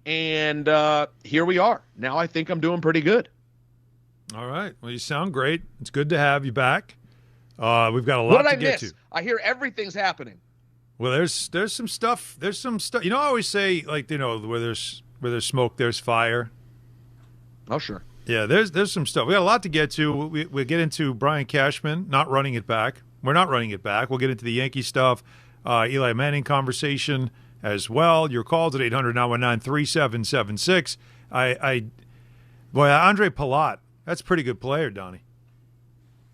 And here we are. Now I think I'm doing pretty good. All right. Well, you sound great. It's good to have you back. We've got a What lot did to I get miss? to. I hear everything's happening. Well, there's some stuff. There's some stuff. You know, I always say, like, you know, where there's smoke, there's fire. Oh, sure. Yeah, there's some stuff. We got a lot to get to. We'll get into Brian Cashman not running it back. We're not running it back. We'll get into the Yankee stuff, Eli Manning conversation as well. Your calls at 800-919-3776. Andre Palat, that's a pretty good player, Donnie.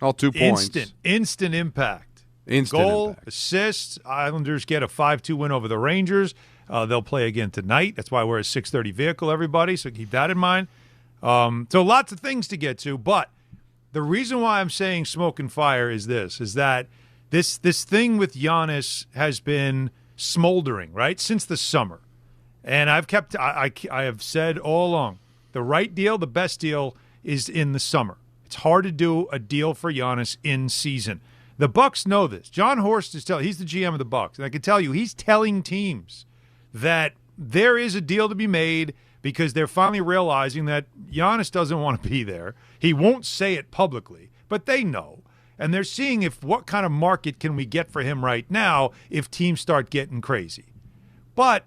All 2 points. Instant impact. Instant Goal, impact. assists. Islanders get a 5-2 win over the Rangers. They'll play again tonight. That's why we're a 6:30 vehicle, everybody, so keep that in mind. So lots of things to get to, but the reason why I'm saying smoke and fire is that this thing with Giannis has been smoldering, right, since the summer. And I have said all along, the right deal, the best deal is in the summer. It's hard to do a deal for Giannis in season. The Bucks know this. John Horst he's the GM of the Bucks, and I can tell you he's telling teams that there is a deal to be made because they're finally realizing that Giannis doesn't want to be there. He won't say it publicly, but they know. And they're seeing what kind of market can we get for him right now if teams start getting crazy. But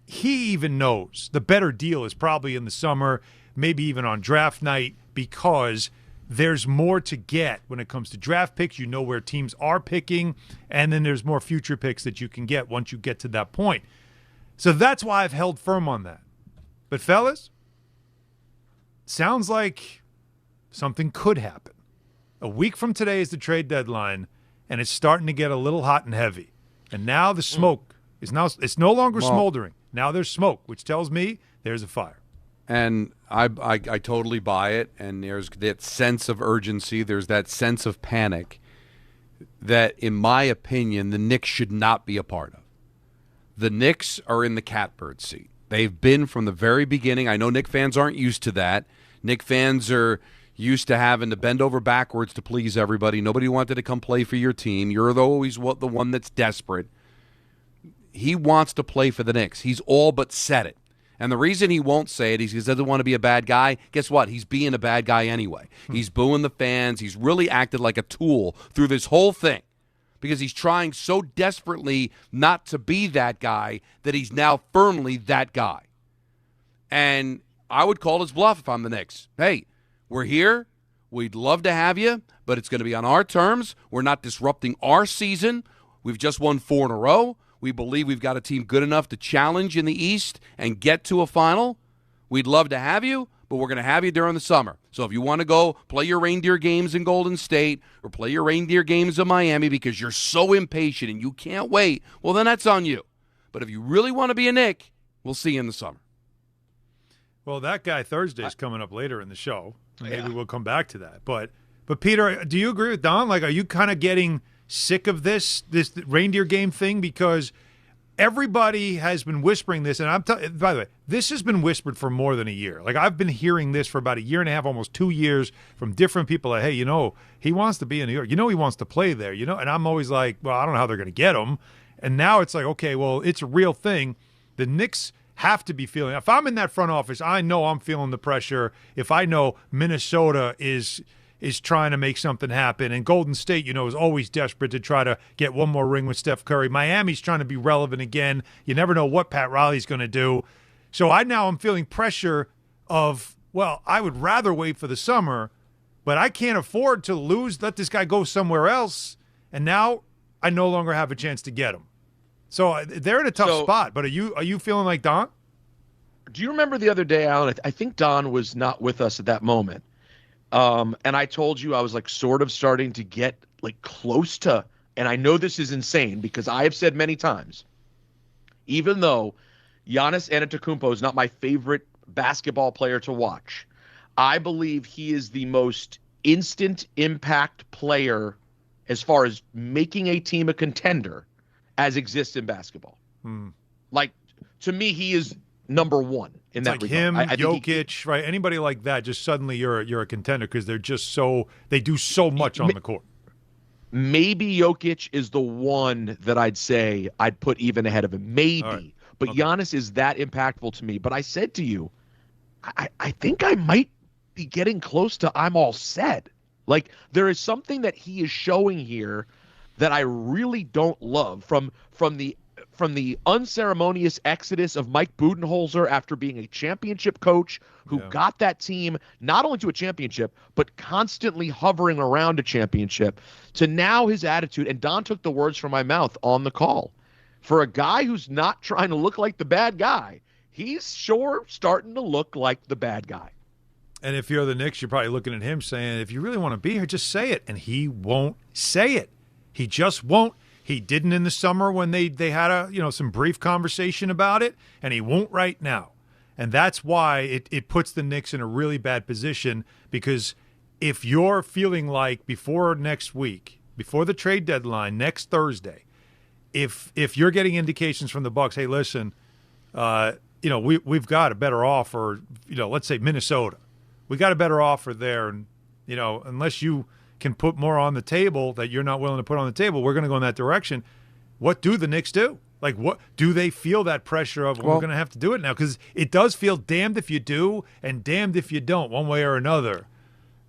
he even knows the better deal is probably in the summer, maybe even on draft night, because there's more to get when it comes to draft picks. You know where teams are picking, and then there's more future picks that you can get once you get to that point. So that's why I've held firm on that. But, fellas, sounds like something could happen. A week from today is the trade deadline, and it's starting to get a little hot and heavy. And now the smoke is it's no longer smoldering. Now there's smoke, which tells me there's a fire. And I totally buy it, and there's that sense of urgency. There's that sense of panic that, in my opinion, the Knicks should not be a part of. The Knicks are in the catbird seat. They've been from the very beginning. I know Knicks fans aren't used to that. Knicks fans are used to having to bend over backwards to please everybody. Nobody wanted to come play for your team. You're always the one that's desperate. He wants to play for the Knicks. He's all but said it. And the reason he won't say it is he doesn't want to be a bad guy. Guess what? He's being a bad guy anyway. He's booing the fans. He's really acted like a tool through this whole thing because he's trying so desperately not to be that guy that he's now firmly that guy. And I would call his bluff if I'm the Knicks. Hey, we're here. We'd love to have you, but it's going to be on our terms. We're not disrupting our season. We've just won 4 in a row. We believe we've got a team good enough to challenge in the East and get to a final. We'd love to have you, but we're going to have you during the summer. So if you want to go play your reindeer games in Golden State or play your reindeer games in Miami because you're so impatient and you can't wait, well, then that's on you. But if you really want to be a Knick, we'll see you in the summer. Well, that guy Thursday's coming up later in the show. Maybe we'll come back to that. But Peter, do you agree with Don? Like, are you kind of getting sick of this reindeer game thing? Because everybody has been whispering this, and by the way, this has been whispered for more than a year. Like, I've been hearing this for about a year and a half, almost 2 years, from different people. Like, hey, he wants to be in New York. He wants to play there. And I'm always like, well, I don't know how they're going to get him. And now it's like, okay, well, it's a real thing. The Knicks have to be feeling. If I'm in that front office, I know I'm feeling the pressure. If I know Minnesota is trying to make something happen, and Golden State, is always desperate to try to get one more ring with Steph Curry. Miami's trying to be relevant again. You never know what Pat Riley's going to do. So I'm feeling pressure of, well, I would rather wait for the summer, but I can't afford to let this guy go somewhere else, and now I no longer have a chance to get him. So they're in a tough spot, but are you feeling like Don? Do you remember the other day, Alan? I think Don was not with us at that moment. And I told you I was like sort of starting to get like close to, and I know this is insane because I have said many times, even though Giannis Antetokounmpo is not my favorite basketball player to watch, I believe he is the most instant impact player as far as making a team a contender as exists in basketball. Like, to me, he is number one in that regard. Him, Jokic, right? Anybody like that, just suddenly you're a contender because they're just they do so much on the court. Maybe Jokic is the one that I'd say I'd put even ahead of him. Maybe. Right. but Giannis is that impactful to me. But I said to you, I think I might be getting close to I'm all set. Like, there is something that he is showing here that I really don't love from the unceremonious exodus of Mike Budenholzer after being a championship coach who got that team not only to a championship, but constantly hovering around a championship, to now his attitude. And Don took the words from my mouth on the call. For a guy who's not trying to look like the bad guy, he's sure starting to look like the bad guy. And if you're the Knicks, you're probably looking at him saying, if you really want to be here, just say it. And he won't say it. He just won't. He didn't in the summer when they had some brief conversation about it, and he won't right now. And that's why it puts the Knicks in a really bad position, because if you're feeling like before next week, before the trade deadline, next Thursday, if you're getting indications from the Bucks, hey, listen, we've got a better offer, let's say Minnesota. We got a better offer there, and unless you can put more on the table that you're not willing to put on the table, we're going to go in that direction. What do the Knicks do? Like, what do they feel that pressure of, we're going to have to do it now? Because it does feel damned if you do and damned if you don't, one way or another.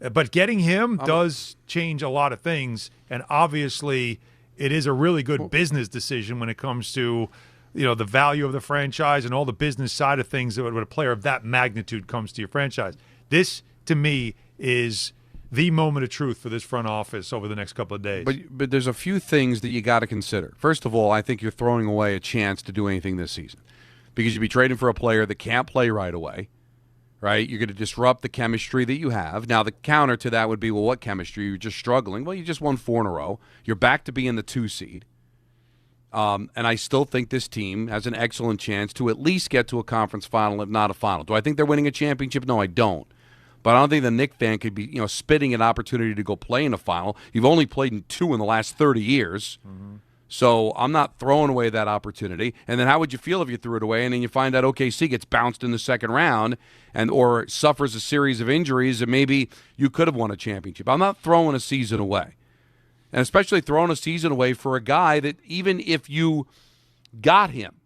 But getting him does change a lot of things, and obviously it is a really good business decision when it comes to the value of the franchise and all the business side of things that when a player of that magnitude comes to your franchise. This, to me, is the moment of truth for this front office over the next couple of days. But there's a few things that you got to consider. First of all, I think you're throwing away a chance to do anything this season, because you'd be trading for a player that can't play right away, right? You're going to disrupt the chemistry that you have. Now, the counter to that would be, well, what chemistry? You're just struggling. Well, you just won 4 in a row. You're back to being the 2 seed. And I still think this team has an excellent chance to at least get to a conference final, if not a final. Do I think they're winning a championship? No, I don't. But I don't think the Knicks fan could be, spitting an opportunity to go play in a final. You've only played in 2 in the last 30 years. Mm-hmm. So I'm not throwing away that opportunity. And then how would you feel if you threw it away and then you find out OKC gets bounced in the second round or suffers a series of injuries and maybe you could have won a championship? I'm not throwing a season away. And especially throwing a season away for a guy that even if you got him,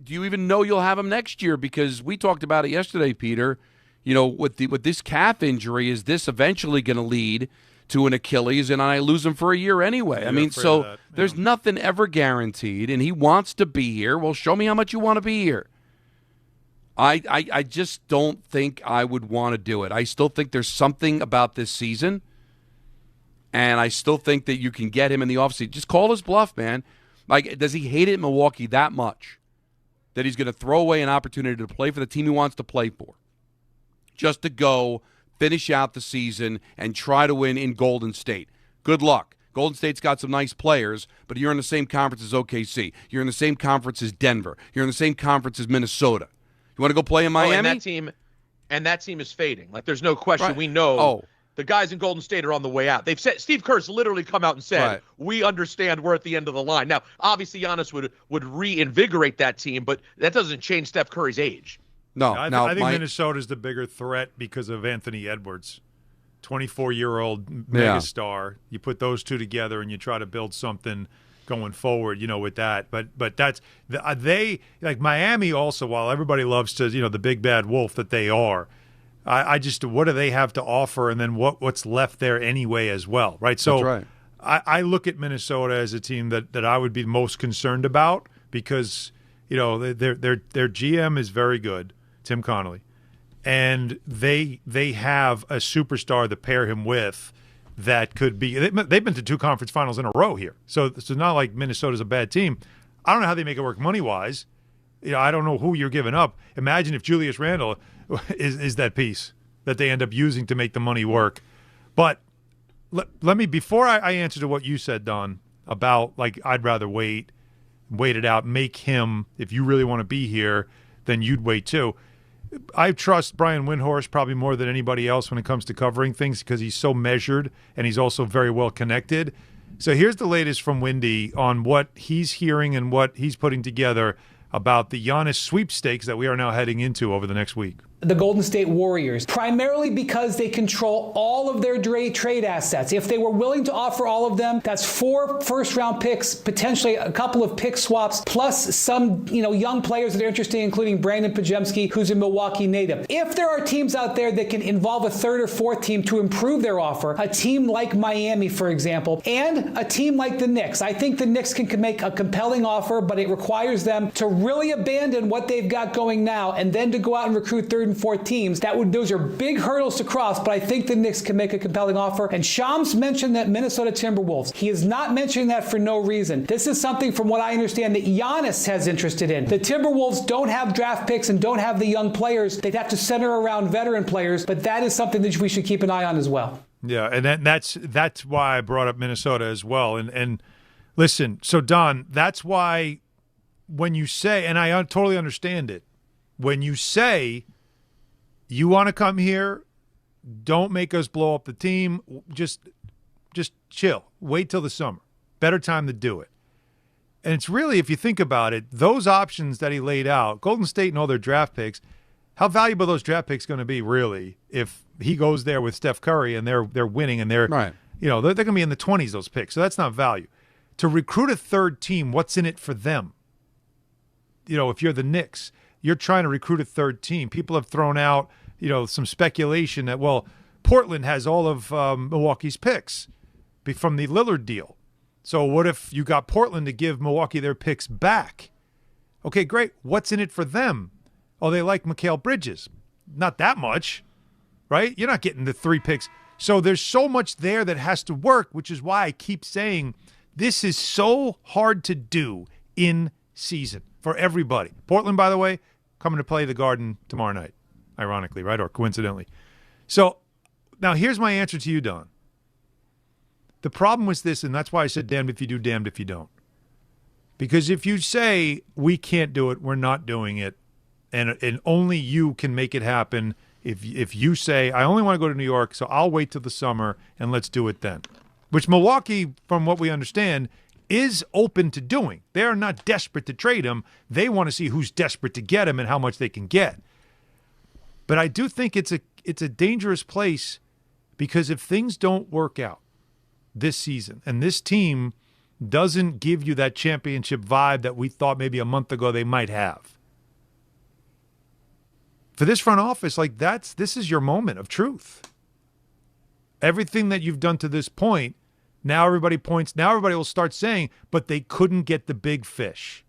do you even know you'll have him next year? Because we talked about it yesterday, Peter. With this calf injury, is this eventually going to lead to an Achilles, and I lose him for a year anyway? I mean, so there's nothing ever guaranteed, and he wants to be here. Well, show me how much you want to be here. I just don't think I would want to do it. I still think there's something about this season, and I still think that you can get him in the offseason. Just call his bluff, man. Like, does he hate it in Milwaukee that much that he's going to throw away an opportunity to play for the team he wants to play for, just to go finish out the season and try to win in Golden State? Good luck. Golden State's got some nice players, but you're in the same conference as OKC. You're in the same conference as Denver. You're in the same conference as Minnesota. You want to go play in Miami? And that team is fading. Like, there's no question. Right. We know the guys in Golden State are on the way out. They've said, Steve Kerr's literally come out and said, we understand we're at the end of the line. Now, obviously, Giannis would reinvigorate that team, but that doesn't change Steph Curry's age. No, I think Minnesota's the bigger threat because of Anthony Edwards, 24-year-old megastar. You put those two together and you try to build something going forward, with that. But that's they like Miami also. While everybody loves to, the big bad wolf that they are, I just, what do they have to offer, and then what's left there anyway as well, right? So that's right. I look at Minnesota as a team that I would be most concerned about because their GM is very good, Tim Connolly, and they have a superstar to pair him with that could be. They've been to 2 conference finals in a row here, so it's not like Minnesota's a bad team. I don't know how they make it work money wise. I don't know who you're giving up. Imagine if Julius Randle is that piece that they end up using to make the money work. But let me, before I answer to what you said, Don, about like I'd rather wait it out, make him, if you really want to be here, then you'd wait too. I trust Brian Windhorst probably more than anybody else when it comes to covering things because he's so measured and he's also very well connected. So here's the latest from Windy on what he's hearing and what he's putting together about the Giannis sweepstakes that we are now heading into over the next week. the Golden State Warriors, primarily because they control all of their trade assets. If they were willing to offer all of them, that's 4 first-round picks, potentially a couple of pick swaps, plus some, young players that are interesting, including Brandon Pajemski, who's a Milwaukee native. If there are teams out there that can involve a third or fourth team to improve their offer, a team like Miami, for example, and a team like the Knicks, I think the Knicks can make a compelling offer, but it requires them to really abandon what they've got going now and then to go out and recruit third and fourth teams. Those are big hurdles to cross, but I think the Knicks can make a compelling offer. And Shams mentioned that Minnesota Timberwolves. He is not mentioning that for no reason. This is something, from what I understand, that Giannis has interested in. The Timberwolves don't have draft picks and don't have the young players. They'd have to center around veteran players, but that is something that we should keep an eye on as well. Yeah, and that's why I brought up Minnesota as well. And listen, so Don, that's why when you say, and I totally understand it, when you say you want to come here, don't make us blow up the team, just chill. Wait till the summer. Better time to do it. And it's really, if you think about it, those options that he laid out, Golden State and all their draft picks, how valuable are those draft picks going to be really if he goes there with Steph Curry and they're winning and they're right. They're going to be in the 20s, those picks. So that's not value. To recruit a third team, what's in it for them? If you're the Knicks, you're trying to recruit a third team. People have thrown out, some speculation that, Portland has all of Milwaukee's picks from the Lillard deal. So what if you got Portland to give Milwaukee their picks back? Okay, great. What's in it for them? Oh, they like Mikal Bridges. Not that much, right? You're not getting the 3 picks. So there's so much there that has to work, which is why I keep saying this is so hard to do in season for everybody. Portland, by the way, coming to play the Garden tomorrow night, ironically, right? Or coincidentally. So now here's my answer to you, Don. The problem was this, and that's why I said damned if you do, damned if you don't. Because if you say we can't do it, we're not doing it, and only you can make it happen, if you say, I only want to go to New York, so I'll wait till the summer and let's do it then. Which Milwaukee, from what we understand, is open to doing. They are not desperate to trade him. They want to see who's desperate to get him and how much they can get. But I do think it's a dangerous place, because if things don't work out this season and this team doesn't give you that championship vibe that we thought maybe a month ago they might have, for this front office, this is your moment of truth. Everything that you've done to this point, now everybody will start saying, but they couldn't get the big fish.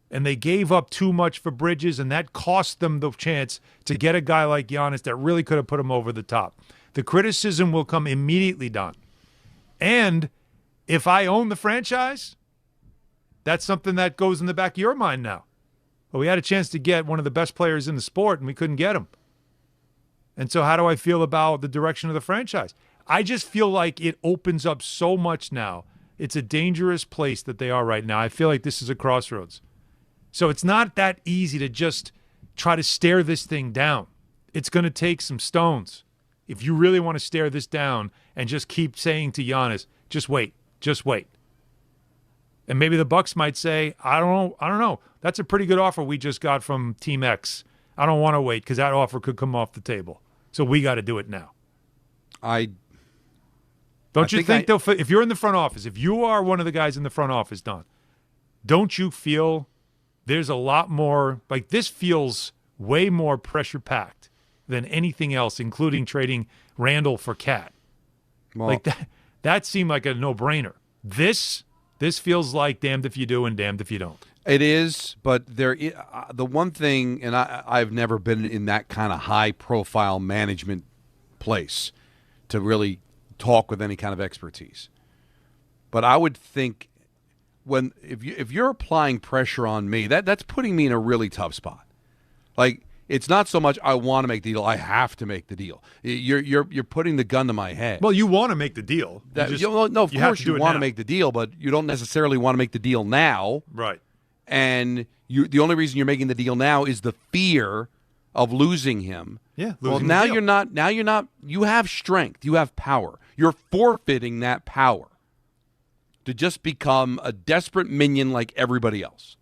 And they gave up too much for Bridges, and that cost them the chance to get a guy like Giannis that really could have put him over the top. The criticism will come immediately, Don. And if I own the franchise, that's something that goes in the back of your mind now. Well, we had a chance to get one of the best players in the sport, and we couldn't get him. And so how do I feel about the direction of the franchise? I just feel like it opens up so much now. It's a dangerous place that they are right now. I feel like this is a crossroads. So it's not that easy to just try to stare this thing down. It's going to take some stones. If you really want to stare this down and just keep saying to Giannis, just wait. And maybe the Bucks might say, I don't know. That's a pretty good offer we just got from Team X. I don't want to wait because that offer could come off the table. So we got to do it now. Don't you think if you're in the front office, if you are one of the guys in the front office, Don, don't you feel there's a lot more, like this feels way more pressure-packed than anything else, including trading Randall for Cat? Well, like that seemed like a no-brainer. This feels like damned if you do and damned if you don't. It is, but the one thing, and I've never been in that kind of high-profile management place to really talk with any kind of expertise. But I would think if you're applying pressure on me, that's putting me in a really tough spot. Like, it's not so much I want to make the deal, I have to make the deal. You're putting the gun to my head. Well, you want to make the deal. No, of course you want to make the deal, but you don't necessarily want to make the deal now. Right. And the only reason you're making the deal now is the fear of losing him. Yeah. Well, now you're not. Now you're not. You have strength. You have power. You're forfeiting that power to just become a desperate minion like everybody else.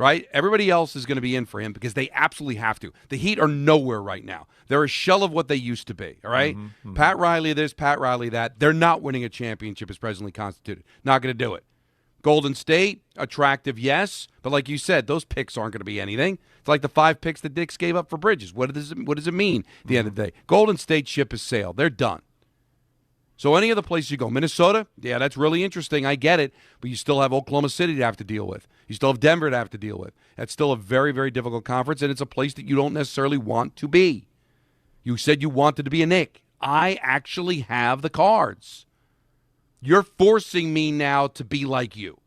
right? Everybody else is going to be in for him because they absolutely have to. The Heat are nowhere right now. They're a shell of what they used to be, all right? Pat Riley this, Pat Riley that. They're not winning a championship as presently constituted. Not going to do it. Golden State, attractive, yes. But like you said, those picks aren't going to be anything. It's like the 5 picks the Knicks gave up for Bridges. What does it mean at the end of the day? Golden State ship has sailed. They're done. So any other place you go, Minnesota, yeah, that's really interesting. I get it, but you still have Oklahoma City to have to deal with. You still have Denver to have to deal with. That's still a very, very difficult conference, and it's a place that you don't necessarily want to be. You said you wanted to be a Knick. I actually have the cards. You're forcing me now to be like you.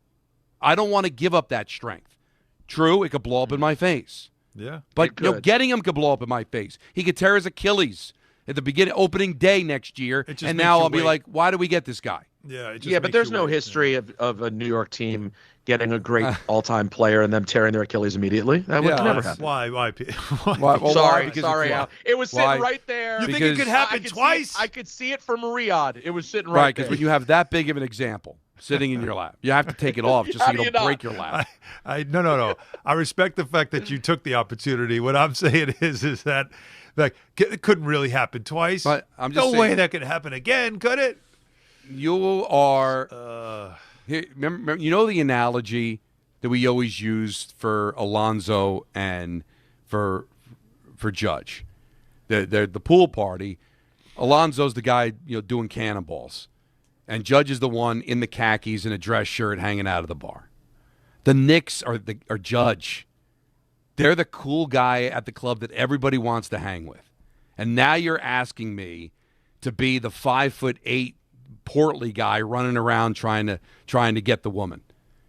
I don't want to give up that strength. True, it could blow up in my face. Yeah. But getting him could blow up in my face. He could tear his Achilles at the opening day next year, and now I'll be like, why do we get this guy? Yeah, but there's no history of a New York team getting a great all-time player and them tearing their Achilles immediately. That would never happen. Why? Well, sorry, Al. It was sitting right there. You think it could happen twice? I could see it from Riyadh. It was sitting right there. Because when you have that big of an example sitting in your lap, you have to take it off just so you don't break your lap. No. I respect the fact that you took the opportunity. What I'm saying is that it couldn't really happen twice. But I'm just saying, way that could happen again, could it? You are. Remember, you know the analogy that we always use for Alonzo and for Judge, the pool party. Alonzo's the guy doing cannonballs, and Judge is the one in the khakis and a dress shirt hanging out of the bar. The Knicks are Judge. They're the cool guy at the club that everybody wants to hang with, and now you're asking me to be the 5'8" portly guy running around trying to get the woman.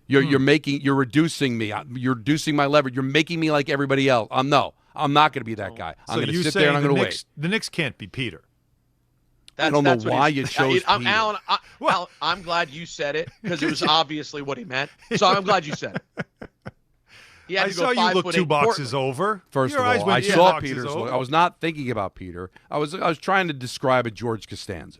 You're reducing me. You're reducing my leverage. You're making me like everybody else. I'm not going to be that guy. I'm going to sit there and I'm going to wait. The Knicks can't be Peter. I don't know why you chose Peter. Alan, I'm glad you said it because it was obviously what he meant. So I'm glad you said it. I saw you look 2 boxes over. First of all, I saw Peter's look. I was not thinking about Peter. I was trying to describe a George Costanza.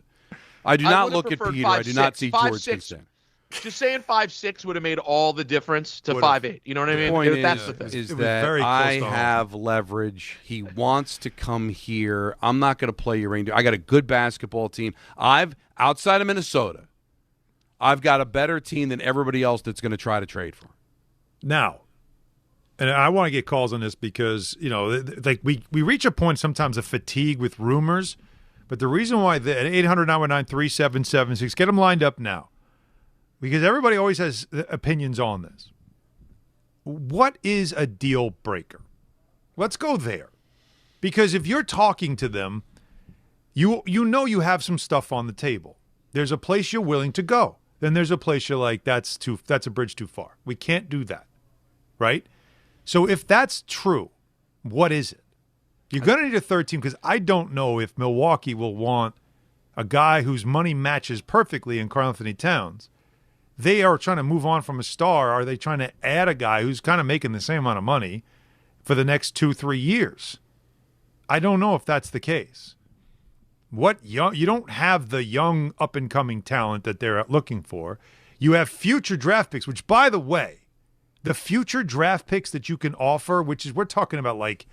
I do not look at Peter. I do not see George Costanza. Just saying 5'6" would have made all the difference to 5'8". You know what I mean? The point That's the thing. Is that I have leverage. He wants to come here. I'm not going to play your reindeer. I got a good basketball team. Outside of Minnesota, I've got a better team than everybody else that's going to try to trade for. Now, and I want to get calls on this because, like we reach a point sometimes of fatigue with rumors, but the reason why at 800-919-3776, get them lined up now. Because everybody always has opinions on this. What is a deal breaker? Let's go there. Because if you're talking to them, you know you have some stuff on the table. There's a place you're willing to go. Then there's a place you're like, that's a bridge too far. We can't do that. Right? So if that's true, what is it? You're going to need a third team because I don't know if Milwaukee will want a guy whose money matches perfectly in Karl-Anthony Towns. They are trying to move on from a star. Are they trying to add a guy who's kind of making the same amount of money for the next 2-3 years? I don't know if that's the case. You don't have the young up-and-coming talent that they're looking for. You have future draft picks, which, by the way, the future draft picks that you can offer, which is we're talking about like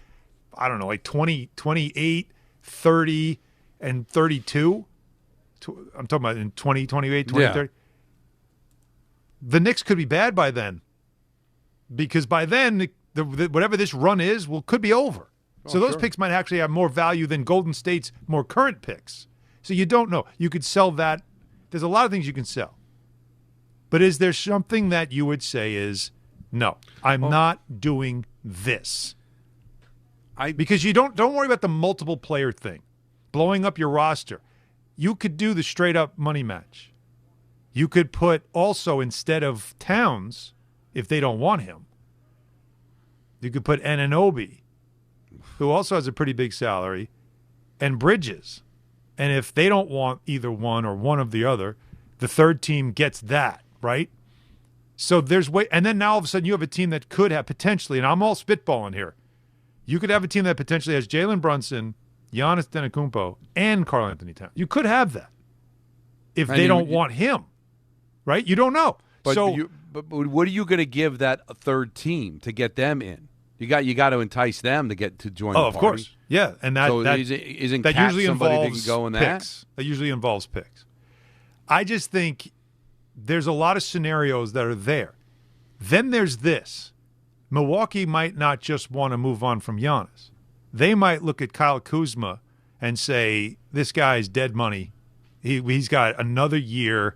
20, 28, 30, and 32. I'm talking about in 20, 28, 20, 30. The Knicks could be bad by then because by then, whatever this run is could be over. So those picks might actually have more value than Golden State's more current picks. So you don't know. You could sell that. There's a lot of things you can sell. But is there something that you would say is, no, I'm not doing this? Because you don't worry about the multiple player thing, blowing up your roster. You could do the straight up money match. You could put also, instead of Towns, if they don't want him, you could put Anunoby, who also has a pretty big salary, and Bridges. And if they don't want either one or one of the other, the third team gets that, right? So there's way, and then now all of a sudden you have a team that could have potentially, and I'm all spitballing here, you could have a team that potentially has Jalen Brunson, Giannis Antetokounmpo, and Karl-Anthony Towns. You could have that if they don't want him. Right? You don't know. But But what are you going to give that third team to get them in? You got to entice them to join. Oh, the of party. Course, yeah, and that isn't that Cat usually somebody involves that can go in picks. That usually involves picks. I just think there's a lot of scenarios that are there. Then there's this: Milwaukee might not just want to move on from Giannis. They might look at Kyle Kuzma and say, "This guy's dead money. He's got another year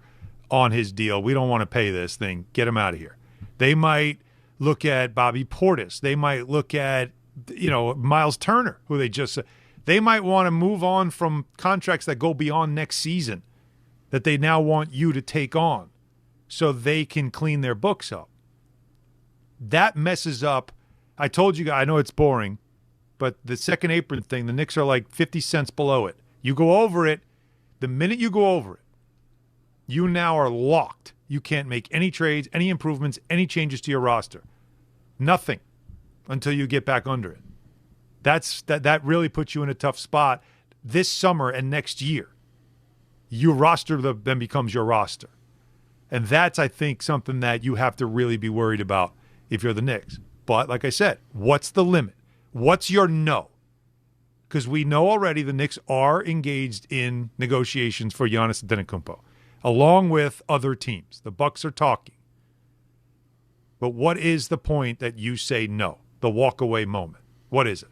on his deal. We don't want to pay this thing. Get him out of here." They might look at Bobby Portis. They might look at, Miles Turner, who they might want to move on from contracts that go beyond next season that they now want you to take on so they can clean their books up. That messes up. I told you guys, I know it's boring, but the second apron thing, the Knicks are like 50 cents below it. You go over it, the minute you go over it, you now are locked. You can't make any trades, any improvements, any changes to your roster. Nothing until you get back under it. That really puts you in a tough spot this summer and next year. Your roster then becomes your roster. And that's, I think, something that you have to really be worried about if you're the Knicks. But like I said, what's the limit? What's your no? Because we know already the Knicks are engaged in negotiations for Giannis Antetokounmpo, along with other teams. The Bucks are talking. But what is the point that you say no? The walk-away moment. What is it?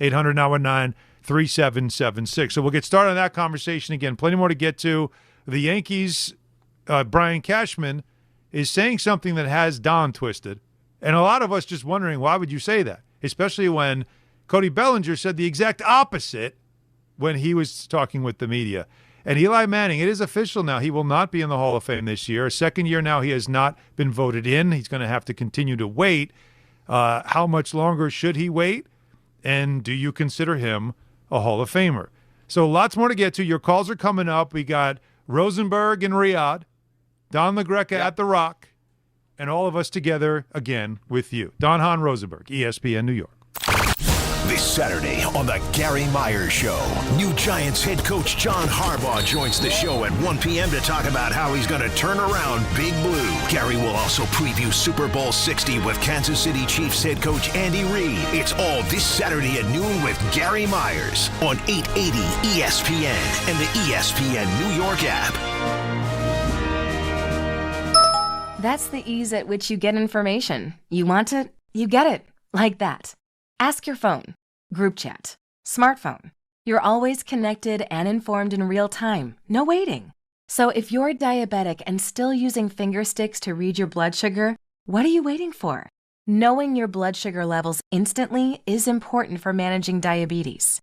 800-919-3776. So we'll get started on that conversation again. Plenty more to get to. The Yankees, Brian Cashman, is saying something that has Don twisted. And a lot of us just wondering, why would you say that? Especially when Cody Bellinger said the exact opposite when he was talking with the media. And Eli Manning, it is official now. He will not be in the Hall of Fame this year. A second year now he has not been voted in. He's going to have to continue to wait. How much longer should he wait? And do you consider him a Hall of Famer? So lots more to get to. Your calls are coming up. We got Rosenberg in Riyadh, Don LaGreca at The Rock, and all of us together again with you. Don Hahn Rosenberg, ESPN New York. This Saturday on The Gary Myers Show, new Giants head coach John Harbaugh joins the show at 1 p.m. to talk about how he's going to turn around Big Blue. Gary will also preview Super Bowl 60 with Kansas City Chiefs head coach Andy Reid. It's all this Saturday at noon with Gary Myers on 880 ESPN and the ESPN New York app. That's the ease at which you get information. You want it, you get it. Like that. Ask your phone, group chat, smartphone. You're always connected and informed in real time. No waiting. So if you're diabetic and still using finger sticks to read your blood sugar, what are you waiting for? Knowing your blood sugar levels instantly is important for managing diabetes.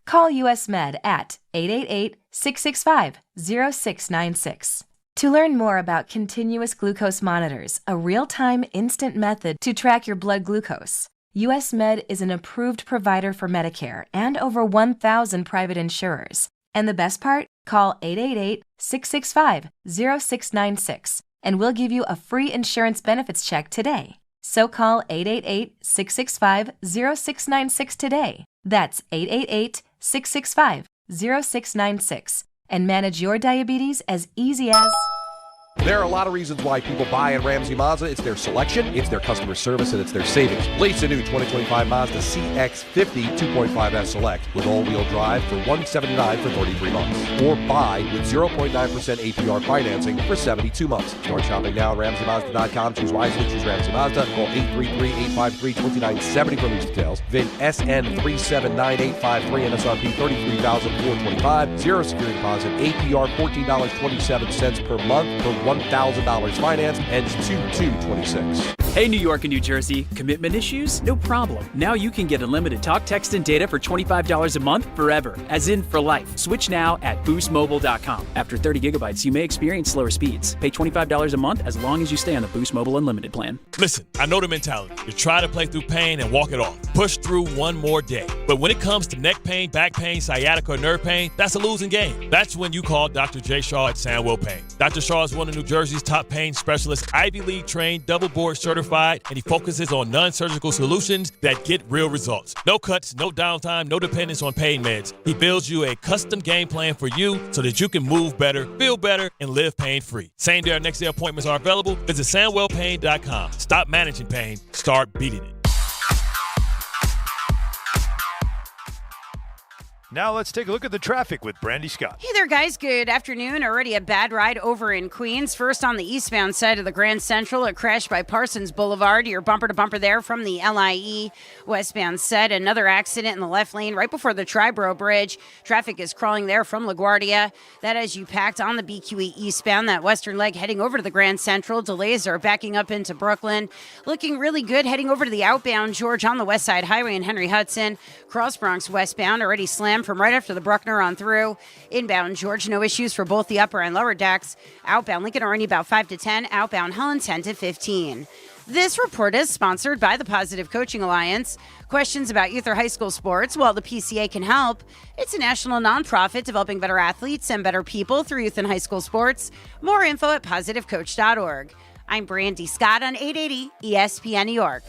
Call US Med at 888-665-0696. To learn more about continuous glucose monitors, a real-time instant method to track your blood glucose, US Med is an approved provider for Medicare and over 1,000 private insurers. And the best part? Call 888-665-0696 and we'll give you a free insurance benefits check today. So call 888-665-0696 today. That's 888-665-0696 and manage your diabetes as easy as... There are a lot of reasons why people buy at Ramsey Mazda. It's their selection, it's their customer service, and it's their savings. Lease a new 2025 Mazda CX-50 2.5S Select with all-wheel drive for $179 for 33 months. Or buy with 0.9% APR financing for 72 months. Start shopping now at RamseyMazda.com. Choose wisely. Choose Ramsey Mazda. Call 833-853-2970 for lease details. VIN SN379853 MSRP $33,425. Zero security deposit. APR $14.27 per month for $1,000 finance, ends 2/2/26. Hey, New York and New Jersey, commitment issues? No problem. Now you can get unlimited talk, text, and data for $25 a month forever, as in for life. Switch now at boostmobile.com. After 30 gigabytes, you may experience slower speeds. Pay $25 a month as long as you stay on the Boost Mobile Unlimited plan. Listen, I know the mentality. You try to play through pain and walk it off. push through one more day. But when it comes to neck pain, back pain, sciatica, or nerve pain, that's a losing game. That's when you call Dr. J. Shaw at Sandwell Pain. Dr. Shaw is one of New Jersey's top pain specialists, Ivy League trained, double board certified, and he focuses on non-surgical solutions that get real results. No cuts, no downtime, no dependence on pain meds. He builds you a custom game plan for you so that you can move better, feel better, and live pain-free. Same day or next day appointments are available. Visit SandwellPain.com. Stop managing pain. Start beating it. Now let's take a look at the traffic with Brandy Scott. Hey there, guys. Good afternoon. Already a bad ride over in Queens. First on the eastbound side of the Grand Central, it crashed by Parsons Boulevard. You're bumper to bumper there from the LIE westbound set. Another accident in the left lane right before the Triborough Bridge. Traffic is crawling there from LaGuardia. That as you packed on the BQE eastbound, that western leg heading over to the Grand Central. Delays are backing up into Brooklyn. Looking really good heading over to the outbound George on the West Side Highway in Henry Hudson. Cross Bronx westbound already slammed from right after the Bruckner on through. Inbound George, no issues for both the upper and lower decks. Outbound Lincoln Arena about 5 to 10. Outbound Holland 10 to 15. This report is sponsored by the Positive Coaching Alliance. Questions about youth or high school sports? Well, the PCA can help. It's a national nonprofit developing better athletes and better people through youth and high school sports. More info at positivecoach.org. I'm Brandy Scott on 880 ESPN New York.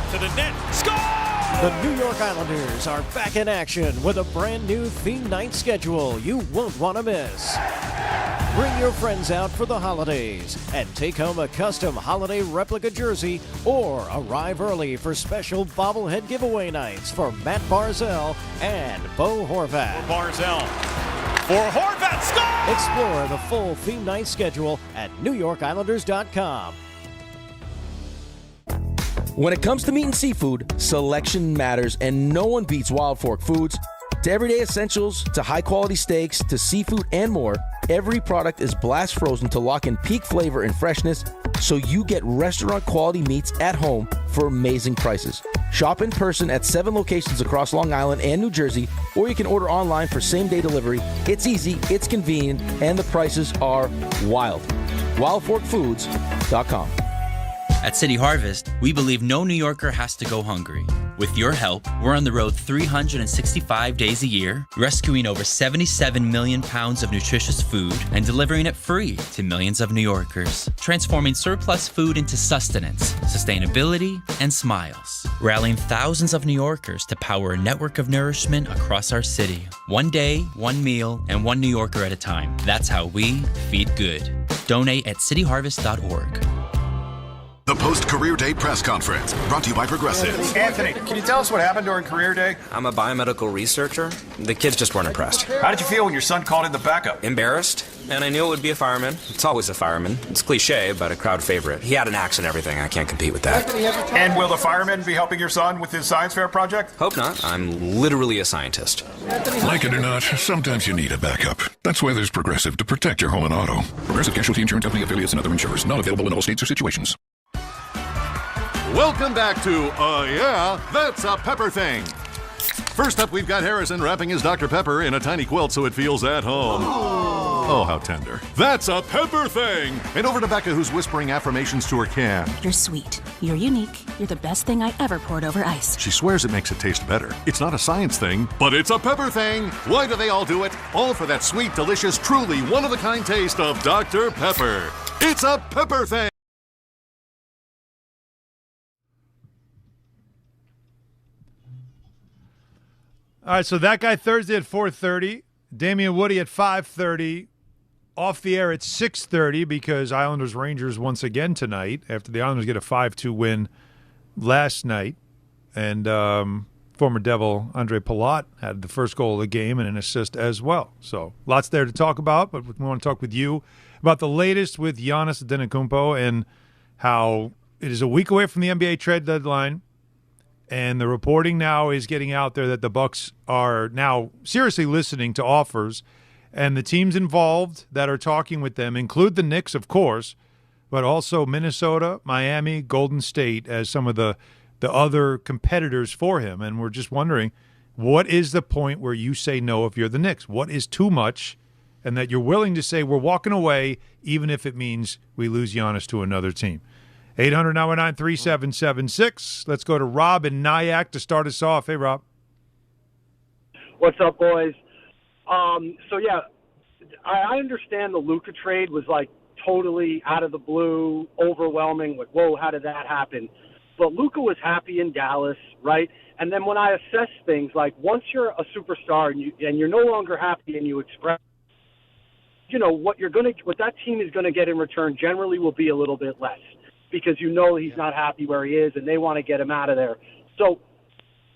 To the net. Score! The New York Islanders are back in action with a brand new theme night schedule you won't want to miss. Bring your friends out for the holidays and take home a custom holiday replica jersey or arrive early for special bobblehead giveaway nights for Matt Barzell and Bo Horvat. Barzell for Horvat. Score! Explore the full theme night schedule at NewYorkIslanders.com. When it comes to meat and seafood, selection matters, and no one beats Wild Fork Foods. To everyday essentials, to high-quality steaks, to seafood and more, every product is blast frozen to lock in peak flavor and freshness, so you get restaurant-quality meats at home for amazing prices. Shop in person at 7 locations across Long Island and New Jersey, or you can order online for same-day delivery. It's easy, it's convenient, and the prices are wild. WildForkFoods.com. At City Harvest, we believe no New Yorker has to go hungry. With your help, we're on the road 365 days a year, rescuing over 77 million pounds of nutritious food and delivering it free to millions of New Yorkers, transforming surplus food into sustenance, sustainability, and smiles, rallying thousands of New Yorkers to power a network of nourishment across our city. One day, one meal, and one New Yorker at a time. That's how we feed good. Donate at cityharvest.org. The post-career day press conference, brought to you by Progressive. Anthony, can you tell us what happened during career day? I'm a biomedical researcher. The kids just weren't impressed. How did you feel when your son called in the backup? Embarrassed, and I knew it would be a fireman. It's always a fireman. It's cliche, but a crowd favorite. He had an axe and everything. I can't compete with that. And will the fireman be helping your son with his science fair project? Hope not. I'm literally a scientist. Like it or not, sometimes you need a backup. That's why there's Progressive to protect your home and auto. Progressive Casualty Insurance Company affiliates and other insurers. Not available in all states or situations. Welcome back to Yeah, That's a Pepper Thing. First up, we've got Harrison wrapping his Dr. Pepper in a tiny quilt so it feels at home. Oh, how tender. That's a Pepper Thing. And over to Becca, who's whispering affirmations to her can. You're sweet. You're unique. You're the best thing I ever poured over ice. She swears it makes it taste better. It's not a science thing, but it's a Pepper Thing. Why do they all do it? All for that sweet, delicious, truly one-of-a-kind taste of Dr. Pepper. It's a Pepper Thing. All right, so that guy Thursday at 4:30, Damien Woody at 5:30, off the air at 6:30 because Islanders-Rangers once again tonight after the Islanders get a 5-2 win last night. And former Devil Andre Palat had the first goal of the game and an assist as well. So lots there to talk about, but we want to talk with you about the latest with Giannis Antetokounmpo and how it is a week away from the NBA trade deadline. And the reporting now is getting out there that the Bucks are now seriously listening to offers, and the teams involved that are talking with them include the Knicks, of course, but also Minnesota, Miami, Golden State as some of the other competitors for him. And we're just wondering, what is the point where you say no if you're the Knicks? What is too much, and that you're willing to say we're walking away even if it means we lose Giannis to another team? 800-919-3776. Let's go to Rob in Nyack to start us off. Hey, Rob. What's up, boys? So, yeah, I understand the Luka trade was, like, totally out of the blue, overwhelming, like, whoa, how did that happen? But Luka was happy in Dallas, right? And then when I assess things, like, once you're a superstar and you're no longer happy and you express, you know, what that team is going to get in return generally will be a little bit less because you know he's not happy where he is and they want to get him out of there. So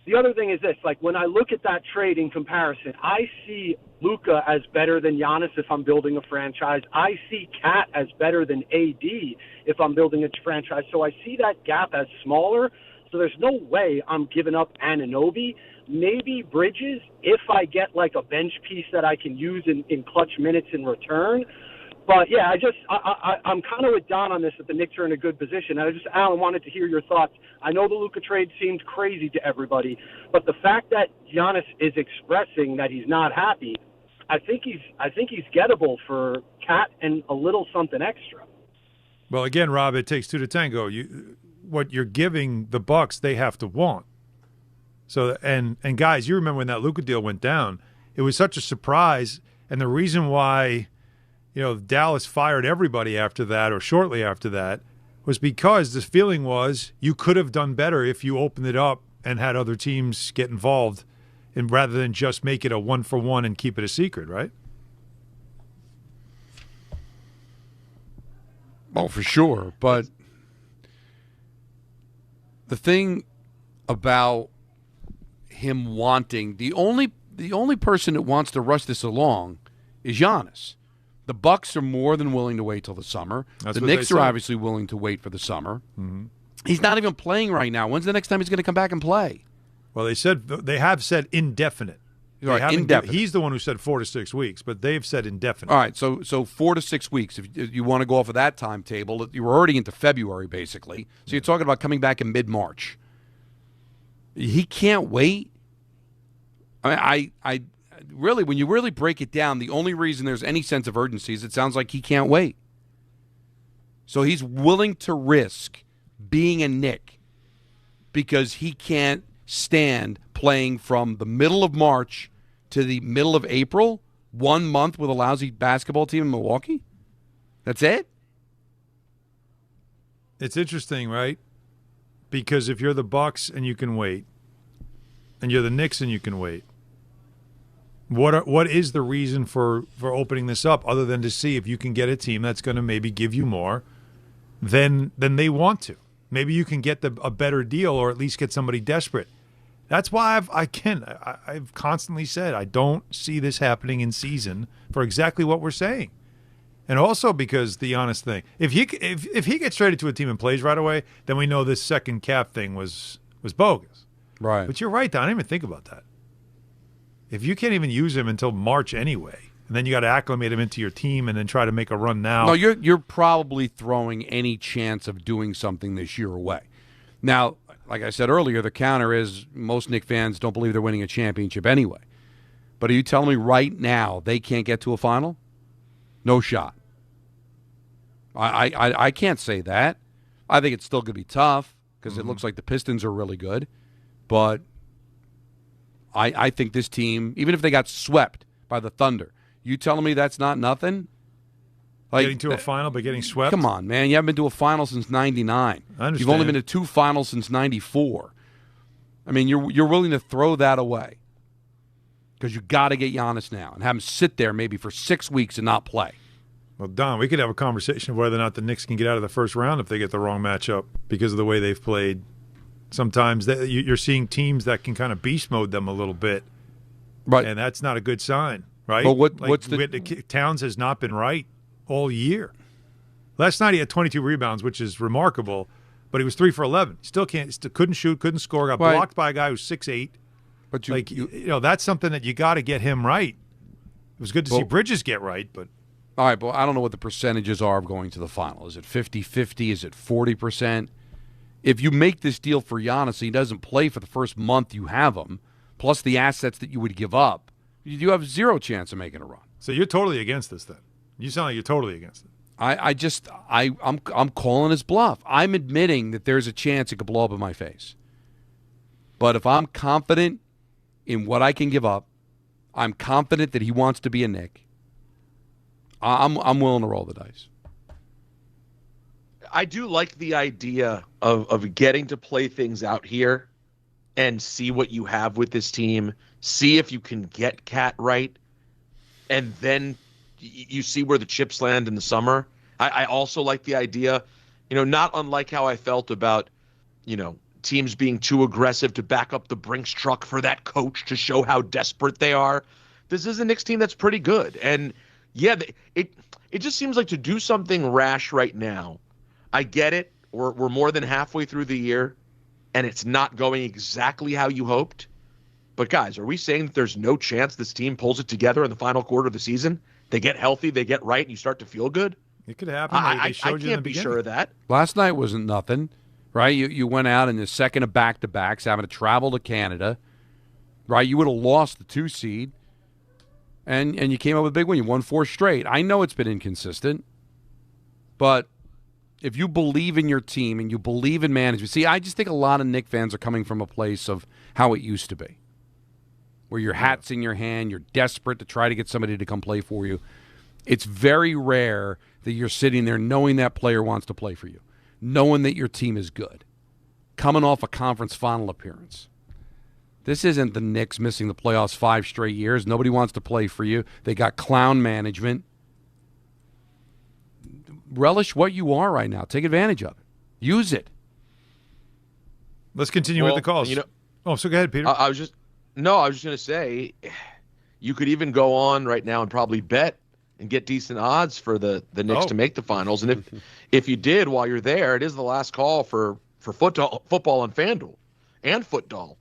the other thing is this, like, when I look at that trade in comparison, I see Luka as better than Giannis if I'm building a franchise. I see Cat as better than AD if I'm building a franchise. So I see that gap as smaller. So there's no way I'm giving up Anunoby. Maybe Bridges if I get, like, a bench piece that I can use in clutch minutes in return. But, yeah, I'm kind of with Don on this, that the Knicks are in a good position. And Alan, wanted to hear your thoughts. I know the Luka trade seemed crazy to everybody, but the fact that Giannis is expressing that he's not happy, I think he's gettable for Cat and a little something extra. Well, again, Rob, it takes two to tango. What you're giving the Bucks, they have to want. So, and guys, you remember when that Luka deal went down, it was such a surprise, and the reason why – you know, Dallas fired everybody after that or shortly after that was because the feeling was you could have done better if you opened it up and had other teams get involved and rather than just make it a 1-for-1 and keep it a secret, right? Oh, for sure. But the thing about him wanting, the only person that wants to rush this along is Giannis. The Bucks are more than willing to wait till the summer. The Knicks are obviously willing to wait for the summer. Mm-hmm. He's not even playing right now. When's the next time he's going to come back and play? Well, they have said indefinite. Right, indefinite. He's the one who said 4 to 6 weeks, but they've said indefinite. All right, so 4 to 6 weeks. If you want to go off of that timetable, you were already into February basically. So you're talking about coming back in mid-March. He can't wait. I really, when you really break it down, the only reason there's any sense of urgency is it sounds like he can't wait. So he's willing to risk being a Knick because he can't stand playing from the middle of March to the middle of April, 1 month with a lousy basketball team in Milwaukee? That's it? It's interesting, right? Because if you're the Bucks and you can wait, and you're the Knicks and you can wait, what is the reason for opening this up other than to see if you can get a team that's going to maybe give you more than they want to? Maybe you can get a better deal or at least get somebody desperate. That's why I've constantly said I don't see this happening in season for exactly what we're saying. And also because the honest thing, if he gets traded to a team and plays right away, then we know this second cap thing was bogus. Right. But you're right, Don. I didn't even think about that. If you can't even use him until March anyway, and then you got to acclimate him into your team and then try to make a run now. No, you're probably throwing any chance of doing something this year away. Now, like I said earlier, the counter is most Knicks fans don't believe they're winning a championship anyway. But are you telling me right now they can't get to a final? No shot. I can't say that. I think it's still going to be tough because it looks like the Pistons are really good. But I think this team, even if they got swept by the Thunder, you telling me that's not nothing? Like, getting to a final but getting swept? Come on, man. You haven't been to a final since 99. I understand. You've only been to 2 finals since 94. I mean, you're willing to throw that away because you got to get Giannis now and have him sit there maybe for 6 weeks and not play. Well, Don, we could have a conversation of whether or not the Knicks can get out of the first round if they get the wrong matchup because of the way they've played. Sometimes you're seeing teams that can kind of beast mode them a little bit, right? And that's not a good sign, right? But what's the Towns has not been right all year. Last night he had 22 rebounds, which is remarkable, but he was 3 for 11. Still couldn't shoot, couldn't score. Got blocked by a guy who's 6'8". But you know that's something that you got to get him right. It was good to see Bridges get right, but. All right, but I don't know what the percentages are of going to the final. Is it 50-50? Is it 40%? If you make this deal for Giannis and he doesn't play for the first month you have him, plus the assets that you would give up, you have zero chance of making a run. So you're totally against this then? You sound like you're totally against it. I'm calling his bluff. I'm admitting that there's a chance it could blow up in my face. But if I'm confident in what I can give up, I'm confident that he wants to be a Knick, I'm willing to roll the dice. I do like the idea of getting to play things out here and see what you have with this team, see if you can get Cat right, and then you see where the chips land in the summer. I also like the idea, not unlike how I felt about, teams being too aggressive to back up the Brinks truck for that coach to show how desperate they are. This is a Knicks team that's pretty good. And, yeah, it just seems like to do something rash right now. I get it. We're more than halfway through the year, and it's not going exactly how you hoped. But, guys, are we saying that there's no chance this team pulls it together in the final quarter of the season? They get healthy, they get right, and you start to feel good? It could happen. I can't be sure of that. Last night wasn't nothing, right? You went out in the second of back-to-backs, having to travel to Canada, right? You would have lost the 2 seed, and you came up with a big win. You won 4 straight. I know it's been inconsistent, but if you believe in your team and you believe in management, see, I just think a lot of Knick fans are coming from a place of how it used to be, where your hat's in your hand, you're desperate to try to get somebody to come play for you. It's very rare that you're sitting there knowing that player wants to play for you, knowing that your team is good, coming off a conference final appearance. This isn't the Knicks missing the playoffs 5 straight years. Nobody wants to play for you. They got clown management. Relish what you are right now. Take advantage of it. Use it. Let's continue with the calls. So go ahead, Peter. I was just going to say, you could even go on right now and probably bet and get decent odds for the Knicks to make the finals. And if you did while you're there, it is the last call for football on FanDuel and Football.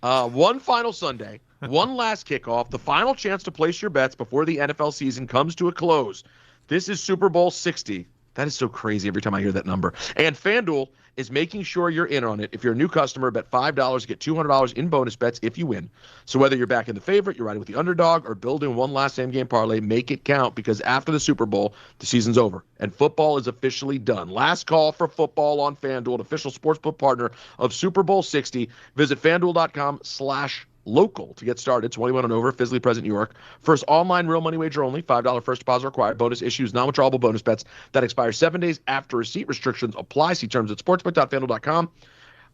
One final Sunday, one last kickoff, the final chance to place your bets before the NFL season comes to a close. This is Super Bowl 60. That is so crazy every time I hear that number. And FanDuel is making sure you're in on it. If you're a new customer, bet $5, get $200 in bonus bets if you win. So whether you're backing the favorite, you're riding with the underdog, or building one last same-game parlay, make it count, because after the Super Bowl, the season's over, and football is officially done. Last call for football on FanDuel, an official sportsbook partner of Super Bowl 60. Visit FanDuel.com/local to get started. 21 and over, physically present New York. First online real money wager only. $5 first deposit required. Bonus issues non-withdrawable bonus bets that expire 7 days after receipt. Restrictions apply. See terms at sportsbook.fanduel.com.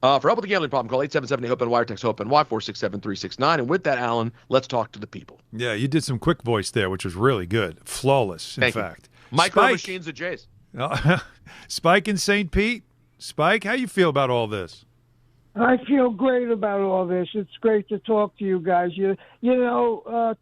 For help with the gambling problem, call 877-HOPE-NY, wire text HOPE-NY 467-369. And with that, Alan, let's talk to the people. Yeah, you did some quick voice there, which was really good. Flawless, in fact. Micro Machines at Jays. Spike in St. Pete. Spike, how you feel about all this? I feel great about all this. It's great to talk to you guys.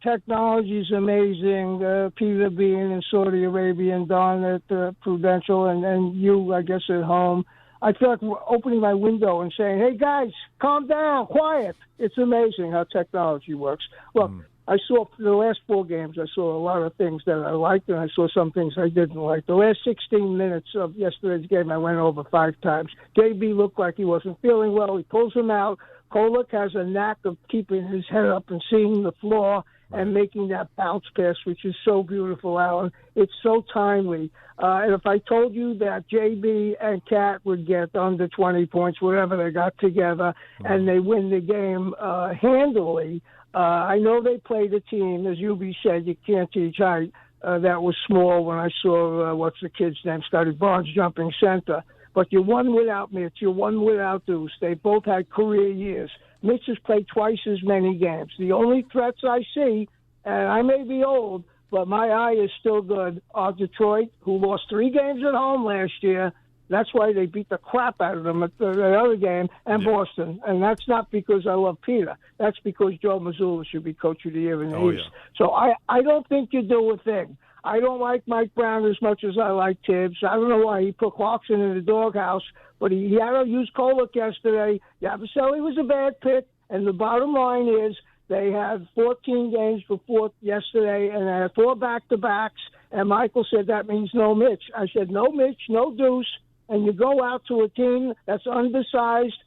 Technology is amazing. Peter being in Saudi Arabia and Don at Prudential, and you, I guess, at home. I feel like opening my window and saying, hey, guys, calm down, quiet. It's amazing how technology works. Look, I saw for the last 4 games, I saw a lot of things that I liked, and I saw some things I didn't like. The last 16 minutes of yesterday's game, I went over 5 times. JB looked like he wasn't feeling well. He pulls him out. Kolek has a knack of keeping his head up and seeing the floor and making that bounce pass, which is so beautiful, Alan. It's so timely. And if I told you that JB and Cat would get under 20 points, whatever they got together, and they win the game handily, I know they played a team, as Yubi said, you can't teach height. That was small when I saw, what's the kid's name, Scotty Barnes jumping center. But you won without Mitch. You won without Deuce. They both had career years. Mitch has played twice as many games. The only threats I see, and I may be old, but my eye is still good, are Detroit, who lost 3 games at home last year. That's why they beat the crap out of them at the other game, and Boston. And that's not because I love Peter. That's because Joe Mazzulla should be Coach of the Year in the East. Yeah. So I don't think you do a thing. I don't like Mike Brown as much as I like Tibbs. I don't know why he put Clarkson in the doghouse, but he had to use Kolek yesterday. Yabusele was a bad pick, and the bottom line is they had 14 games before yesterday, and they had 4 back-to-backs, and Michael said that means no Mitch. I said no Mitch, no Deuce, and you go out to a team that's undersized.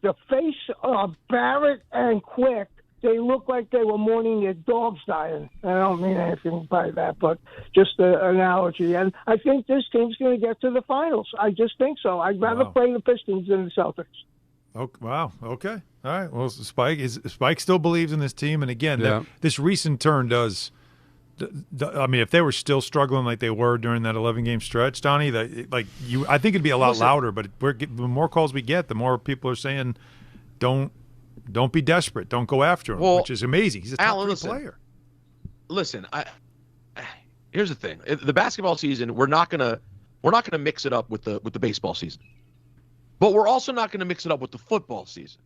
The face of Barrett and Quick they looked like they were mourning their dogs dying. I don't mean anything by that, but just an analogy. And I think this team's going to get to the finals. I just think so. I'd rather play the Pistons than the Celtics. Oh, wow. Okay. All right. Well, Spike still believes in this team. And again, this recent turn does. I mean, if they were still struggling like they were during that 11-game stretch, Donnie, I think it'd be a lot louder. But the more calls we get, the more people are saying, don't be desperate. Don't go after him, which is amazing. He's a top three player. Listen, here's the thing: the basketball season, we're not gonna mix it up with the baseball season, but we're also not gonna mix it up with the football season.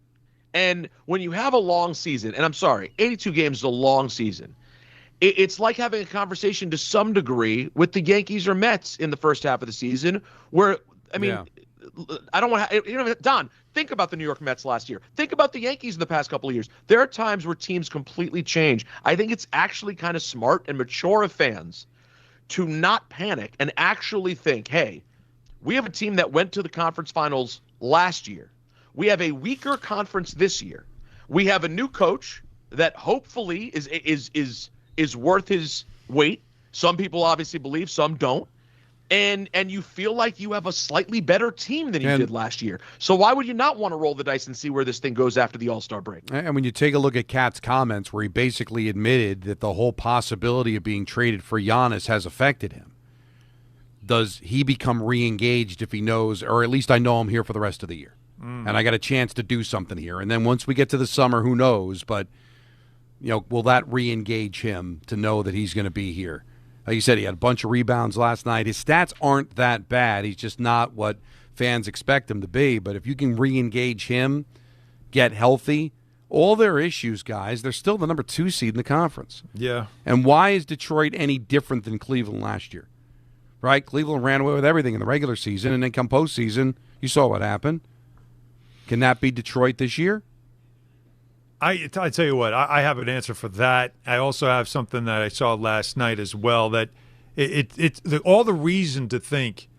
And when you have a long season, and I'm sorry, 82 games is a long season. It's like having a conversation to some degree with the Yankees or Mets in the first half of the season, where I mean. Yeah. I don't want to, Don, think about the New York Mets last year. Think about the Yankees in the past couple of years. There are times where teams completely change. I think it's actually kind of smart and mature of fans to not panic and actually think, hey, we have a team that went to the conference finals last year. We have a weaker conference this year. We have a new coach that hopefully is worth his weight. Some people obviously believe, some don't. And you feel like you have a slightly better team than you did last year. So why would you not want to roll the dice and see where this thing goes after the All-Star break? And when you take a look at Kat's comments where he basically admitted that the whole possibility of being traded for Giannis has affected him, does he become re-engaged if he knows, or at least I know I'm here for the rest of the year, and I got a chance to do something here? And then once we get to the summer, who knows? But, will that re-engage him to know that he's going to be here? Like you said, he had a bunch of rebounds last night. His stats aren't that bad. He's just not what fans expect him to be. But if you can re-engage him, get healthy, all their issues, guys, they're still the number 2 seed in the conference. Yeah. And why is Detroit any different than Cleveland last year? Right? Cleveland ran away with everything in the regular season, and then come postseason, you saw what happened. Can that be Detroit this year? I tell you what, I have an answer for that. I also have something that I saw last night as well, that it's all the reason to think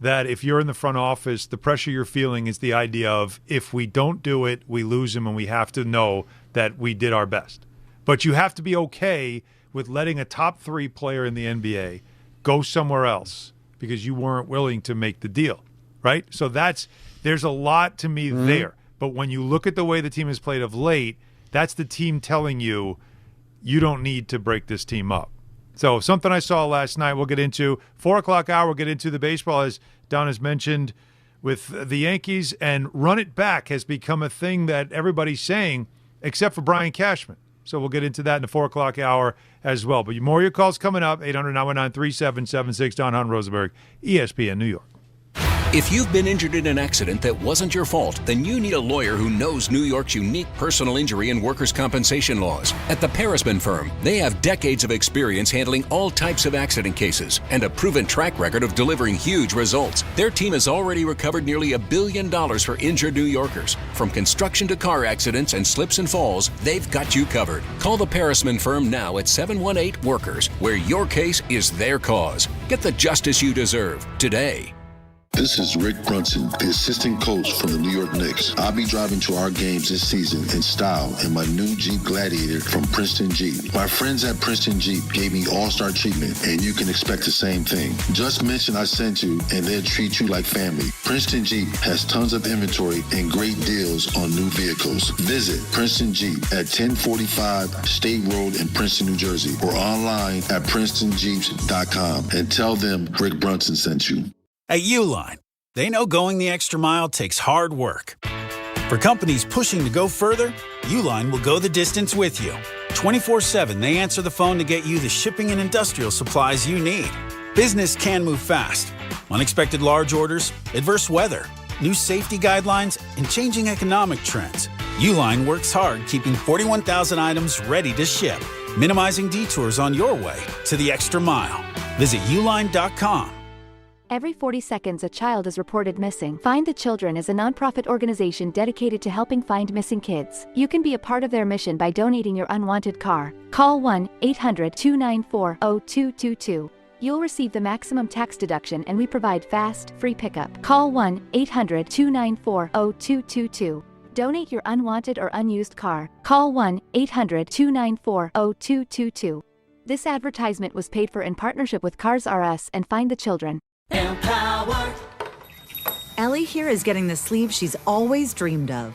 that if you're in the front office, the pressure you're feeling is the idea of if we don't do it, we lose him, and we have to know that we did our best. But you have to be okay with letting a top 3 player in the NBA go somewhere else because you weren't willing to make the deal, right? So there's a lot to me there. But when you look at the way the team has played of late, that's the team telling you don't need to break this team up. So something I saw last night we'll get into. 4 o'clock hour, we'll get into the baseball, as Don has mentioned, with the Yankees. And run it back has become a thing that everybody's saying, except for Brian Cashman. So we'll get into that in the 4 o'clock hour as well. But more of your calls coming up, 800-919-3776. Don Hahn Rosenberg, ESPN New York. If you've been injured in an accident that wasn't your fault, then you need a lawyer who knows New York's unique personal injury and workers' compensation laws. At the Parisman Firm, they have decades of experience handling all types of accident cases and a proven track record of delivering huge results. Their team has already recovered nearly $1 billion for injured New Yorkers. From construction to car accidents and slips and falls, they've got you covered. Call the Parisman Firm now at 718-WORKERS, where your case is their cause. Get the justice you deserve today. This is Rick Brunson, the assistant coach from the New York Knicks. I'll be driving to our games this season in style in my new Jeep Gladiator from Princeton Jeep. My friends at Princeton Jeep gave me all-star treatment, and you can expect the same thing. Just mention I sent you, and they'll treat you like family. Princeton Jeep has tons of inventory and great deals on new vehicles. Visit Princeton Jeep at 1045 State Road in Princeton, New Jersey, or online at PrincetonJeeps.com and tell them Rick Brunson sent you. At Uline, they know going the extra mile takes hard work. For companies pushing to go further, Uline will go the distance with you. 24/7, they answer the phone to get you the shipping and industrial supplies you need. Business can move fast. Unexpected large orders, adverse weather, new safety guidelines, and changing economic trends. Uline works hard keeping 41,000 items ready to ship, minimizing detours on your way to the extra mile. Visit uline.com. Every 40 seconds, a child is reported missing. Find the Children is a nonprofit organization dedicated to helping find missing kids. You can be a part of their mission by donating your unwanted car. Call 1-800-294-0222. You'll receive the maximum tax deduction, and we provide fast, free pickup. Call 1-800-294-0222. Donate your unwanted or unused car. Call 1-800-294-0222. This advertisement was paid for in partnership with Cars R Us and Find the Children. Empower. Ellie here is getting the sleeve she's always dreamed of.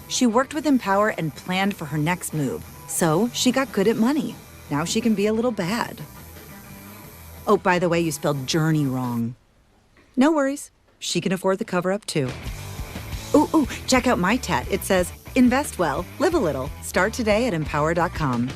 She worked with Empower and planned for her next move, so she got good at money. Now she can be a little bad. Oh, by the way, you spelled journey wrong. No worries. She can afford the cover-up, too. Ooh, check out my tat. It says, invest well, live a little. Start today at empower.com.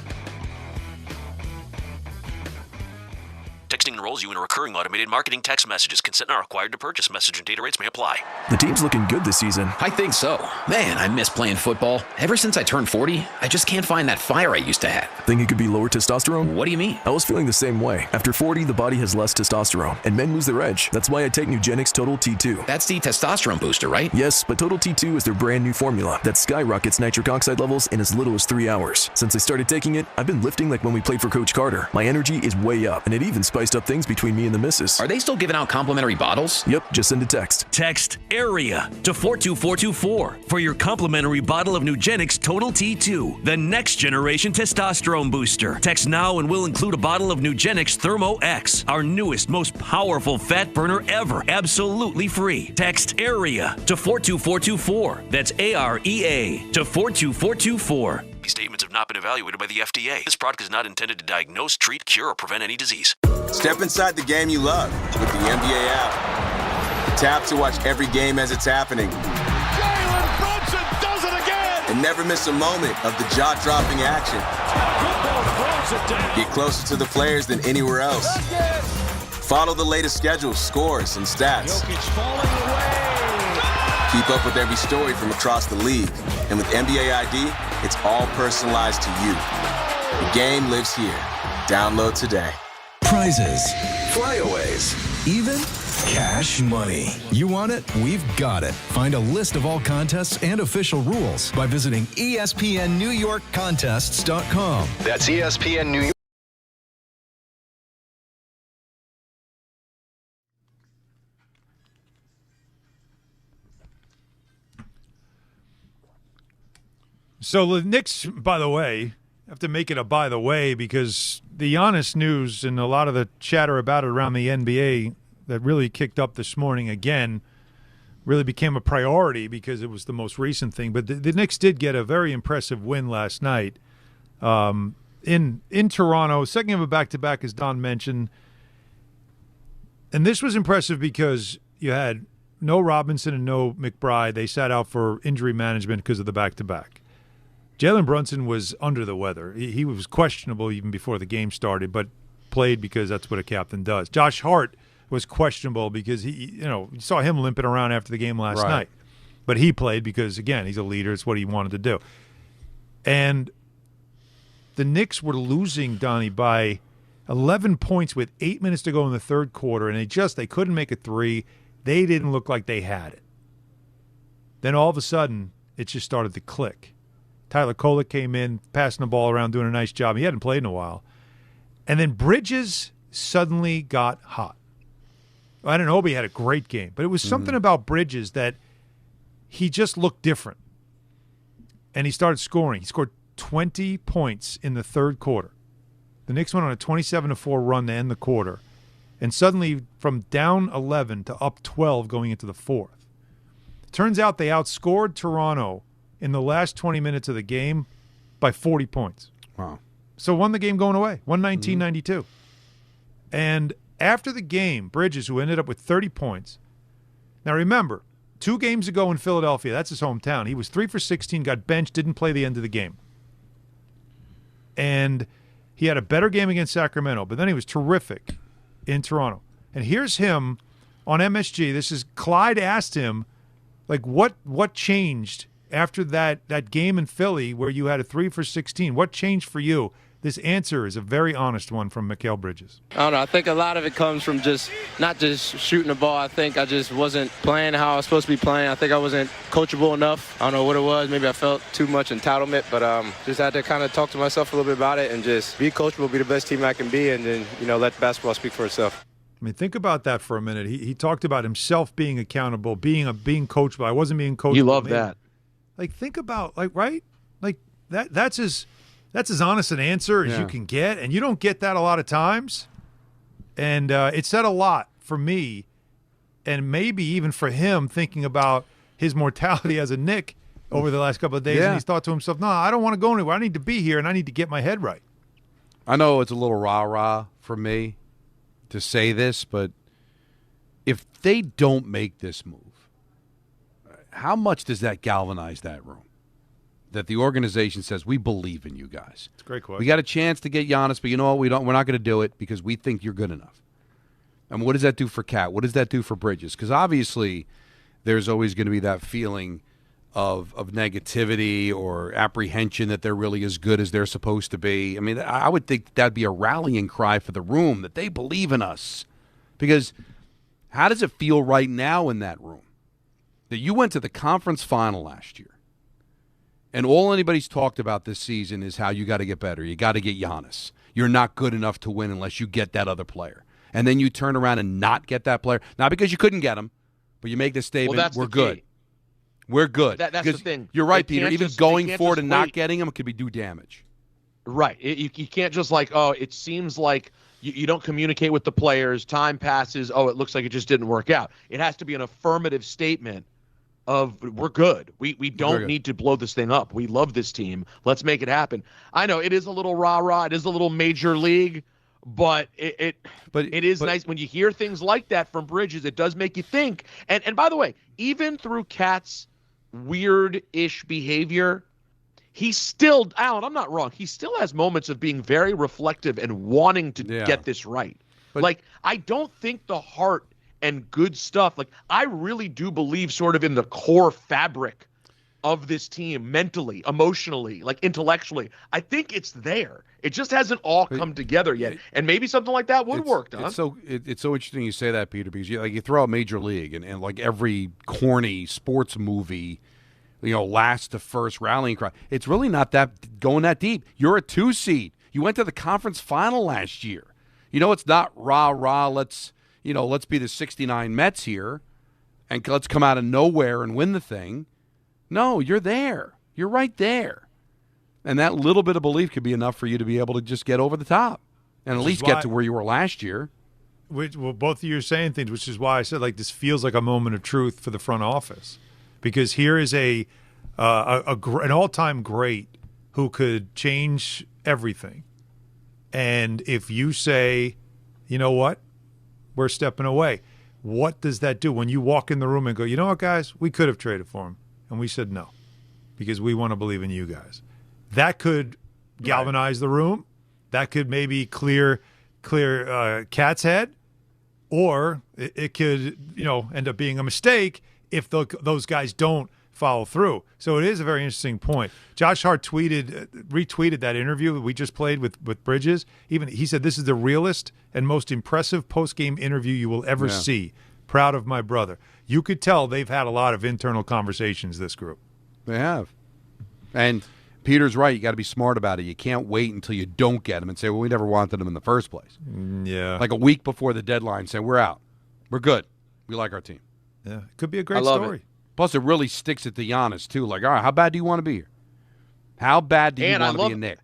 Texting enrolls you in a recurring automated marketing text messages. Consent not required to purchase. Message and data rates may apply. The team's looking good this season. I think so. Man, I miss playing football. Ever since I turned 40, I just can't find that fire I used to have. Think it could be lower testosterone? What do you mean? I was feeling the same way. After 40, the body has less testosterone, and men lose their edge. That's why I take Nugenix Total T2. That's the testosterone booster, right? Yes, but Total T2 is their brand new formula that skyrockets nitric oxide levels in as little as 3 hours. Since I started taking it, I've been lifting like when we played for Coach Carter. My energy is way up, and it even spiced up things between me and the missus. Are they still giving out complimentary bottles? Yep, just send a text. Text AREA to 42424 for your complimentary bottle of Nugenix Total T2, the next generation testosterone booster. Text now and we'll include a bottle of Nugenix Thermo X, our newest, most powerful fat burner ever, absolutely free. Text AREA to 42424. That's AREA to 42424. These statements have not been evaluated by the FDA. This product is not intended to diagnose, treat, cure, or prevent any disease. Step inside the game you love with the NBA app. Tap to watch every game as it's happening. Jalen Brunson does it again! And never miss a moment of the jaw-dropping action. Get closer to the players than anywhere else. Follow the latest schedules, scores, and stats. Keep up with every story from across the league. And with NBA ID, it's all personalized to you. The game lives here. Download today. Prizes, flyaways, even cash money. You want it? We've got it. Find a list of all contests and official rules by visiting ESPNNewYorkContests.com. That's ESPN New York. So the Knicks, by the way, have to make it a by the way because the Giannis news and a lot of the chatter about it around the NBA that really kicked up this morning again really became a priority because it was the most recent thing. But the Knicks did get a very impressive win last night in Toronto. Second game of a back-to-back, as Don mentioned. And this was impressive because you had no Robinson and no McBride. They sat out for injury management because of the back-to-back. Jalen Brunson was under the weather. He was questionable even before the game started, but played because that's what a captain does. Josh Hart was questionable because you saw him limping around after the game last night. But he played because, again, he's a leader. It's what he wanted to do. And the Knicks were losing, Donnie, by 11 points with 8 minutes to go in the third quarter, and they couldn't make a three. They didn't look like they had it. Then all of a sudden, it just started to click. Tyler Kolek came in, passing the ball around, doing a nice job. He hadn't played in a while. And then Bridges suddenly got hot. I don't know if he had a great game, but it was something about Bridges that he just looked different. And he started scoring. He scored 20 points in the third quarter. The Knicks went on a 27-4 run to end the quarter. And suddenly, from down 11 to up 12 going into the fourth. Turns out they outscored Toronto in the last 20 minutes of the game by 40 points. Wow. So won the game going away, 119-92. And after the game, Bridges, who ended up with 30 points. Now remember, 2 games ago in Philadelphia, that's his hometown, he was 3 for 16, got benched, didn't play the end of the game. And he had a better game against Sacramento, but then he was terrific in Toronto. And here's him on MSG. This is Clyde asked him, like, what changed after that game in Philly where you had a 3 for 16? What changed for you? This answer is a very honest one from Mikal Bridges. I don't know. I think a lot of it comes from not just shooting the ball. I think I just wasn't playing how I was supposed to be playing. I think I wasn't coachable enough. I don't know what it was. Maybe I felt too much entitlement, but just had to kind of talk to myself a little bit about it and just be coachable, be the best team I can be, and then, let basketball speak for itself. I mean, think about that for a minute. He talked about himself being accountable, being coachable. I wasn't being coachable. You love that. Like, think about, like, right? Like, that's as honest an answer as you can get, and you don't get that a lot of times. And it said a lot for me, and maybe even for him, thinking about his mortality as a Knick over the last couple of days. And he's thought to himself, no, I don't want to go anywhere. I need to be here, and I need to get my head right. I know it's a little rah-rah for me to say this, but if they don't make this move, how much does that galvanize that room? That the organization says, we believe in you guys. It's a great question. We got a chance to get Giannis, but you know what? We're not going to do it because we think you're good enough. And what does that do for Cat? What does that do for Bridges? Because obviously there's always going to be that feeling of negativity or apprehension that they're really as good as they're supposed to be. I mean, I would think that'd be a rallying cry for the room, that they believe in us. Because how does it feel right now in that room? That you went to the conference final last year, and all anybody's talked about this season is how you got to get better. You got to get Giannis. You're not good enough to win unless you get that other player. And then you turn around and not get that player. Not because you couldn't get him, but you make the statement, we're good. We're good. That's the thing. You're right, Peter. Even going for it and not getting him could be do damage. Right. You can't just like, it seems like you don't communicate with the players. Time passes. It looks like it just didn't work out. It has to be an affirmative statement of we're good. We don't need to blow this thing up. We love this team. Let's make it happen. I know it is a little rah-rah. It is a little major league. But it is nice when you hear things like that from Bridges. It does make you think. And by the way, even through Cat's weird-ish behavior, he still, Alan, I'm not wrong, he still has moments of being very reflective and wanting to get this right. But I don't think the heart and good stuff, I really do believe sort of in the core fabric of this team mentally, emotionally, intellectually. I think it's there. It just hasn't all come together yet. And maybe something like that would work, Don. It's so interesting you say that, Peter, because you throw out Major League and like every corny sports movie, last to first rallying cry. It's really not going that deep. You're a 2 seed. You went to the conference final last year. It's not rah-rah, let's be the 69 Mets here and let's come out of nowhere and win the thing. No, you're there. You're right there. And that little bit of belief could be enough for you to be able to just get over the top and at least get to where you were last year. Both of you are saying things, which is why I said this feels like a moment of truth for the front office. Because here is an all-time great who could change everything. And if you say, you know what, we're stepping away, what does that do? When you walk in the room and go, you know what, guys, we could have traded for him. And we said no because we want to believe in you guys. That could galvanize the room. That could maybe clear Cat's head. Or it could, end up being a mistake if those guys don't follow through. So it is a very interesting point. Josh Hart retweeted that interview that we just played with Bridges. He said, this is the realest and most impressive post-game interview you will ever see. Proud of my brother. You could tell they've had a lot of internal conversations, this group. They have. And Peter's right. You got to be smart about it. You can't wait until you don't get them and say, well, we never wanted them in the first place. Yeah. Like a week before the deadline, say, we're out. We're good. We like our team. Yeah. It could be a great story. Plus, it really sticks it to Giannis, too. Like, all right, how bad do you want to be here? How bad do you want to be a Knick?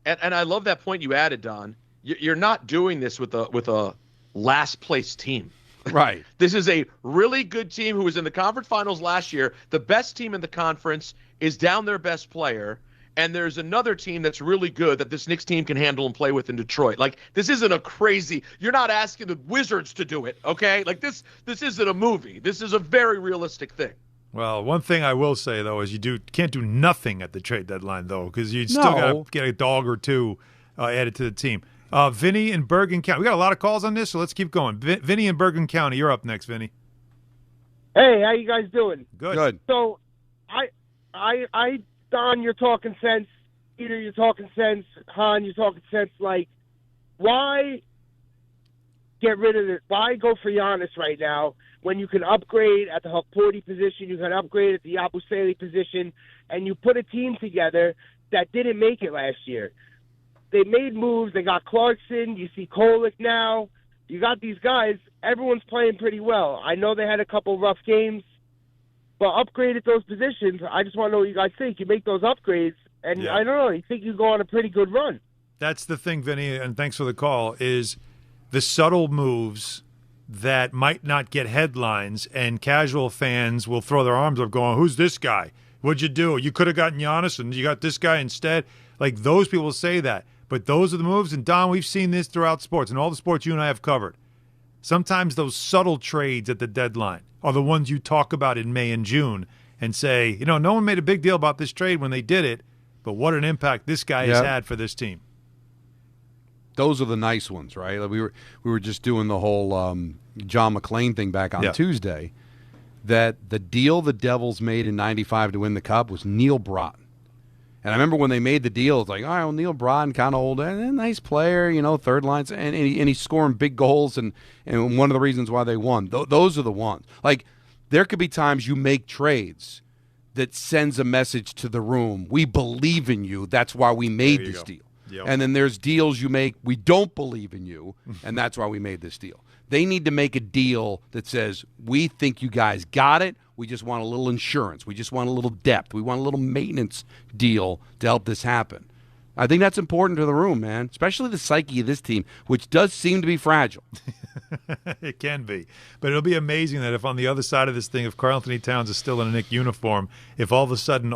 And I love that point you added, Don. You're not doing this with a last-place team. Right. This is a really good team who was in the conference finals last year. The best team in the conference is down their best player, and there's another team that's really good that this Knicks team can handle and play with in Detroit. This isn't a crazy – you're not asking the Wizards to do it, okay? This isn't a movie. This is a very realistic thing. Well, one thing I will say, though, is can't do nothing at the trade deadline, though, because you still got to get a dog or two added to the team. Vinny in Bergen County. We got a lot of calls on this, so let's keep going. Vinny in Bergen County, you're up next, Vinny. Hey, how you guys doing? Good. So, Don, you're talking sense. Peter, you're talking sense. Hahn, you're talking sense. Why get rid of it? Why go for Giannis right now when you can upgrade at the Hukporti position, you can upgrade at the Yabusele position, and you put a team together that didn't make it last year? They made moves. They got Clarkson. You see Kolek now. You got these guys. Everyone's playing pretty well. I know they had a couple rough games, but upgrade at those positions. I just want to know what you guys think. You make those upgrades, and I don't know. You think you go on a pretty good run. That's the thing, Vinny, and thanks for the call, is the subtle moves that might not get headlines, and casual fans will throw their arms up going, who's this guy? What'd you do? You could have gotten Giannis, and you got this guy instead. Like, those people say that. But those are the moves, and Don, we've seen this throughout sports, and all the sports you and I have covered. Sometimes those subtle trades at the deadline are the ones you talk about in May and June and say, no one made a big deal about this trade when they did it, but what an impact this guy has had for this team. Those are the nice ones, right? Like we were just doing the whole John McClain thing back on Tuesday, that the deal the Devils made in '95 to win the Cup was Neil Broughton. And I remember when they made the deal, it's like, all right, well, Neil Broughton, kind of old, nice player, third lines, and he's scoring big goals, and one of the reasons why they won. Those are the ones. Like, there could be times you make trades that sends a message to the room. We believe in you. That's why we made this deal. Yep. And then there's deals you make, we don't believe in you, and that's why we made this deal. They need to make a deal that says, we think you guys got it. We just want a little insurance. We just want a little depth. We want a little maintenance deal to help this happen. I think that's important to the room, man, especially the psyche of this team, which does seem to be fragile. It can be. But it'll be amazing that if on the other side of this thing, if Karl-Anthony Towns is still in a Knicks uniform, if all of a sudden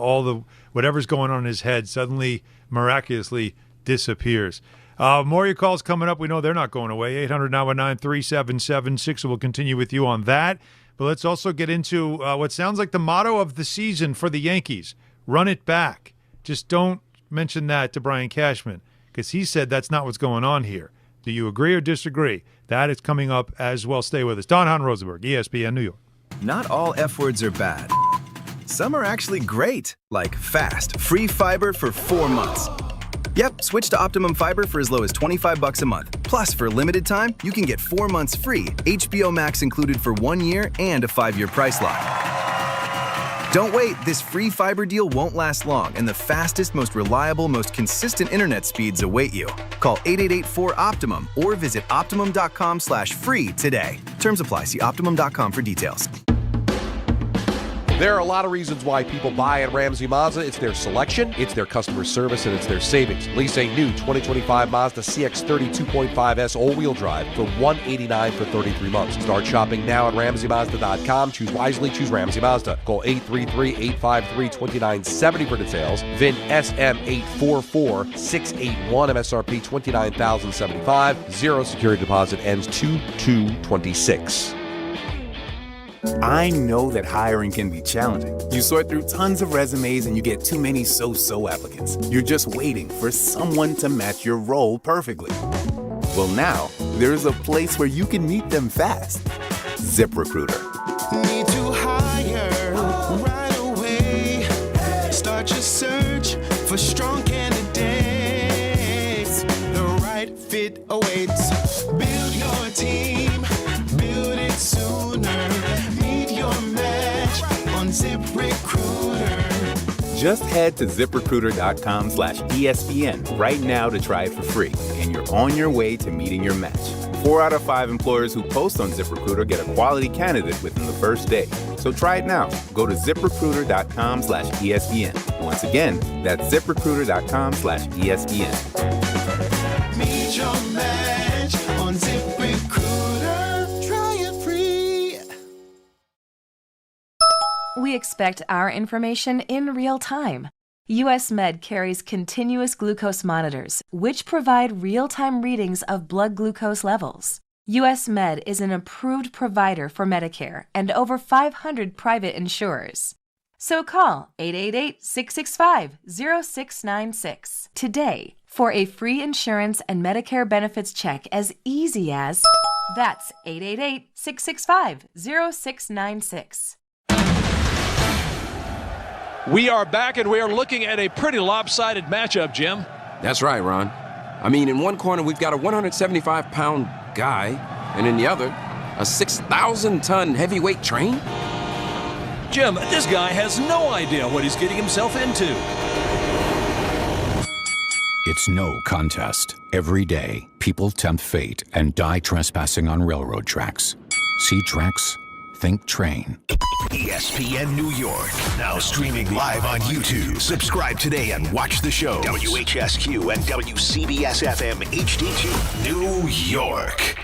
whatever's going on in his head suddenly miraculously disappears. More of your calls coming up. We know they're not going away. 800-919-3776. We'll continue with you on that. But let's also get into what sounds like the motto of the season for the Yankees. Run it back. Just don't mention that to Brian Cashman, because he said that's not what's going on here. Do you agree or disagree? That is coming up as well. Stay with us. Hahn Rosenberg, ESPN New York. Not all F words are bad. Some are actually great, like fast, free fiber for 4 months. Yep, switch to Optimum Fiber for as low as $25 a month. Plus, for a limited time, you can get 4 months free, HBO Max included for 1 year, and a 5-year price lock. Don't wait, this free fiber deal won't last long, and the fastest, most reliable, most consistent internet speeds await you. Call 888-4-OPTIMUM or visit Optimum.com/free today. Terms apply. See Optimum.com for details. There are a lot of reasons why people buy at Ramsey Mazda. It's their selection, it's their customer service, and it's their savings. Lease a new 2025 Mazda CX-30 2.5S all-wheel drive for $189 for 33 months. Start shopping now at RamseyMazda.com. Choose wisely. Choose Ramsey Mazda. Call 833-853-2970 for details. VIN SM844-681. MSRP $29,075. Zero security deposit. Ends 2/2/26. I know that hiring can be challenging. You sort through tons of resumes and you get too many so-so applicants. You're just waiting for someone to match your role perfectly. Well, now, there's a place where you can meet them fast. ZipRecruiter. Need to hire right away. Start your search for strong candidates. The right fit awaits. Build your team. Build it sooner. ZipRecruiter. Just head to ZipRecruiter.com/ESPN right now to try it for free, and you're on your way to meeting your match. 4 out of 5 employers who post on ZipRecruiter get a quality candidate within the first day. So try it now. Go to ZipRecruiter.com/ESPN. Once again, that's ZipRecruiter.com/ESPN. Meet your match on ZipRecruiter. Try it free. We expect our information in real time. US Med carries continuous glucose monitors, which provide real-time readings of blood glucose levels. US Med is an approved provider for Medicare and over 500 private insurers. So call 888-665-0696 today for a free insurance and Medicare benefits check as easy as... That's 888-665-0696. We are back, and we are looking at a pretty lopsided matchup, Jim. That's right, Ron. I mean, in one corner, we've got a 175-pound guy, and in the other, a 6,000-ton heavyweight train. Jim, this guy has no idea what he's getting himself into. It's no contest. Every day, people tempt fate and die trespassing on railroad tracks. See tracks? Think train. ESPN New York, now streaming live on YouTube. Subscribe today and watch the show. WHSQ and WCBS FM HD2, New York.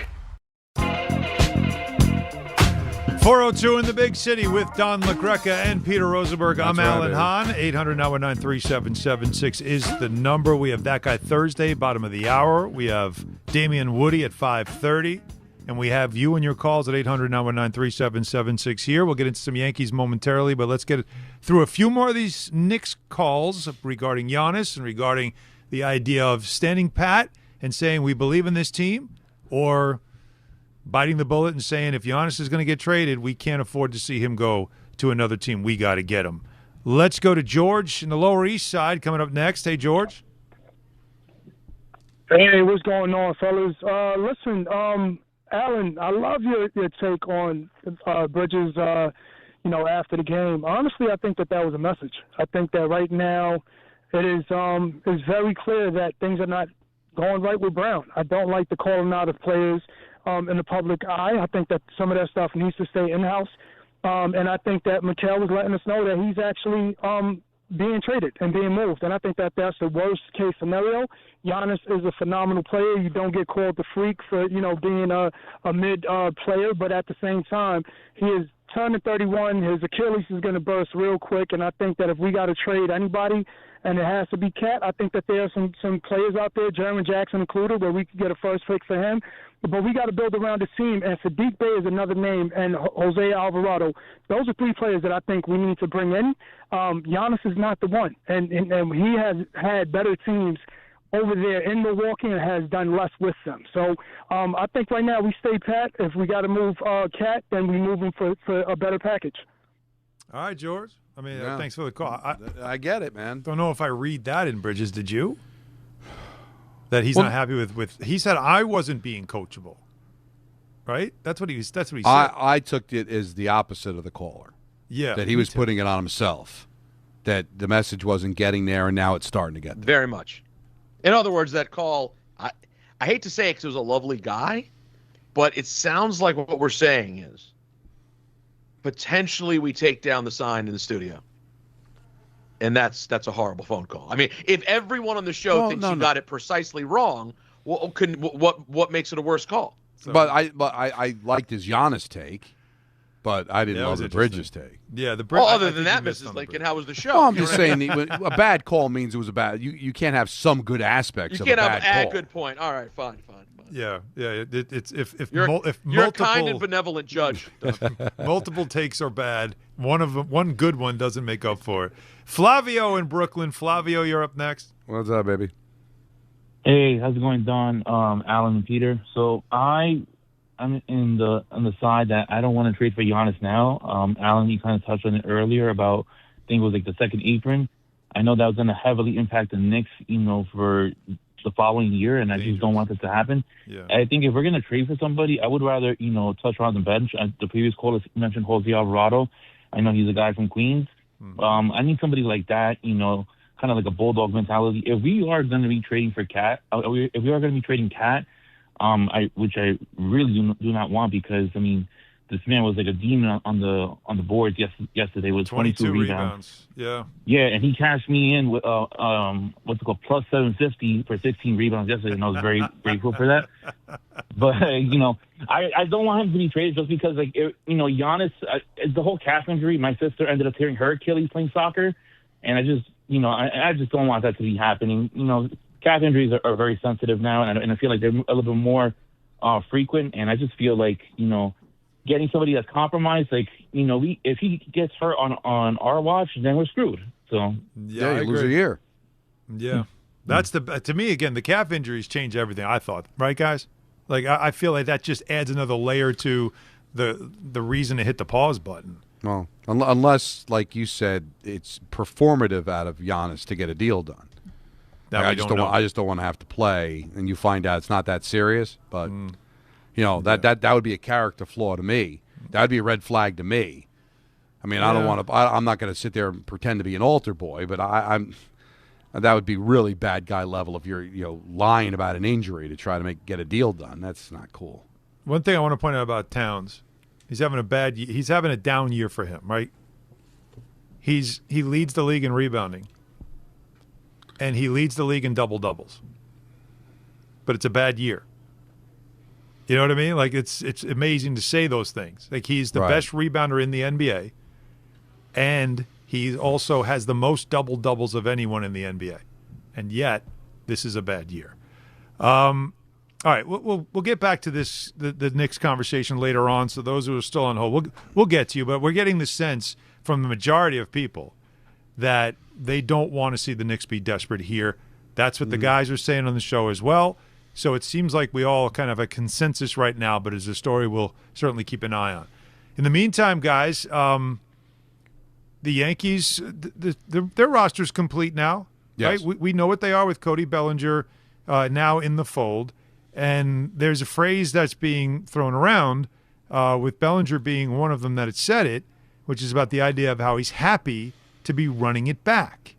402 in the big city with Don LaGreca and Peter Rosenberg. I'm Alan Hahn. 800-919-3776 is the number. We have That Guy Thursday, bottom of the hour. We have Damien Woody at 5:30. And we have you and your calls at 800-919-3776 here. We'll get into some Yankees momentarily, but let's get through a few more of these Knicks calls regarding Giannis and regarding the idea of standing pat and saying we believe in this team, or biting the bullet and saying if Giannis is going to get traded, we can't afford to see him go to another team. We got to get him. Let's go to George in the Lower East Side coming up next. Hey, George. Hey, what's going on, fellas? Listen, Alan, I love your take on Bridges, after the game. Honestly, I think that was a message. I think that right now it is very clear that things are not going right with Brown. I don't like the calling out of players in the public eye. I think that some of that stuff needs to stay in-house. And I think that Mikal was letting us know that he's actually being traded and being moved. And I think that that's the worst-case scenario. Giannis is a phenomenal player. You don't get called the freak for, being a mid player. But at the same time, he is turning 31. His Achilles is going to burst real quick. And I think that if we got to trade anybody, and it has to be Cat, I think that there are some players out there, Jeremy Jackson included, where we could get a first pick for him. But we got to build around the team, and Sadiq Bey is another name, and Jose Alvarado. Those are three players that I think we need to bring in. Giannis is not the one, and he has had better teams over there in Milwaukee and has done less with them. So I think right now we stay pat. If we got to move Cat, then we move him for a better package. All right, George. I mean, thanks for the call. I get it, man. Don't know if I read that in Bridges. Did you? That he's not happy with. He said I wasn't being coachable. Right? That's what he said. I took it as the opposite of the caller. Yeah. That he was putting it on himself. That the message wasn't getting there, and now it's starting to get there. Very much. In other words, that call, I hate to say it because it was a lovely guy, but it sounds like what we're saying is potentially we take down the sign in the studio. And that's a horrible phone call. I mean, if everyone on the show thinks you got it precisely wrong, what makes it a worse call? So, but I liked his Giannis take, but I didn't love the Bridges take. Yeah, the Bridges. Other than that, Mrs. Lincoln, how was the show? Well, I'm just saying a bad call means it was a bad. You can't have some good aspects of a bad call. You can't have a good point. All right, fine. Yeah. It's if you're multiple, a kind and benevolent judge. Multiple takes are bad. One good one doesn't make up for it. Flavio in Brooklyn. Flavio, you're up next. What's up, baby? Hey, how's it going, Don, Alan, and Peter? So I'm on the side that I don't want to trade for Giannis now. Alan, you kind of touched on it earlier about I think it was like the second apron. I know that was going to heavily impact the Knicks, for the following year, and I just don't want this to happen. Yeah. I think if we're going to trade for somebody, I would rather, touch around the bench. The previous caller mentioned Jose Alvarado. I know he's a guy from Queens. Mm-hmm. I need somebody like that, kind of like a bulldog mentality. If we are going to be trading for Cat, if we are going to be trading Cat, which I really do not want, because, I mean, this man was like a demon on the boards yesterday with 22 rebounds. Yeah. Yeah, and he cashed me in with what's it called, plus 750 for 16 rebounds yesterday, and I was very grateful for that. But I don't want him to be traded just because Giannis, the whole calf injury. My sister ended up tearing her Achilles playing soccer, and I just I just don't want that to be happening. Calf injuries are very sensitive now, and I feel like they're a little bit more frequent, and I just feel like getting somebody that's compromised, if he gets hurt on our watch, then we're screwed. So yeah, you lose a year. Yeah, that's to me again. The calf injuries change everything. I thought, right, guys? Like I feel like that just adds another layer to the reason to hit the pause button. Well, unless, like you said, it's performative out of Giannis to get a deal done. I just don't want to have to play, and you find out it's not that serious, but. That would be a character flaw to me. That would be a red flag to me. I mean, I don't want to. I'm not going to sit there and pretend to be an altar boy, but I'm That would be really bad guy level if you're lying about an injury to try to get a deal done. That's not cool. One thing I want to point out about Towns, he's having a down year for him, right? He leads the league in rebounding, and he leads the league in double-doubles. But it's a bad year. You know what I mean? Like, it's amazing to say those things. Like, he's the best rebounder in the NBA, and he also has the most double-doubles of anyone in the NBA. And yet, this is a bad year. All right, we'll get back to this the Knicks conversation later on. So those who are still on hold, we'll get to you. But we're getting the sense from the majority of people that they don't want to see the Knicks be desperate here. That's what the guys are saying on the show as well. So it seems like we all kind of have a consensus right now, but it's a story we'll certainly keep an eye on. In the meantime, guys, the Yankees, their roster's complete now. Yes. Right? We know what they are with Cody Bellinger now in the fold. And there's a phrase that's being thrown around with Bellinger being one of them that had said it, which is about the idea of how he's happy to be running it back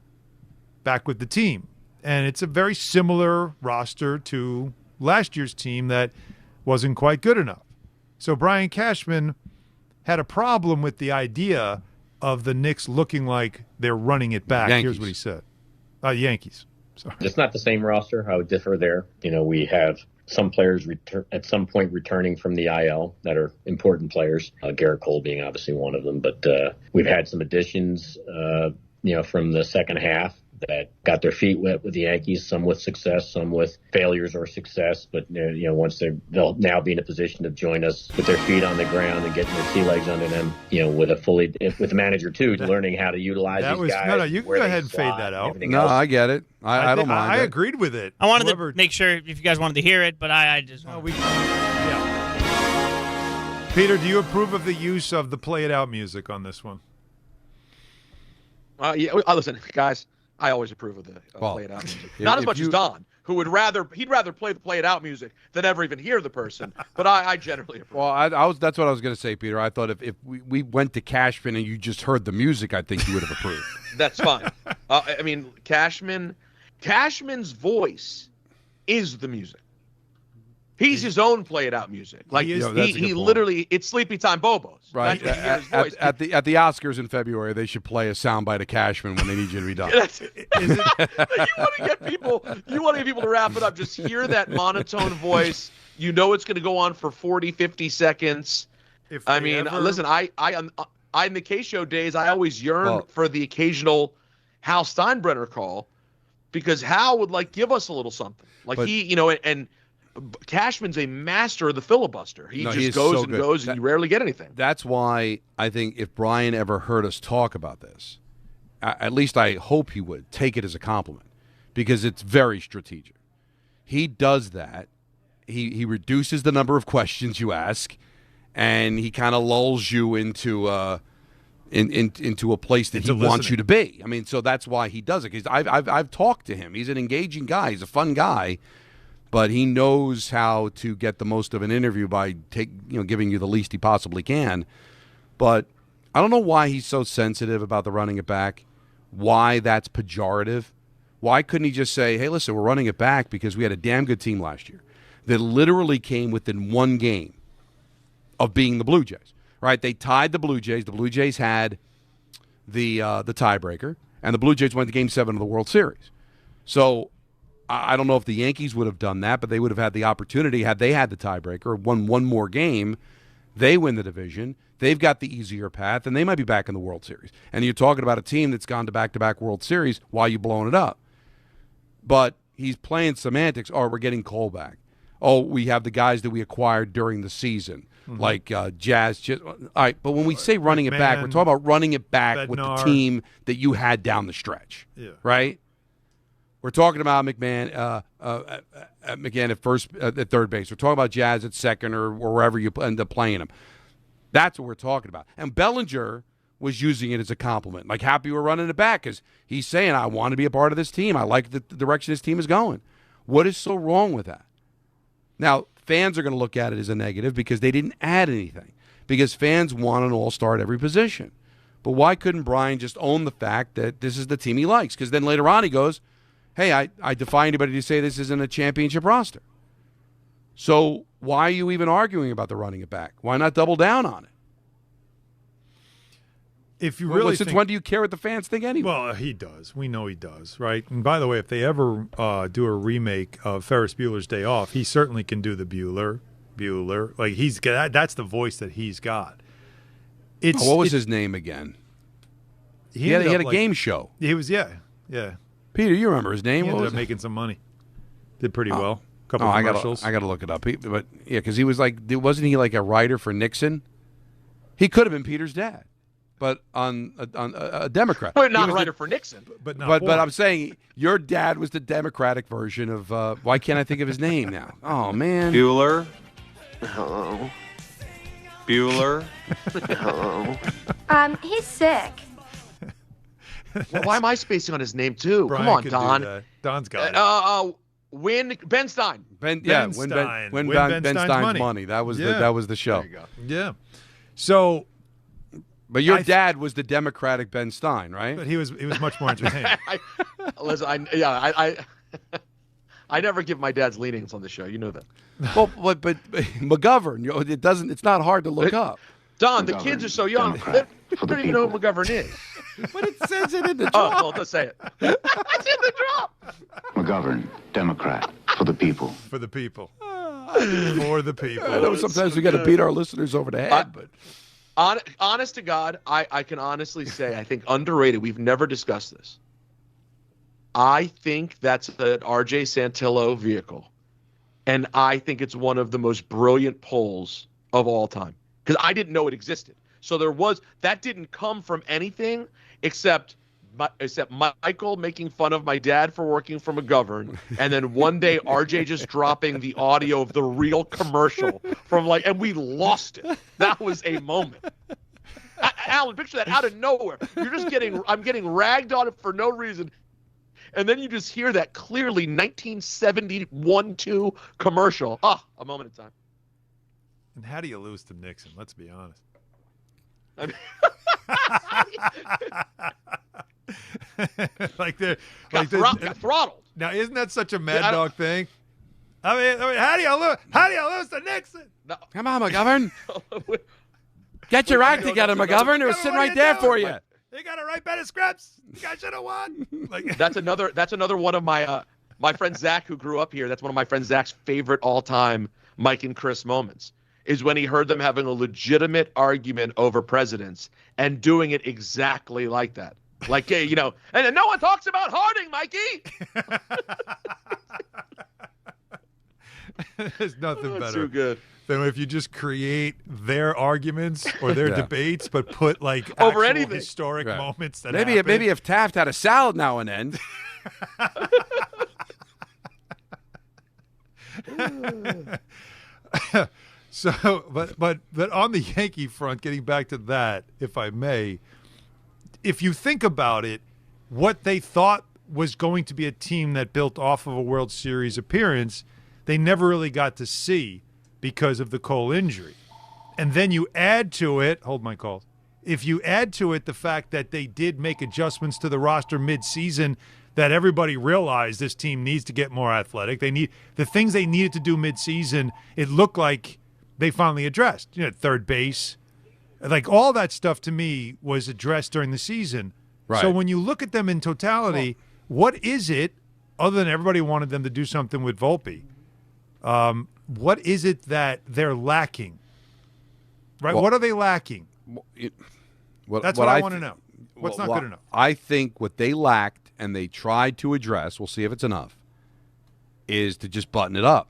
with the team. And it's a very similar roster to last year's team that wasn't quite good enough. So Brian Cashman had a problem with the idea of the Knicks looking like they're running it back. Yankees. Here's what he said. Yankees. Sorry. It's not the same roster. I would differ there. We have some players at some point returning from the IL that are important players. Garrett Cole being obviously one of them. But we've had some additions, from the second half that got their feet wet with the Yankees, some with success, some with failures or success. But, once they'll now be in a position to join us with their feet on the ground and getting their sea legs under them, with the manager, too, learning how to utilize these guys. No, you can go ahead and fade that out. No, I get it. I don't mind I it. agreed with it. I wanted to make sure if you guys wanted to hear it, but I just... Peter, do you approve of the use of the play it out music on this one? Listen, guys, I always approve of the play it out music. Not as much as Don, who would rather play the play it out music than ever even hear the person. But I generally approve. Well, that's what I was going to say, Peter. I thought if we went to Cashman and you just heard the music, I think you would have approved. That's fine. Cashman's voice is the music. He's his own play it out music. Like he literally, it's Sleepy Time Bobos. Right. At the Oscars in February, they should play a soundbite of Cashman when they need you to be done. You want to get people to wrap it up. Just hear that monotone voice. You know it's going to go on for 40, 50 seconds. Listen, I in the K-Show days, I always yearned for the occasional Hal Steinbrenner call because Hal would give us a little something. And Cashman's a master of the filibuster. He goes and you rarely get anything. That's why I think if Brian ever heard us talk about this, at least I hope he would take it as a compliment because it's very strategic. He does that. He reduces the number of questions you ask, and he kind of lulls you into a place that he wants you to be. So that's why he does it. Because I've talked to him. He's an engaging guy. He's a fun guy. But he knows how to get the most of an interview by giving you the least he possibly can. But I don't know why he's so sensitive about the running it back, why that's pejorative. Why couldn't he just say, hey, listen, we're running it back because we had a damn good team last year that literally came within one game of being the Blue Jays, right? They tied the Blue Jays. The Blue Jays had the tiebreaker, and the Blue Jays went to Game 7 of the World Series. So I don't know if the Yankees would have done that, but they would have had the opportunity had they had the tiebreaker, won one more game, they win the division, they've got the easier path, and they might be back in the World Series. And you're talking about a team that's gone to back-to-back World Series while you're blowing it up. But he's playing semantics. Oh, we're getting Cole back. Oh, we have the guys that we acquired during the season, like Jazz. All right, but when we say running it back, we're talking about running it back with the team that you had down the stretch, right? We're talking about McMahon at third base. We're talking about Jazz at second or wherever you end up playing him. That's what we're talking about. And Bellinger was using it as a compliment, like happy we're running it back because he's saying, I want to be a part of this team. I like the direction this team is going. What is so wrong with that? Now, fans are going to look at it as a negative because they didn't add anything, because fans want an all-star at every position. But why couldn't Brian just own the fact that this is the team he likes? Because then later on he goes, hey, I defy anybody to say this isn't a championship roster. So why are you even arguing about the running it back? Why not double down on it? If you really since when do you care what the fans think anyway? Well, he does. We know he does, right? And by the way, if they ever do a remake of Ferris Bueller's Day Off, he certainly can do the Bueller. Like he's got that's the voice that he's got. What was his name again? He had a game show. He was yeah. Peter, you remember his name? He ended up making some money. Did pretty well. A couple of commercials. I got to look it up. But yeah, because he was wasn't he like a writer for Nixon? He could have been Peter's dad. But on a Democrat, but not a writer for Nixon. But I'm saying your dad was the Democratic version of. Why can't I think of his name now? Oh man, Bueller. Hello. Bueller. Hello. He's sick. Well, why am I spacing on his name too? Brian Come on, could Don. do that. Don's got it. Ben Stein. Ben Stein's money. That was the show. There you go. Yeah. So. But your dad was the Democratic Ben Stein, right? But he was much more entertaining. I never give my dad's leanings on the show. You know that. Well, but McGovern, it's not hard to look up. Don, the kids are so young. They don't even know who McGovern is. But it says it in the drop. Oh, well, let's say it. It's in the drop. McGovern, Democrat, for the people. For the people. For the people. I know sometimes we got to beat our listeners over the head, but. Honest to God, I can honestly say I think underrated. We've never discussed this. I think that's an RJ Santillo vehicle, and I think it's one of the most brilliant polls of all time because I didn't know it existed. So that didn't come from anything except Michael making fun of my dad for working for McGovern, and then one day RJ just dropping the audio of the real commercial from and we lost it. That was a moment. Alan, picture that out of nowhere. I'm getting ragged on it for no reason. And then you just hear that clearly 1971-2 commercial. A moment in time. And how do you lose to Nixon? Let's be honest. I mean, got throttled. Now, isn't that such a mad dog thing? I mean, how do you lose to Nixon? No. Come on, McGovern. Get your act together, McGovern. It was sitting right there for you. You got to write better scripts. You guys should have won. That's another one of my friend Zach, who grew up here. That's one of my friend Zach's favorite all-time Mike and Chris moments. Is when he heard them having a legitimate argument over presidents and doing it exactly like that. And no one talks about Harding, Mikey. There's nothing better too good than if you just create their arguments or their debates, but put over actual anything historic moments that maybe if Taft had a salad now and then. So, but on the Yankee front, getting back to that, if I may, if you think about it, what they thought was going to be a team that built off of a World Series appearance, they never really got to see because of the Cole injury. And then you add to it, hold my calls, if you add to it the fact that they did make adjustments to the roster midseason that everybody realized this team needs to get more athletic. They need the things they needed to do midseason, it looked like they finally addressed. Third base. All that stuff to me was addressed during the season. Right. So when you look at them in totality, what is it, other than everybody wanted them to do something with Volpe, what is it that they're lacking? Right? What are they lacking? That's what I want to know. What's not good enough? I think what they lacked and they tried to address, we'll see if it's enough, is to just button it up.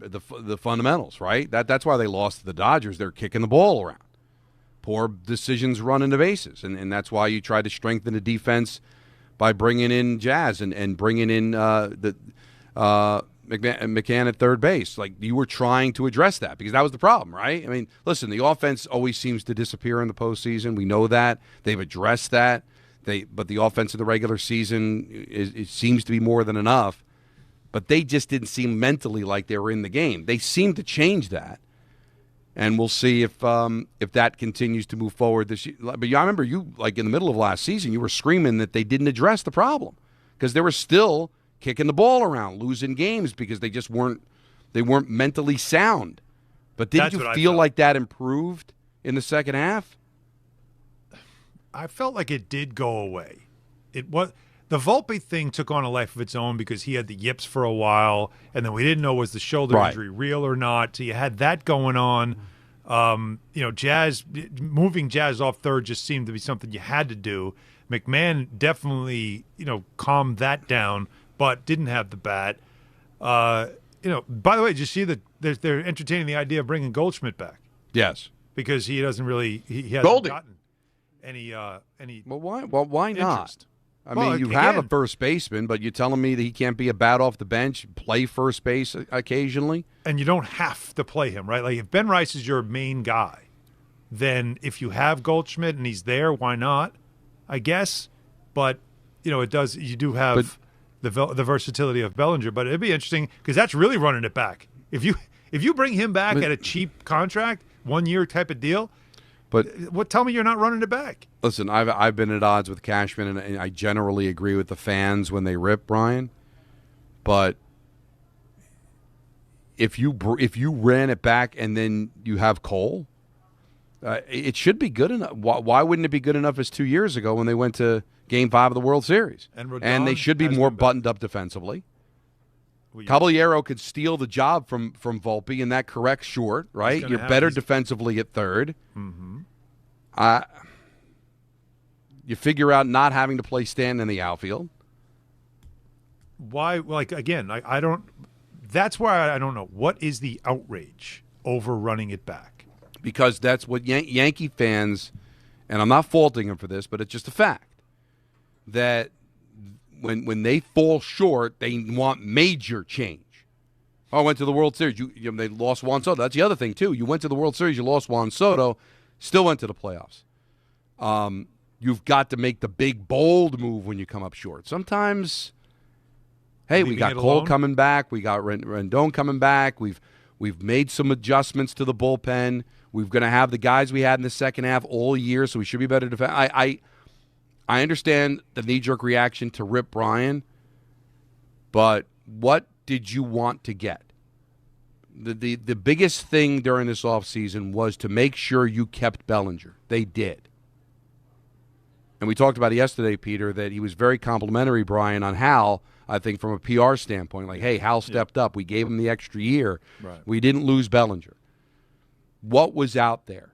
The fundamentals, right? That's why they lost to the Dodgers. They're kicking the ball around. Poor decisions running the bases. And that's why you try to strengthen the defense by bringing in Jazz and bringing in McCann at third base. You were trying to address that because that was the problem, right? I mean, listen, the offense always seems to disappear in the postseason. We know that. They've addressed that. But the offense in the regular season it seems to be more than enough. But they just didn't seem mentally like they were in the game. They seem to change that, and we'll see if that continues to move forward this year. But I remember you, in the middle of last season, you were screaming that they didn't address the problem because there were still kicking the ball around, losing games because they just weren't mentally sound. But didn't you feel like that improved in the second half? I felt like it did go away. It was the Volpe thing took on a life of its own because he had the yips for a while, and then we didn't know was the shoulder injury real or not. So you had that going on. Jazz moving Jazz off third just seemed to be something you had to do. McMahon definitely, calmed that down, but didn't have the bat. By the way, did you see that they're entertaining the idea of bringing Goldschmidt back? Yes, because he doesn't really he hasn't gotten any. Well, why? Well, why not? Interest. I mean, you have a first baseman, but you're telling me that he can't be a bat off the bench, play first base occasionally? And you don't have to play him, right? Like, if Ben Rice is your main guy, then if you have Goldschmidt and he's there, why not? I guess. But, it does. You do have the versatility of Bellinger. But it'd be interesting because that's really running it back. If you bring him back at a cheap contract, 1 year type of deal, but tell me you're not running it back. Listen, I've been at odds with Cashman, and I generally agree with the fans when they rip Brian. But if you ran it back and then you have Cole, it should be good enough. Why wouldn't it be good enough as 2 years ago when they went to Game 5 of the World Series? And they should be more buttoned up defensively. Caballero could steal the job from Volpe, and that corrects short, right? You're better defensively at third. Mm-hmm. You figure out not having to play Stanton in the outfield. Why? Like, again, I don't – that's why I don't know. What is the outrage over running it back? Because that's what Yankee fans – and I'm not faulting them for this, but it's just a fact that – when they fall short, they want major change. I went to the World Series. They lost Juan Soto. That's the other thing, too. You went to the World Series, you lost Juan Soto, still went to the playoffs. You've got to make the big, bold move when you come up short. Sometimes, hey, we got Cole coming back. We got Rendon coming back. We've made some adjustments to the bullpen. We're going to have the guys we had in the second half all year, so we should be better defense. I understand the knee-jerk reaction to rip Brian, but what did you want to get? The biggest thing during this offseason was to make sure you kept Bellinger. They did. And we talked about it yesterday, Peter, that he was very complimentary, Brian, on Hal, I think, from a PR standpoint. Like, hey, Hal stepped up. We gave him the extra year. Right. We didn't lose Bellinger. What was out there?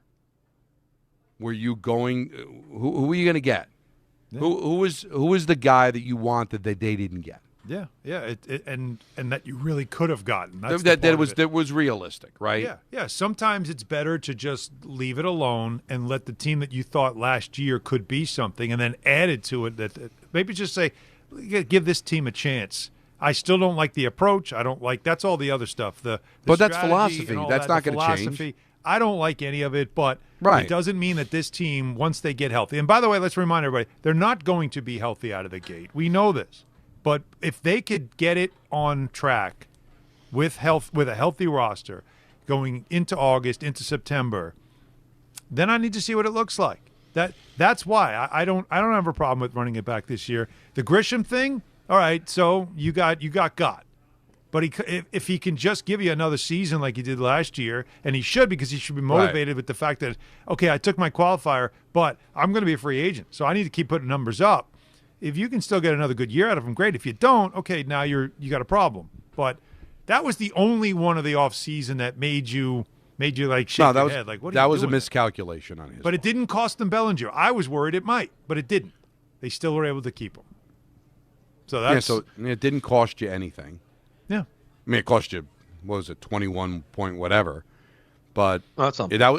Were you going who were you going to get? Yeah. Who was the guy that you wanted that they didn't get? Yeah, and that you really could have gotten. That was realistic, right? Yeah. Sometimes it's better to just leave it alone and let the team that you thought last year could be something, and then add to it. That maybe just say, give this team a chance. I still don't like the approach. I don't like that's all the other stuff. But that's philosophy. That's not going to change. I don't like any of it, but it doesn't mean that this team, once they get healthy, and by the way, let's remind everybody, they're not going to be healthy out of the gate. We know this. But if they could get it on track with a healthy roster going into August, into September, then I need to see what it looks like. That's why I don't have a problem with running it back this year. The Grisham thing, all right, so you got. But if he can just give you another season like he did last year, and he should because he should be motivated with the fact that, okay, I took my qualifier, but I'm going to be a free agent, so I need to keep putting numbers up. If you can still get another good year out of him, great. If you don't, okay, now you got a problem. But that was the only one of the offseason that made you like shake your head. Like, what? That was a miscalculation on his. But it didn't cost them Bellinger. I was worried it might, but it didn't. They still were able to keep him. So that's so it didn't cost you anything. Yeah, I mean it cost you, what was it, 21 point whatever, but that's something. That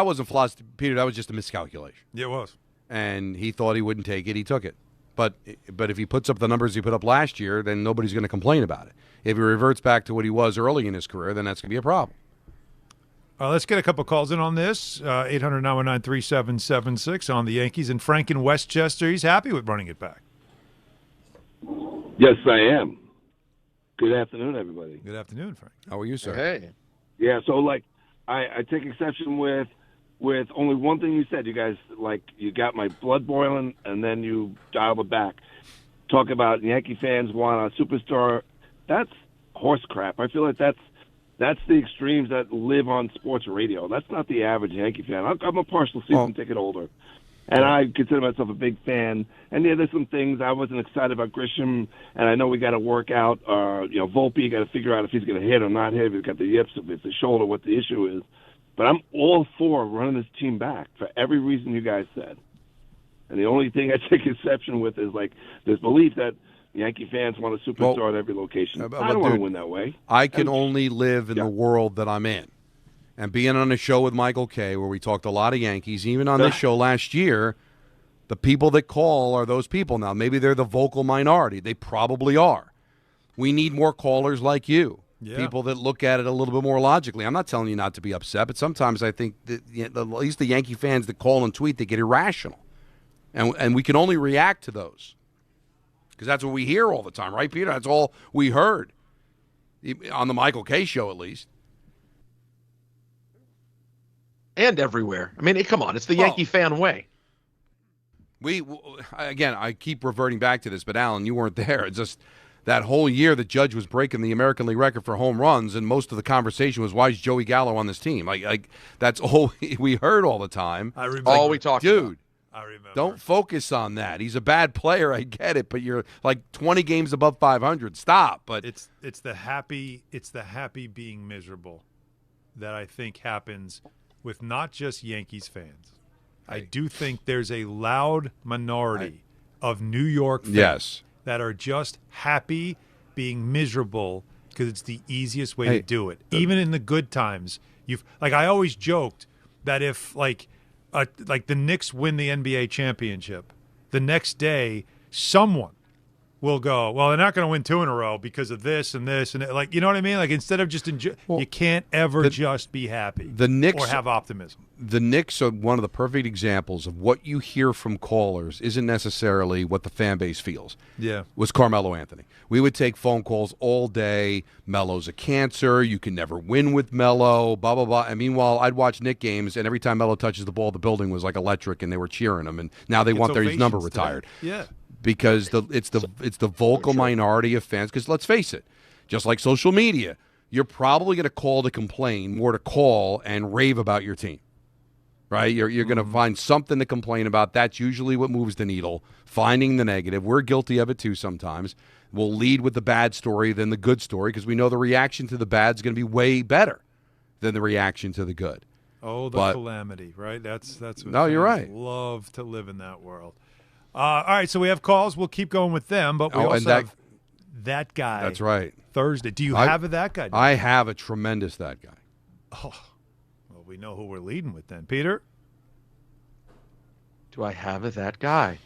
wasn't philosophy, Peter. That was just a miscalculation. Yeah, it was. And he thought he wouldn't take it. He took it. But if he puts up the numbers he put up last year, then nobody's going to complain about it. If he reverts back to what he was early in his career, then that's going to be a problem. Let's get a couple calls in on this. 800-919-3776 on the Yankees. And Frank in Westchester, he's happy with running it back. Yes, I am. Good afternoon, everybody. Good afternoon, Frank. How are you, sir? Hey. Yeah, so, I take exception with only one thing you said. You guys, you got my blood boiling, and then you dialed it back. talk about Yankee fans want a superstar. That's horse crap. I feel like that's the extremes that live on sports radio. That's not the average Yankee fan. I'm a partial season ticket holder, and I consider myself a big fan. And yeah, there's some things I wasn't excited about Grisham, and I know we got to work out. Volpe, you got to figure out if he's going to hit or not hit. If he's got the yips, if it's the shoulder, what the issue is. But I'm all for running this team back for every reason you guys said. And the only thing I take exception with is like this belief that Yankee fans want a superstar at every location. I don't want to win that way. I can only live in the world that I'm in. And being on a show with Michael Kay where we talked a lot of Yankees, even on this show last year, the people that call are those people now. Maybe they're the vocal minority. They probably are. We need more callers like you, people that look at it a little bit more logically. I'm not telling you not to be upset, but sometimes I think that at least the Yankee fans that call and tweet, they get irrational. And we can only react to those. Because that's what we hear all the time, right, Peter? That's all we heard on the Michael Kay show, at least. And everywhere. I mean, come on. It's the Yankee fan way. Again, I keep reverting back to this, but, Alan, you weren't there. It's just that whole year the Judge was breaking the American League record for home runs, and most of the conversation was, why is Joey Gallo on this team? Like that's all we heard all the time. I remember. All we talked about. Dude. I remember. Don't focus on that. He's a bad player. I get it, but you're like 20 games above 500. Stop. But it's the happy being miserable that I think happens with not just Yankees fans. I do think there's a loud minority of New York fans that are just happy being miserable because it's the easiest way to do it. Even in the good times, I always joked that if like the Knicks win the NBA championship, the next day someone will go, well, they're not going to win 2 in a row because of this and this and like, you know what I mean? Like instead of just you can't ever just be happy. The Knicks or have optimism. The Knicks are one of the perfect examples of what you hear from callers isn't necessarily what the fan base feels. Yeah, was Carmelo Anthony. We would take phone calls all day. Melo's a cancer. You can never win with Melo. Blah blah blah. And meanwhile, I'd watch Knick games, and every time Melo touches the ball, the building was like electric, and they were cheering him. And now they want their number retired. Yeah. Because it's the vocal minority of fans. Because let's face it, just like social media, you're probably going to call to complain more to call and rave about your team, right? You're going to find something to complain about. That's usually what moves the needle. Finding the negative. We're guilty of it too sometimes. We'll lead with the bad story than the good story because we know the reaction to the bad is going to be way better than the reaction to the good. Oh, the calamity, right? That's what no, you're right. Love to live in that world. All right, so we have calls. We'll keep going with them, but we also have that guy. That's right. Thursday. Do you have a that guy? I have a tremendous that guy. Oh, well, we know who we're leading with then. Peter? Do I have a that guy?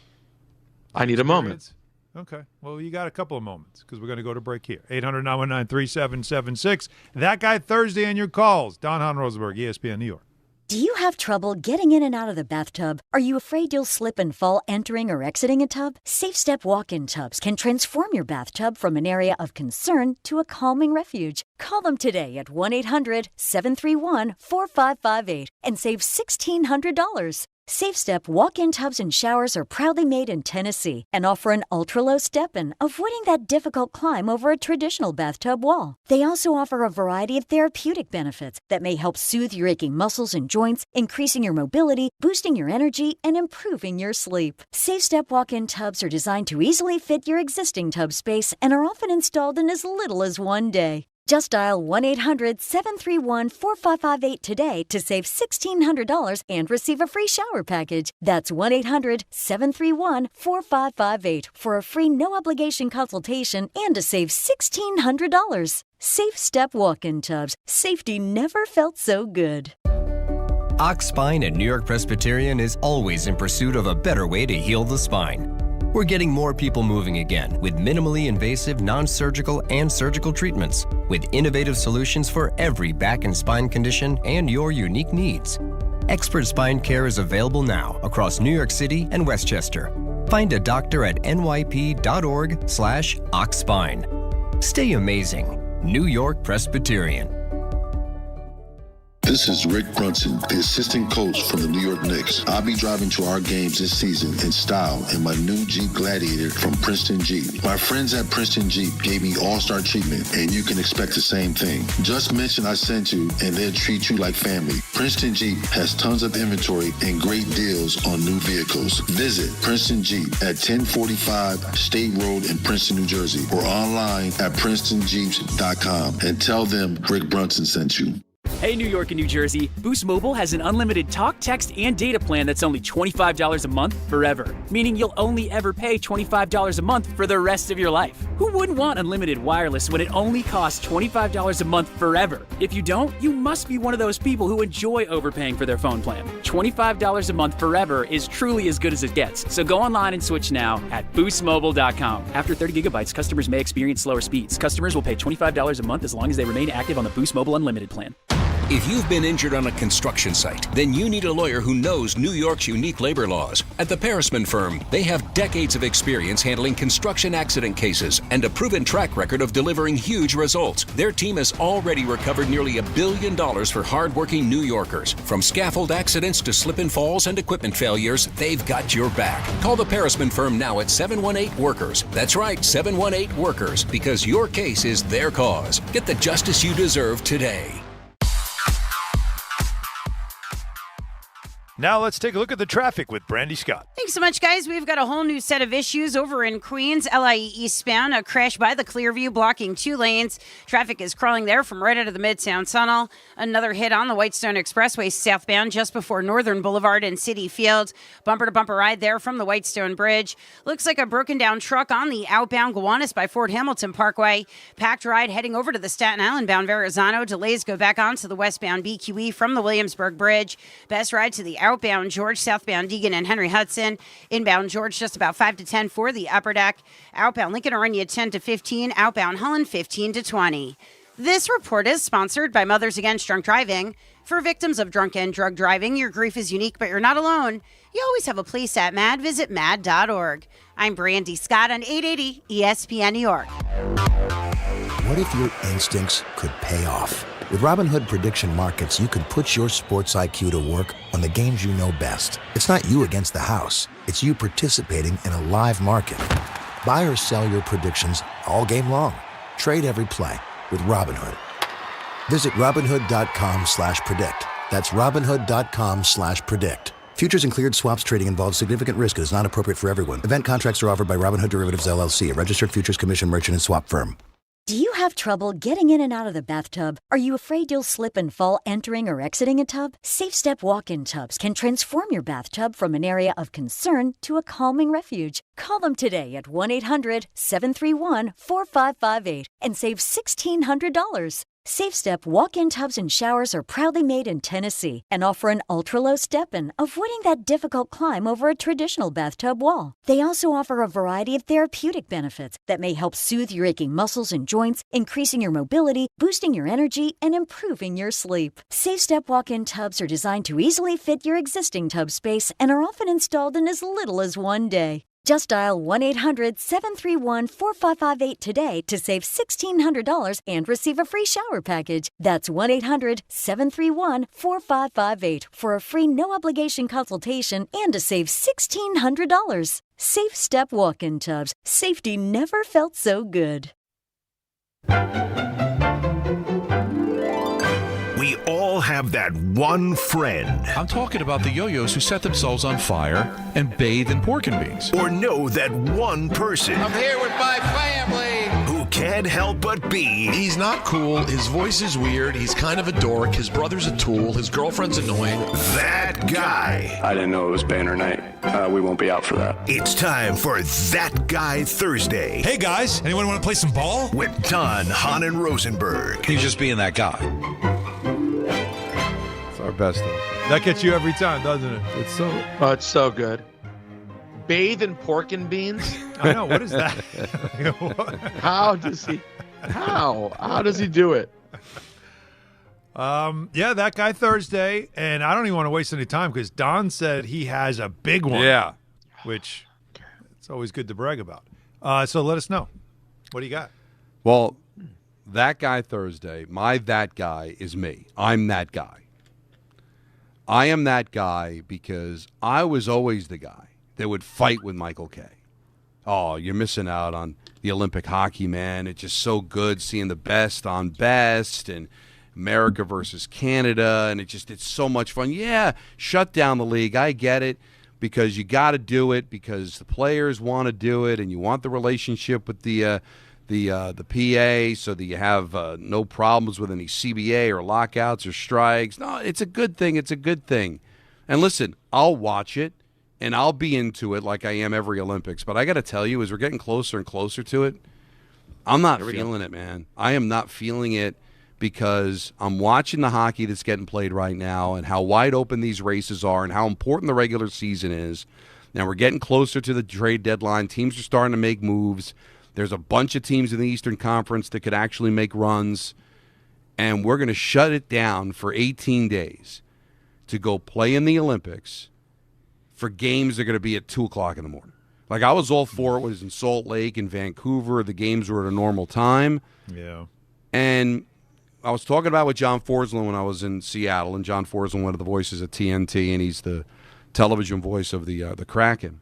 I need a moment. Okay. Well, you got a couple of moments because we're going to go to break here. 800-919-3776. That guy Thursday on your calls. Hahn Rosenberg, ESPN New York. Do you have trouble getting in and out of the bathtub? Are you afraid you'll slip and fall entering or exiting a tub? Safe Step walk-in tubs can transform your bathtub from an area of concern to a calming refuge. Call them today at 1-800-731-4558 and save $1,600. Safe Step walk-in tubs and showers are proudly made in Tennessee and offer an ultra-low step-in, avoiding that difficult climb over a traditional bathtub wall. They also offer a variety of therapeutic benefits that may help soothe your aching muscles and joints, increasing your mobility, boosting your energy, and improving your sleep. Safe Step walk-in tubs are designed to easily fit your existing tub space and are often installed in as little as 1 day. Just dial 1-800-731-4558 today to save $1,600 and receive a free shower package. That's 1-800-731-4558 for a free no-obligation consultation and to save $1,600. Safe Step walk-in tubs. Safety never felt so good. Ox Spine at New York Presbyterian is always in pursuit of a better way to heal the spine. We're getting more people moving again with minimally invasive, non-surgical, and surgical treatments with innovative solutions for every back and spine condition and your unique needs. Expert spine care is available now across New York City and Westchester. Find a doctor at nyp.org/oxspine. Stay amazing. New York Presbyterian. This is Rick Brunson, the assistant coach from the New York Knicks. I'll be driving to our games this season in style in my new Jeep Gladiator from Princeton Jeep. My friends at Princeton Jeep gave me all-star treatment, and you can expect the same thing. Just mention I sent you, and they'll treat you like family. Princeton Jeep has tons of inventory and great deals on new vehicles. Visit Princeton Jeep at 1045 State Road in Princeton, New Jersey, or online at PrincetonJeeps.com and tell them Rick Brunson sent you. Hey, New York and New Jersey, Boost Mobile has an unlimited talk, text, and data plan that's only $25 a month forever. Meaning you'll only ever pay $25 a month for the rest of your life. Who wouldn't want unlimited wireless when it only costs $25 a month forever? If you don't, you must be one of those people who enjoy overpaying for their phone plan. $25 a month forever is truly as good as it gets. So go online and switch now at boostmobile.com. After 30 gigabytes, customers may experience slower speeds. Customers will pay $25 a month as long as they remain active on the Boost Mobile Unlimited plan. If you've been injured on a construction site, then you need a lawyer who knows New York's unique labor laws. At the Parisman Firm, they have decades of experience handling construction accident cases and a proven track record of delivering huge results. Their team has already recovered nearly $1 billion for hardworking New Yorkers. From scaffold accidents to slip and falls and equipment failures, they've got your back. Call the Parisman Firm now at 718-WORKERS. That's right, 718-WORKERS, because your case is their cause. Get the justice you deserve today. Now let's take a look at the traffic with Brandy Scott. Thanks so much, guys. We've got a whole new set of issues over in Queens. LIE eastbound, a crash by the Clearview blocking 2 lanes. Traffic is crawling there from right out of the Midtown Tunnel. Another hit on the Whitestone Expressway southbound just before Northern Boulevard and City Field. Bumper-to-bumper ride there from the Whitestone Bridge. Looks like a broken down truck on the outbound Gowanus by Fort Hamilton Parkway. Packed ride heading over to the Staten Island bound Verrazano. Delays go back onto the westbound BQE from the Williamsburg Bridge. Best ride to the outbound George, southbound Deegan and Henry Hudson. Inbound George just about 5 to 10 for the upper deck. Outbound Lincoln Orynia 10 to 15. Outbound Holland 15 to 20. This report is sponsored by Mothers Against Drunk Driving. For victims of drunk and drug driving, your grief is unique, but you're not alone. You always have a place at MAD. Visit mad.org. I'm Brandy Scott on 880 ESPN New York. What if your instincts could pay off? With Robinhood Prediction Markets, you can put your sports IQ to work on the games you know best. It's not you against the house. It's you participating in a live market. Buy or sell your predictions all game long. Trade every play with Robinhood. Visit Robinhood.com/predict. That's Robinhood.com/predict. Futures and cleared swaps trading involves significant risk and is not appropriate for everyone. Event contracts are offered by Robinhood Derivatives LLC, a registered futures commission merchant and swap firm. Do you have trouble getting in and out of the bathtub? Are you afraid you'll slip and fall entering or exiting a tub? SafeStep walk-in tubs can transform your bathtub from an area of concern to a calming refuge. Call them today at 1-800-731-4558 and save $1,600. SafeStep walk-in tubs and showers are proudly made in Tennessee and offer an ultra-low step-in, avoiding that difficult climb over a traditional bathtub wall. They also offer a variety of therapeutic benefits that may help soothe your aching muscles and joints, increasing your mobility, boosting your energy, and improving your sleep. SafeStep walk-in tubs are designed to easily fit your existing tub space and are often installed in as little as 1 day. Just dial 1-800-731-4558 today to save $1,600 and receive a free shower package. That's 1-800-731-4558 for a free no-obligation consultation and to save $1,600. Safe Step walk-in tubs. Safety never felt so good. We all have that one friend. I'm talking about the yo-yos who set themselves on fire and bathe in pork and beans. Or know that one person. I'm here with my family. Who can't help but be. He's not cool. His voice is weird. He's kind of a dork. His brother's a tool. His girlfriend's annoying. That guy. I didn't know it was Banner night. We won't be out for that. It's time for That Guy Thursday. Hey guys, anyone want to play some ball? With Don, Hahn, and Rosenberg. He's just being that guy. Our best though. That gets you every time, doesn't it? It's so good. Bathe in pork and beans? I know, what is that? How does he do it? Yeah, That Guy Thursday, and I don't even want to waste any time because Don said he has a big one. Yeah. Which it's always good to brag about. So let us know. What do you got? Well, That Guy Thursday, my that guy is me. I'm that guy. I am that guy because I was always the guy that would fight with Michael Kay. Oh, you're missing out on the Olympic hockey, man. It's just so good seeing the best on best and America versus Canada, and it's so much fun. Yeah, shut down the league. I get it because you got to do it because the players want to do it, and you want the relationship with the PA so that you have no problems with any CBA or lockouts or strikes. No, it's a good thing. It's a good thing. And listen, I'll watch it. And I'll be into it like I am every Olympics. But I got to tell you, as we're getting closer and closer to it, I'm not feeling it, man. I am not feeling it because I'm watching the hockey that's getting played right now and how wide open these races are and how important the regular season is. Now we're getting closer to the trade deadline. Teams are starting to make moves. There's a bunch of teams in the Eastern Conference that could actually make runs. And we're going to shut it down for 18 days to go play in the Olympics for games that are going to be at 2 o'clock in the morning. Like, I was all for it. It was in Salt Lake and Vancouver. The games were at a normal time. Yeah. And I was talking about with John Forsland when I was in Seattle, and John Forsland, one of the voices at TNT, and he's the television voice of the Kraken,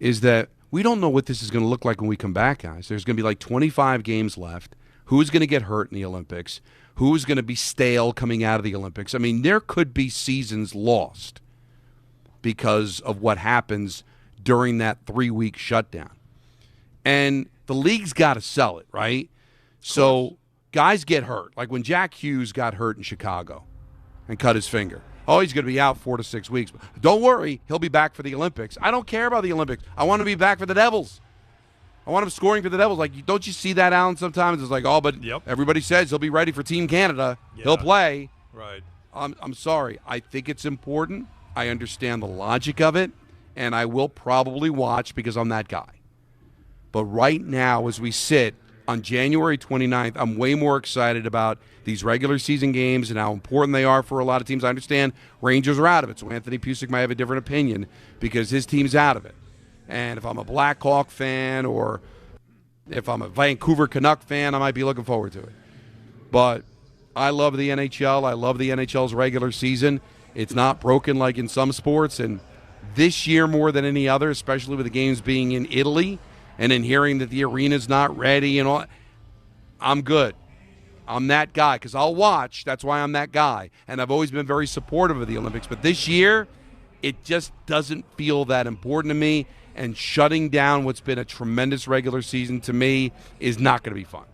is that we don't know what this is going to look like when we come back, guys. There's going to be like 25 games left. Who's going to get hurt in the Olympics? Who's going to be stale coming out of the Olympics? I mean, there could be seasons lost because of what happens during that 3-week shutdown. And the league's got to sell it, right? So guys get hurt. Like when Jack Hughes got hurt in Chicago and cut his finger. Oh, he's going to be out 4 to 6 weeks. Don't worry, he'll be back for the Olympics. I don't care about the Olympics. I want to be back for the Devils. I want him scoring for the Devils. Like, don't you see that, Alan, sometimes? It's like, oh, but everybody says he'll be ready for Team Canada. Yeah. He'll play. Right. I'm sorry. I think it's important. I understand the logic of it, and I will probably watch because I'm that guy. But right now, as we sit on January 29th, I'm way more excited about these regular season games and how important they are for a lot of teams. I understand Rangers are out of it, so Anthony Pusick might have a different opinion because his team's out of it. And if I'm a Blackhawk fan or if I'm a Vancouver Canuck fan, I might be looking forward to it. But I love the NHL. I love the NHL's regular season. It's not broken like in some sports. And this year more than any other, especially with the games being in Italy and then hearing that the arena's not ready and all, I'm good. I'm that guy because I'll watch. That's why I'm that guy. And I've always been very supportive of the Olympics. But this year, it just doesn't feel that important to me. And shutting down what's been a tremendous regular season to me is not going to be fun.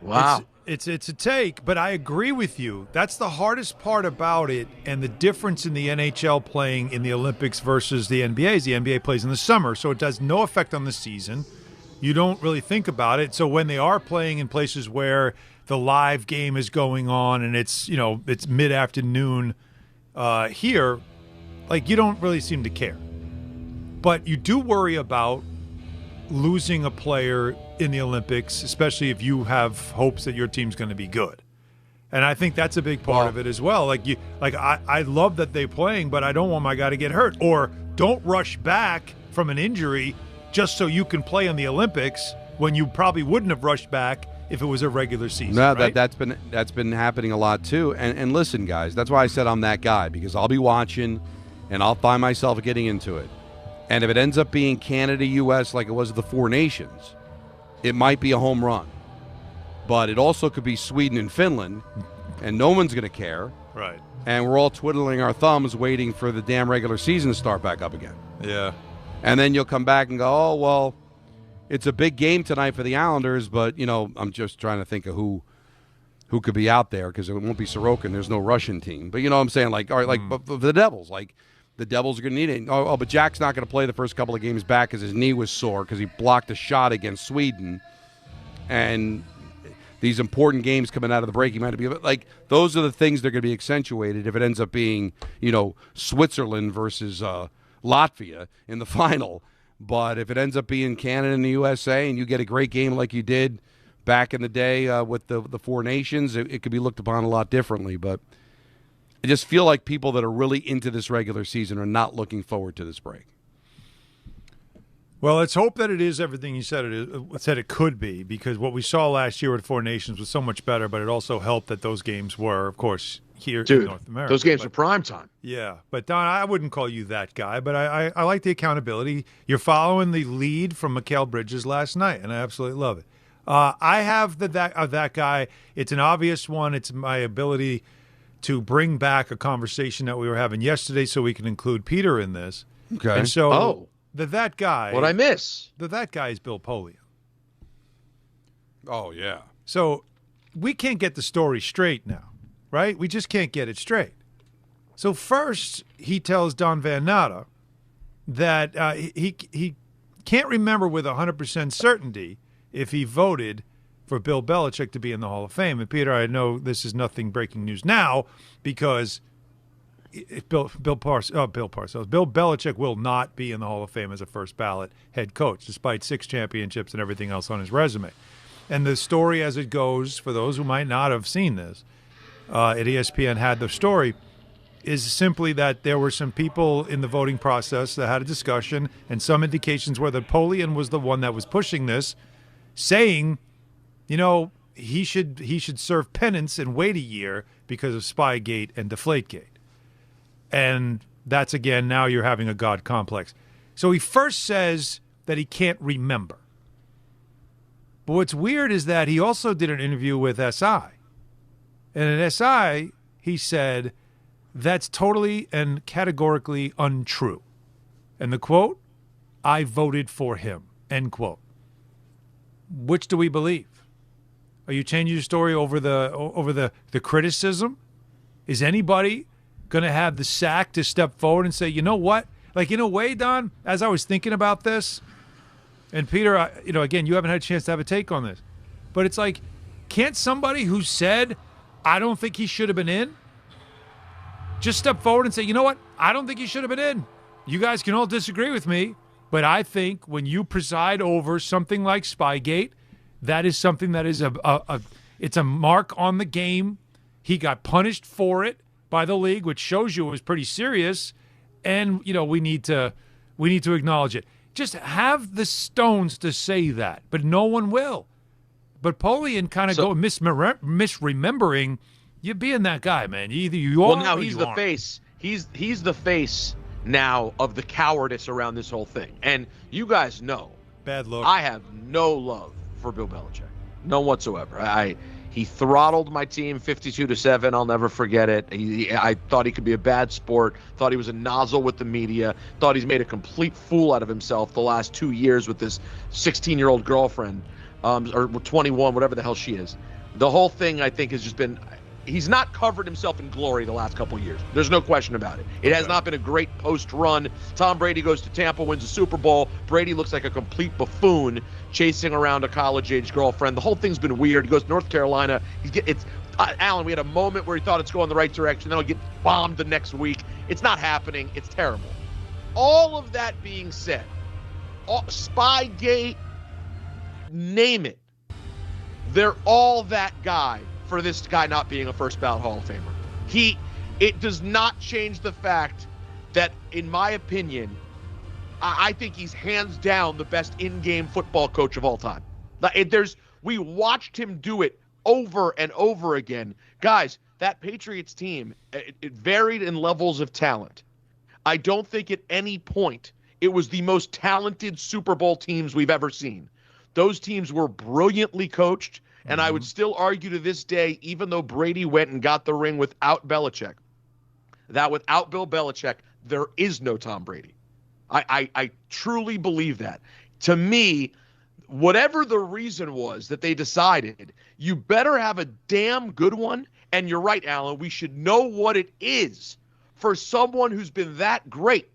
Wow. It's a take, but I agree with you. That's the hardest part about it, and the difference in the NHL playing in the Olympics versus the NBA is the NBA plays in the summer, so it does no effect on the season. You don't really think about it. So when they are playing in places where the live game is going on and it's mid-afternoon here, like, you don't really seem to care. But you do worry about losing a player in the Olympics, especially if you have hopes that your team's going to be good. And I think that's a big part of it as well. I love that they're playing, but I don't want my guy to get hurt. Or don't rush back from an injury just so you can play in the Olympics when you probably wouldn't have rushed back if it was a regular season. No, right? that's been happening a lot too. And listen, guys, that's why I said I'm that guy, because I'll be watching and I'll find myself getting into it. And if it ends up being Canada, U.S. like it was the Four Nations, it might be a home run. But it also could be Sweden and Finland, and no one's going to care. Right. And we're all twiddling our thumbs waiting for the damn regular season to start back up again. Yeah. And then you'll come back and go, oh, well, it's a big game tonight for the Islanders, but, I'm just trying to think of who could be out there because it won't be Sorokin. There's no Russian team. But you know what I'm saying? Like, all right, but the Devils, the Devils are going to need it. Oh, but Jack's not going to play the first couple of games back because his knee was sore because he blocked a shot against Sweden. And these important games coming out of the break, he might be like, those are the things that are going to be accentuated if it ends up being, Switzerland versus Latvia in the final. But if it ends up being Canada and the USA and you get a great game like you did back in the day with the Four Nations, it could be looked upon a lot differently. But I just feel like people that are really into this regular season are not looking forward to this break. Well, let's hope that it is everything you said it could be, because what we saw last year with Four Nations was so much better, but it also helped that those games were, of course, here Dude, in North America. Those games are prime time. Yeah, but Don, I wouldn't call you that guy, but I like the accountability. You're following the lead from Mikal Bridges last night, and I absolutely love it. I have that guy. It's an obvious one. It's my ability to bring back a conversation that we were having yesterday so we can include Peter in this. Okay. And so that guy. What'd I miss? That guy is Bill Polian. Oh, yeah. So we can't get the story straight now, right? We just can't get it straight. So first, he tells Don Van Natta that he can't remember with 100% certainty if he voted for Bill Belichick to be in the Hall of Fame. And Peter, I know this is nothing breaking news now because Bill Belichick will not be in the Hall of Fame as a first ballot head coach, despite 6 championships and everything else on his resume. And the story as it goes, for those who might not have seen this, at ESPN had the story, is simply that there were some people in the voting process that had a discussion and some indications where Polian was the one that was pushing this, saying, he should serve penance and wait a year because of Spygate and Deflategate. And that's, again, now you're having a God complex. So he first says that he can't remember. But what's weird is that he also did an interview with SI. And at SI, he said, that's totally and categorically untrue. And the quote, I voted for him, end quote. Which do we believe? Are you changing your story over the criticism? Is anybody going to have the sack to step forward and say, you know what? Like, in a way, Don, as I was thinking about this, and Peter, again, you haven't had a chance to have a take on this, but it's like, can't somebody who said, I don't think he should have been in, just step forward and say, you know what? I don't think he should have been in. You guys can all disagree with me, but I think when you preside over something like Spygate, that is something that is it's a mark on the game. He got punished for it by the league, which shows you it was pretty serious, and we need to acknowledge it. Just have the stones to say that, but no one will. But Polian kind of misremembering. You're being that guy, man. Either you are. Well, now or he's you the aren't. face. He's the face now of the cowardice around this whole thing. And you guys know, bad look. I have no love for Bill Belichick, none whatsoever. He throttled my team 52-7. I'll never forget it. I thought he could be a bad sport. Thought he was a nozzle with the media. Thought he's made a complete fool out of himself the last 2 years with this 16-year-old girlfriend, or 21, whatever the hell she is. The whole thing, I think, has just been. He's not covered himself in glory the last couple of years. There's no question about it. It has not been a great post-run. Tom Brady goes to Tampa, wins the Super Bowl. Brady looks like a complete buffoon chasing around a college-age girlfriend. The whole thing's been weird. He goes to North Carolina. Alan, we had a moment where he thought it's going the right direction. Then he'll get bombed the next week. It's not happening. It's terrible. All of that being said, Spygate, name it. They're all that guy for this guy not being a first ballot Hall of Famer. It does not change the fact that, in my opinion, I think he's hands down the best in-game football coach of all time. We watched him do it over and over again. Guys, that Patriots team, it varied in levels of talent. I don't think at any point it was the most talented Super Bowl teams we've ever seen. Those teams were brilliantly coached. And I would still argue to this day, even though Brady went and got the ring without Belichick, that without Bill Belichick, there is no Tom Brady. I truly believe that. To me, whatever the reason was that they decided, you better have a damn good one. And you're right, Alan, we should know what it is for someone who's been that great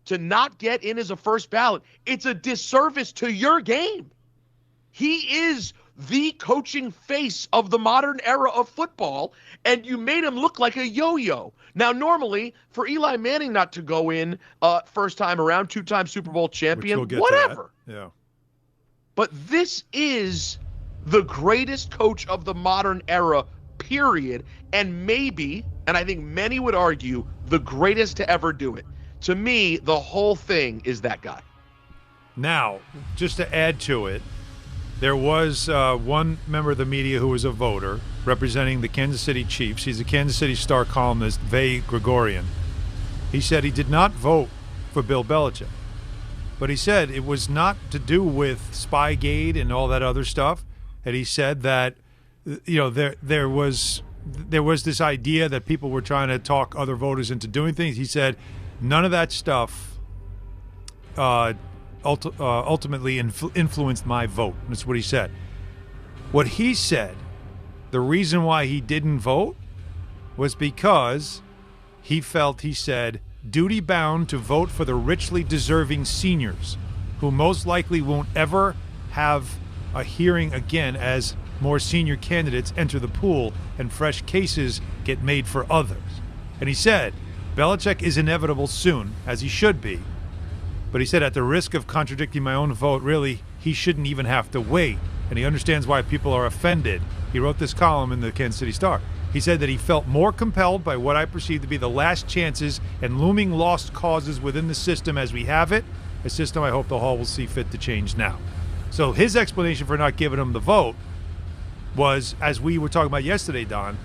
to not get in as a first ballot. It's a disservice to your game. He is the coaching face of the modern era of football, and you made him look like a yo-yo. Now, normally, for Eli Manning not to go in first time around, 2-time Super Bowl champion, whatever. Yeah. But this is the greatest coach of the modern era, period, and maybe, and I think many would argue, the greatest to ever do it. To me, the whole thing is that guy. Now, just to add to it, there was one member of the media who was a voter representing the Kansas City Chiefs. He's a Kansas City Star columnist, Vay Gregorian. He said he did not vote for Bill Belichick. But he said it was not to do with Spygate and all that other stuff. And he said that, there was this idea that people were trying to talk other voters into doing things. He said none of that stuff ultimately influenced my vote. That's what he said. What he said, the reason why he didn't vote was because he said, duty-bound to vote for the richly deserving seniors who most likely won't ever have a hearing again as more senior candidates enter the pool and fresh cases get made for others. And he said, Belichick is inevitable soon, as he should be. But he said, at the risk of contradicting my own vote, really, he shouldn't even have to wait. And he understands why people are offended. He wrote this column in the Kansas City Star. He said that he felt more compelled by what I perceive to be the last chances and looming lost causes within the system as we have it, a system I hope the Hall will see fit to change now. So his explanation for not giving him the vote was, as we were talking about yesterday, Don,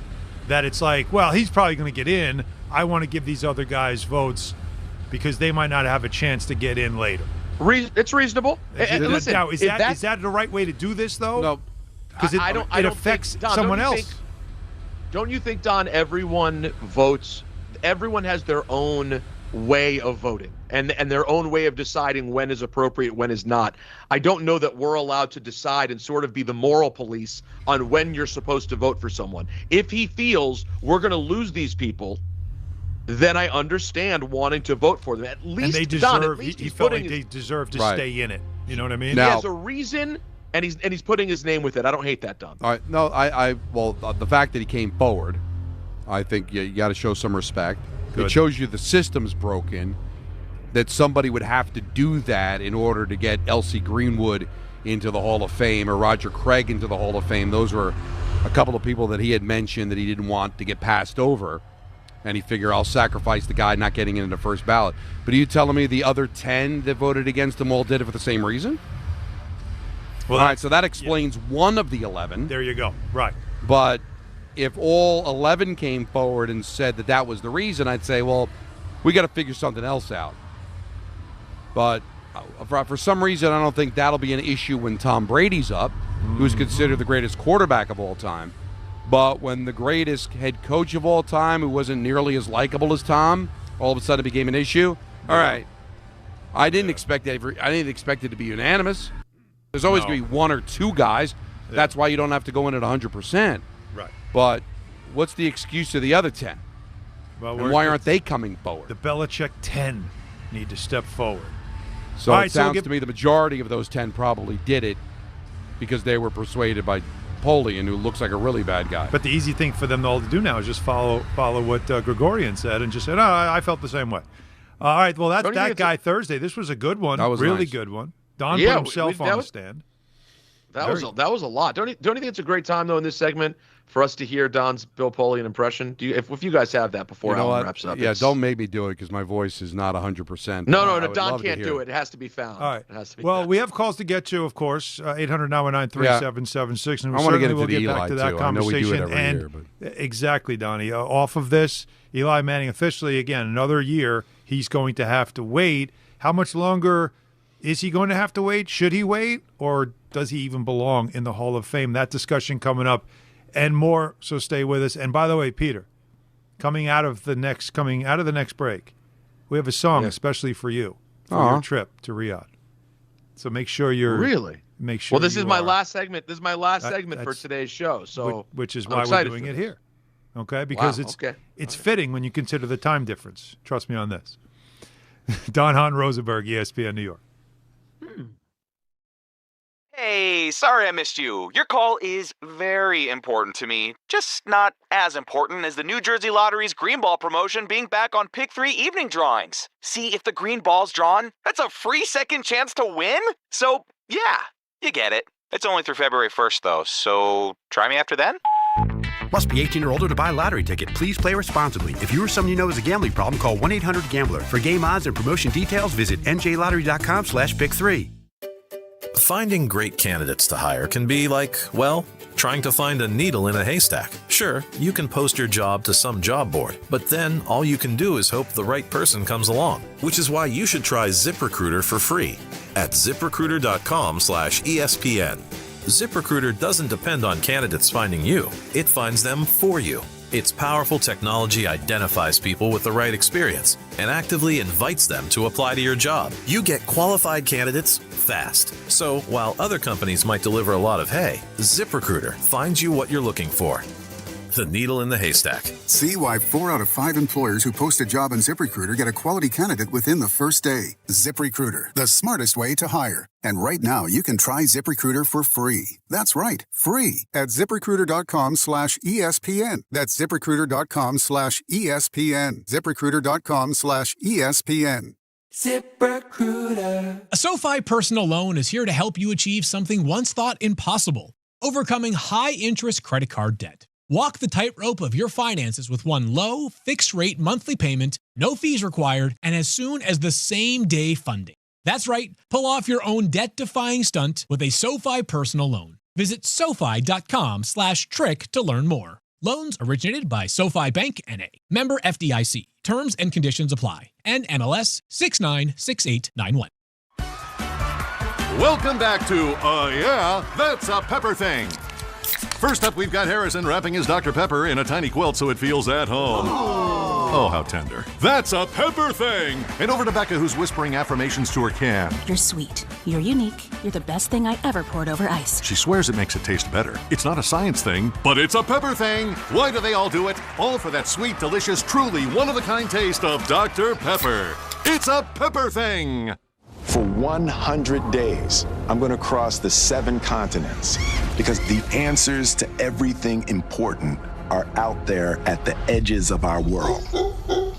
that it's like, well, he's probably going to get in. I want to give these other guys votes because they might not have a chance to get in later. It's reasonable. Listen, now, is that the right way to do this, though? No. Because it affects someone else. Don't you think, Don, everyone votes, everyone has their own way of voting and their own way of deciding when is appropriate, when is not. I don't know that we're allowed to decide and sort of be the moral police on when you're supposed to vote for someone. If he feels we're going to lose these people, then I understand wanting to vote for them. At least, and they deserve, Don, at least he felt like they deserve to stay in it. You know what I mean? He has a reason. And he's putting his name with it. I don't hate that, Don. All right. No, well, the fact that he came forward, I think you got to show some respect. Good. It shows you the system's broken, that somebody would have to do that in order to get Elsie Greenwood into the Hall of Fame or Roger Craig into the Hall of Fame. Those were a couple of people that he had mentioned that he didn't want to get passed over. And he figured, I'll sacrifice the guy not getting into the first ballot. But are you telling me the other 10 that voted against him all did it for the same reason? Well, all right, so that explains one of the 11. There you go. Right. But if all 11 came forward and said that was the reason, I'd say, well, we got to figure something else out. But for some reason, I don't think that'll be an issue when Tom Brady's up, who's considered the greatest quarterback of all time. But when the greatest head coach of all time, who wasn't nearly as likable as Tom, all of a sudden it became an issue. All right. I didn't expect it to be unanimous. There's always going to be one or two guys. Yeah. That's why you don't have to go in at 100%. Right. But what's the excuse to the other 10? Well, and why aren't they coming forward? The Belichick 10 need to step forward. So it sounds to me the majority of those 10 probably did it because they were persuaded by Polian, who looks like a really bad guy. But the easy thing for them all to do now is just follow what Gregorian said and just say, no, I felt the same way. All right, well, that's that guy Thursday. This was a good one. That was really nice. Don put himself on the stand. That was a lot. Don't you think it's a great time, though, in this segment for us to hear Don's Bill Polian impression? If you guys have that before Alan wraps up? Yeah, don't make me do it because my voice is not 100%. No, Don can't do it. It has to be found. All right. We have calls to get to, of course, 800-919-3776, and we certainly will get back to that conversation. I know we do it every year, but... Exactly, Donnie. Off of this, Eli Manning officially, again, another year, he's going to have to wait. How much longer is he going to have to wait? Should he wait? Or does he even belong in the Hall of Fame? That discussion coming up and more, so stay with us. And by the way, Peter, coming out of the next break, we have a song especially for you for your trip to Riyadh. So make sure you're make sure. Well, this is my last segment. This is my last segment for today's show. So which is why we're doing it here. Okay? Because it's fitting when you consider the time difference. Trust me on this. Hahn Rosenberg, ESPN New York. Hey, sorry I missed you. Your call is very important to me. Just not as important as the New Jersey Lottery's Green Ball promotion being back on Pick 3 evening drawings. See, if the green ball's drawn, that's a free second chance to win? So, yeah, you get it. It's only through February 1st, though, so try me after then? Must be 18 or older to buy a lottery ticket. Please play responsibly. If you or someone you know has a gambling problem, call 1-800-GAMBLER. For game odds and promotion details, visit njlottery.com/pick3. Finding great candidates to hire can be like, well, trying to find a needle in a haystack. Sure, you can post your job to some job board, but then all you can do is hope the right person comes along, which is why you should try ZipRecruiter for free at ZipRecruiter.com/ESPN. ZipRecruiter doesn't depend on candidates finding you. It finds them for you. Its powerful technology identifies people with the right experience and actively invites them to apply to your job. You get qualified candidates fast. So while other companies might deliver a lot of hay, ZipRecruiter finds you what you're looking for. The needle in the haystack. See why 4 out of 5 employers who post a job on ZipRecruiter get a quality candidate within the first day. ZipRecruiter, the smartest way to hire. And right now, you can try ZipRecruiter for free. That's right, free at ZipRecruiter.com/ESPN. That's ZipRecruiter.com/ESPN. ZipRecruiter.com/ESPN. ZipRecruiter. A SoFi personal loan is here to help you achieve something once thought impossible: overcoming high-interest credit card debt. Walk the tightrope of your finances with one low, fixed-rate monthly payment, no fees required, and as soon as the same-day funding. That's right, pull off your own debt-defying stunt with a SoFi personal loan. Visit SoFi.com/trick to learn more. Loans originated by SoFi Bank, N.A. Member FDIC. Terms and conditions apply. NMLS 696891. Welcome back to Yeah, That's a Pepper Thing. First up, we've got Harrison wrapping his Dr. Pepper in a tiny quilt so it feels at home. Oh, how tender. That's a Pepper Thing! And over to Becca, who's whispering affirmations to her can. You're sweet. You're unique. You're the best thing I ever poured over ice. She swears it makes it taste better. It's not a science thing, but it's a Pepper Thing! Why do they all do it? All for that sweet, delicious, truly one-of-a-kind taste of Dr. Pepper. It's a Pepper Thing! For 100 days, I'm going to cross the 7 continents because the answers to everything important are out there at the edges of our world.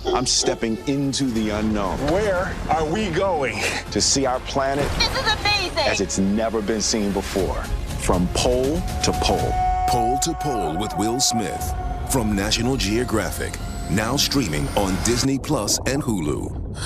I'm stepping into the unknown. Where are we going? To see our planet This is amazing! as it's never been seen before. From pole to pole. Pole to Pole with Will Smith from National Geographic. Now streaming on Disney Plus and Hulu.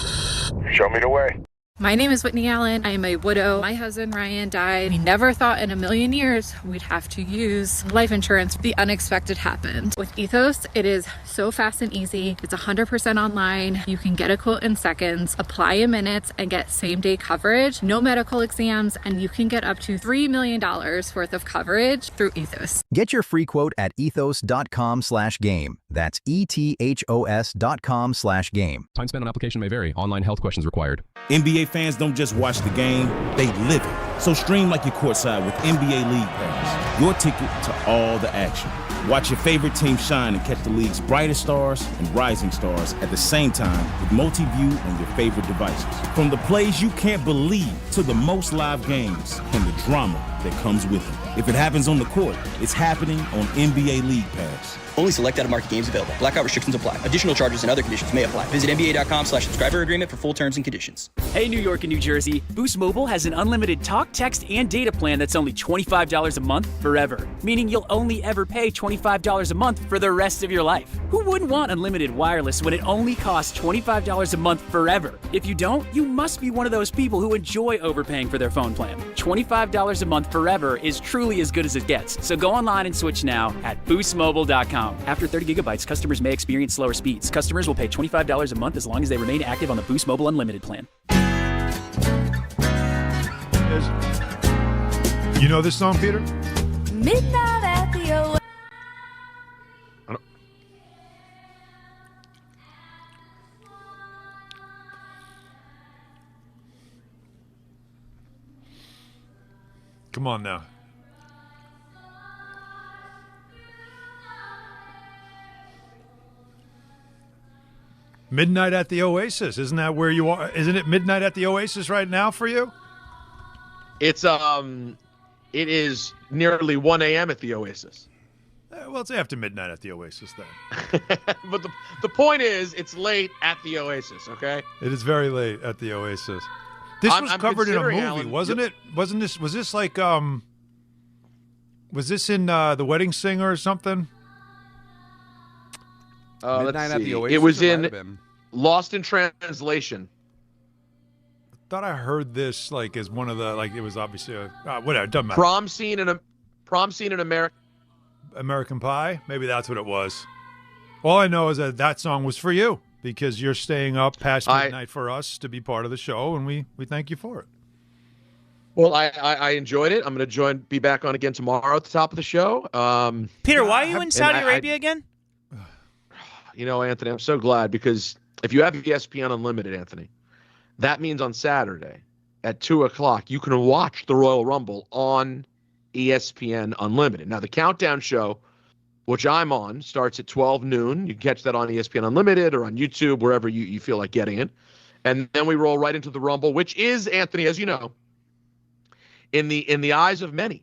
Show me the way. My name is Whitney Allen. I am a widow. My husband Ryan died. We never thought in a million years we'd have to use life insurance. The unexpected happened. With Ethos, it is so fast and easy. It's 100% online. You can get a quote in seconds, apply in minutes, and get same-day coverage. No medical exams, and you can get up to $3 million worth of coverage through Ethos. Get your free quote at ethos.com/game. That's ETHOS.com/game. Time spent on application may vary. Online health questions required. NBA fans don't just watch the game, they live it. So stream like you're courtside with NBA League Pass, your ticket to all the action. Watch your favorite team shine and catch the league's brightest stars and rising stars at the same time with multi-view on your favorite devices. From the plays you can't believe to the most live games and the drama that comes with it. If it happens on the court, it's happening on NBA League Pass. Only select out-of-market games available. Blackout restrictions apply. Additional charges and other conditions may apply. Visit NBA.com/subscriber agreement for full terms and conditions. Hey, New York and New Jersey. Boost Mobile has an unlimited talk, text, and data plan that's only $25 a month forever. Meaning you'll only ever pay $25 a month for the rest of your life. Who wouldn't want unlimited wireless when it only costs $25 a month forever? If you don't, you must be one of those people who enjoy overpaying for their phone plan. $25 a month forever is truly as good as it gets. So go online and switch now at boostmobile.com. After 30 gigabytes, customers may experience slower speeds. Customers will pay $25 a month as long as they remain active on the Boost Mobile Unlimited plan. You know this song, Peter? Midnight at the O. Come on now. Midnight at the Oasis. Isn't that where you are? Isn't it midnight at the Oasis right now for you? It is nearly 1 a.m. at the Oasis. Well, it's after midnight at the Oasis then. But the point is, it's late at the Oasis, okay? It is very late at the Oasis. This was covered in a movie, Alan, wasn't it? Was this like was this in The Wedding Singer or something? Let's Midnight at see. the Oasis. It was It might have in been. Lost in Translation. thought I heard this like as one of the it was obviously a whatever. It doesn't matter. Prom scene in America. American Pie. Maybe that's what it was. All I know is that song was for you because you're staying up past midnight for us to be part of the show, and we thank you for it. Well, I enjoyed it. I'm going to be back on again tomorrow at the top of the show. Peter, why are you in Saudi Arabia again? Anthony, I'm so glad because if you have ESPN Unlimited, Anthony, that means on Saturday at 2:00 you can watch the Royal Rumble on ESPN Unlimited. Now, the countdown show, which I'm on, starts at 12 noon. You can catch that on ESPN Unlimited or on YouTube, wherever you feel like getting it. And then we roll right into the Rumble, which is, Anthony, as you know, in the eyes of many,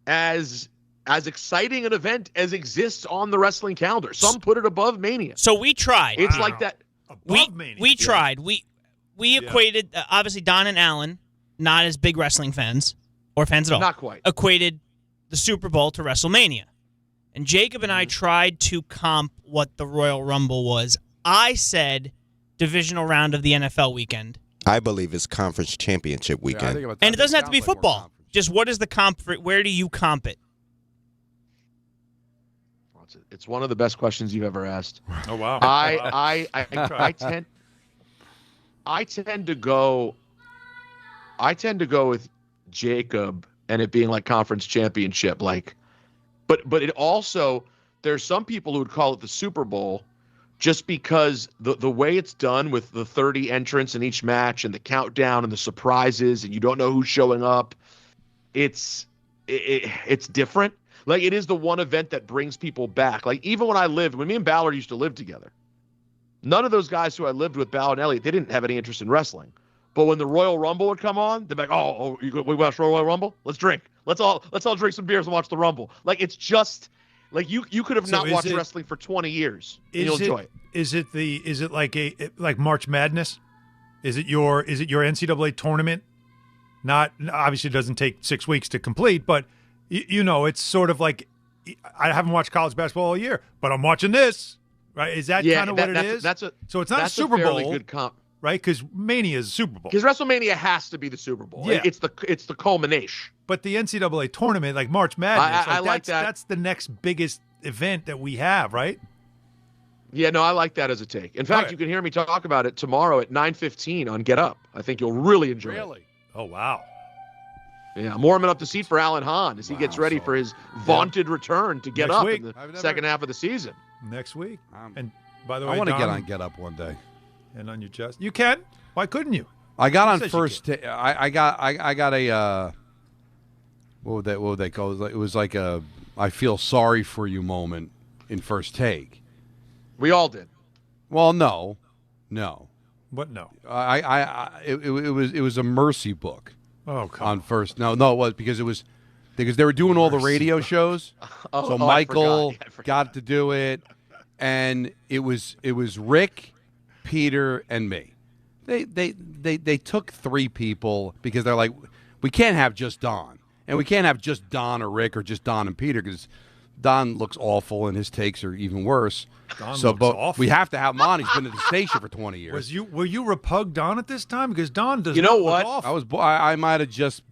as exciting an event as exists on the wrestling calendar. Some put it above Mania. So we tried. It's like that. We tried. We equated, obviously, Don and Alan, not as big wrestling fans or fans at all. Not quite. Equated the Super Bowl to WrestleMania. And Jacob and I tried to comp what the Royal Rumble was. I said divisional round of the NFL weekend. I believe it's conference championship weekend. And it doesn't have to be football. Just what is the comp for it? Where do you comp it? It's one of the best questions you've ever asked. Oh wow! I tend to go with Jacob and it being like conference championship, but it also, there's some people who would call it the Super Bowl just because the way it's done with the 30 entrants in each match and the countdown and the surprises and you don't know who's showing up. It's different. Like, it is the one event that brings people back. Like, even when me and Ballard used to live together, none of those guys who I lived with, Ballard and Elliott, they didn't have any interest in wrestling. But when the Royal Rumble would come on, they'd be like, we watch Royal Rumble? Let's drink. Let's all drink some beers and watch the Rumble. Like, it's just, like, you could have not watched wrestling for 20 years and you'll enjoy it. Is it like March Madness? Is it your NCAA tournament? Not, obviously it doesn't take 6 weeks to complete, but it's sort of like, I haven't watched college basketball all year, but I'm watching this, right? Is that kind of what it is? So it's not a Super Bowl, good comp, right? Because Mania is a Super Bowl. Because WrestleMania has to be the Super Bowl. Yeah. It's the culmination. But the NCAA tournament, like March Madness, I like that. That's the next biggest event that we have, right? Yeah, no, I like that as a take. In fact, you can hear me talk about it tomorrow at 9:15 on Get Up. I think you'll really enjoy it. Oh, wow. Yeah, I'm warming up the seat for Alan Hahn as he gets ready for his vaunted return to Get Up in the second half of the season. Next week. And by the way, I want to Don, get on Get Up one day. And on your chest. You can. Why couldn't you? I got on first. I got a what would they call it? It was like a I feel sorry for you moment in First Take. We all did. Well, no. What? No. It was a mercy book. Oh, come on first. No, it was because they were doing all the radio shows. So Michael got to do it, and it was Rick, Peter, and me. They took three people because they're like, we can't have just Don, and we can't have just Don or Rick or just Don and Peter because Don looks awful and his takes are even worse. But we have to have him on. He's been at the station for 20 years. Were you repugged Don at this time? Because Don does. You know not what? Look awful. I might have just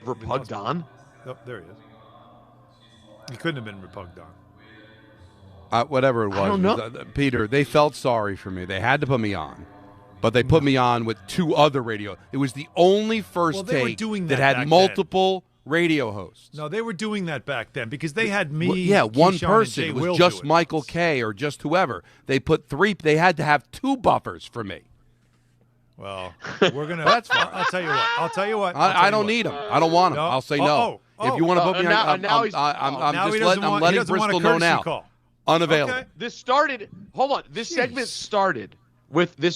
repugged Don. Oh, there he is. He couldn't have been repugged Don. Whatever it was, I don't know. Peter. They felt sorry for me. They had to put me on. But they put me on with two other radio. It was the only first take that had multiple radio hosts. No, they were doing that back then because they had me. One Keyshawn, person. It was just Michael K. or just whoever. They put three. They had to have two buffers for me. Well, we're gonna. That's fine. I'll tell you what. I don't need them. I don't want them. I'll say no. If you want to put me on, I'm letting Bristol know now. Call. Unavailable. Okay. This started. Hold on. This segment started.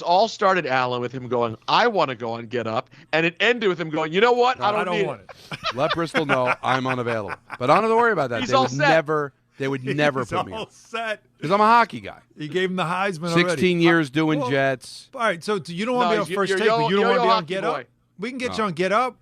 All started, Alan, with him going, I want to go on Get Up, and it ended with him going, you know what? I don't need want it. Let Bristol know I'm unavailable. But I don't have to worry about that. They would never put me on. Set. Because I'm a hockey guy. You gave him the Heisman already. 16 years doing Jets. All right, so you don't want to be on First Take, but you don't want to be on Get Up? We can get you on Get Up.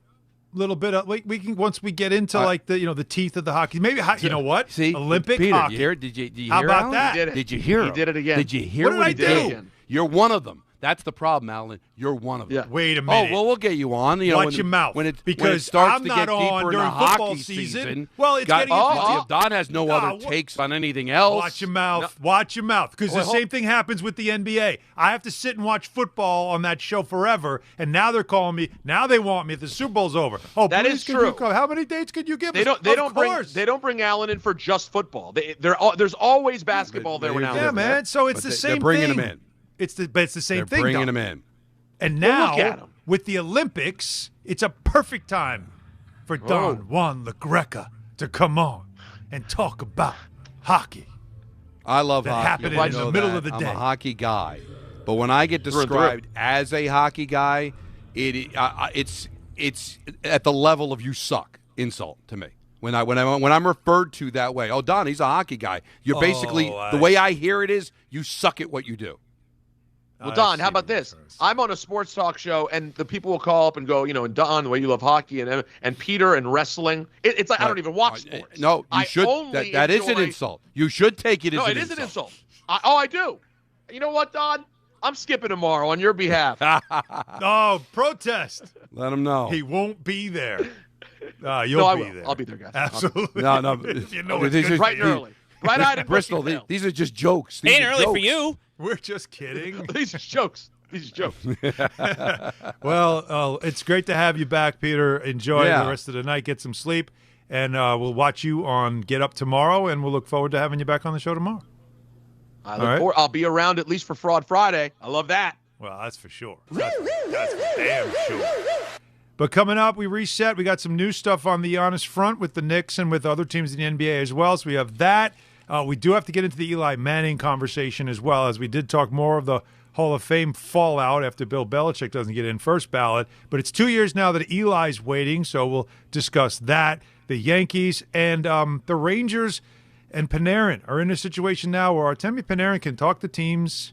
Little bit of we can once we get into the teeth of the hockey. Maybe you know what? See, Olympic Peter, hockey. Did you hear? How about Alan? that? Did you hear? He did it again. Did you hear what did I do? You're one of them. That's the problem, Alan. You're one of them. Yeah. Wait a minute. Oh, well, we'll get you on. Watch your mouth. Because when it starts I'm to not get on deeper in during the football hockey season. Well, it's getting if Don has no other takes on anything else. Watch your mouth. No. Watch your mouth. Because the same thing happens with the NBA. I have to sit and watch football on that show forever, and now they're calling me. Now they want me if the Super Bowl's over. Oh, that is true. How many dates could you give us? They don't bring Allen in for just football. There's always basketball there. Yeah, man. So it's the same thing. They're bringing him in. But it's the same thing. They're bringing him in. And now, with the Olympics, it's a perfect time for Don Juan LaGreca to come on and talk about hockey. I love hockey. Happening in the middle of the day. I'm a hockey guy. But when I get described as a hockey guy, it's at the level of you suck insult to me. When I'm referred to that way, oh, Don, he's a hockey guy. You're basically, the way I hear it is, you suck at what you do. Well, Don, how about this? I'm on a sports talk show, and the people will call up and go, and Don, the way you love hockey, and Peter and wrestling. It's like I don't even watch sports. No, you should. That is an insult. You should take it as an insult. No, it is an insult. I do. You know what, Don? I'm skipping tomorrow on your behalf. Oh, protest. Let him know. He won't be there. You'll be there. I'll be there, guys. Absolutely. No. It's bright and early. Bright-eyed and Bristol, these are just jokes. Ain't early for you. We're just kidding. These are jokes. Well, it's great to have you back, Peter. Enjoy the rest of the night. Get some sleep. And we'll watch you on Get Up tomorrow, and we'll look forward to having you back on the show tomorrow. I'll be around at least for Fraud Friday. I love that. Well, that's for sure. That's for damn sure. But coming up, we reset. We got some new stuff on the Giannis front with the Knicks and with other teams in the NBA as well. So we have that. We do have to get into the Eli Manning conversation as well, as we did talk more of the Hall of Fame fallout after Bill Belichick doesn't get in first ballot. But it's 2 years now that Eli's waiting, so we'll discuss that. The Yankees and the Rangers and Panarin are in a situation now where Artemi Panarin can talk to teams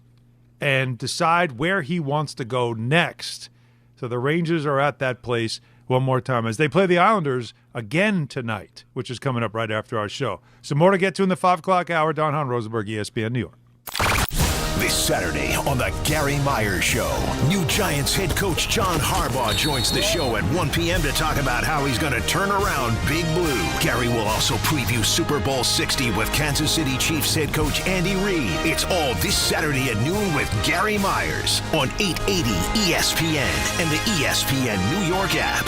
and decide where he wants to go next. So the Rangers are at that place one more time as they play the Islanders again tonight, which is coming up right after our show. Some more to get to in the 5 o'clock hour. Don Hahn Rosenberg, ESPN New York. This Saturday on The Gary Myers Show, new Giants head coach John Harbaugh joins the show at 1 p.m. to talk about how he's going to turn around Big Blue. Gary will also preview Super Bowl 60 with Kansas City Chiefs head coach Andy Reid. It's all this Saturday at noon with Gary Myers on 880 ESPN and the ESPN New York app.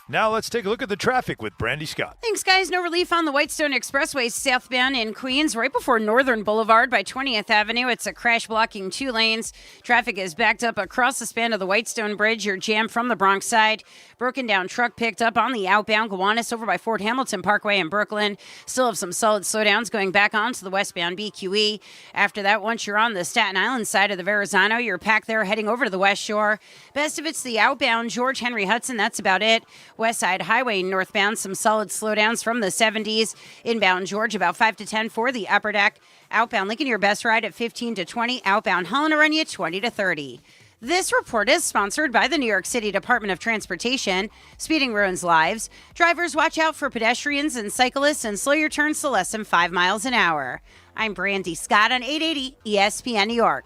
Now let's take a look at the traffic with Brandy Scott. Thanks, guys. No relief on the Whitestone Expressway southbound in Queens, right before Northern Boulevard by 20th Avenue. It's a crash blocking 2 lanes. Traffic is backed up across the span of the Whitestone Bridge. You're jammed from the Bronx side. Broken down truck picked up on the outbound Gowanus over by Fort Hamilton Parkway in Brooklyn. Still have some solid slowdowns going back onto the westbound BQE. After that, once you're on the Staten Island side of the Verrazano, you're packed there heading over to the West Shore. Best of it's the outbound George Henry Hudson. That's about it. West Side Highway northbound, some solid slowdowns from the 70s. Inbound George, about 5 to 10 for the upper deck. Outbound Lincoln, your best ride at 15 to 20. Outbound Holland Aranya, 20 to 30. This report is sponsored by the New York City Department of Transportation. Speeding ruins lives. Drivers, watch out for pedestrians and cyclists and slow your turns to less than 5 miles an hour. I'm Brandy Scott on 880 ESPN New York.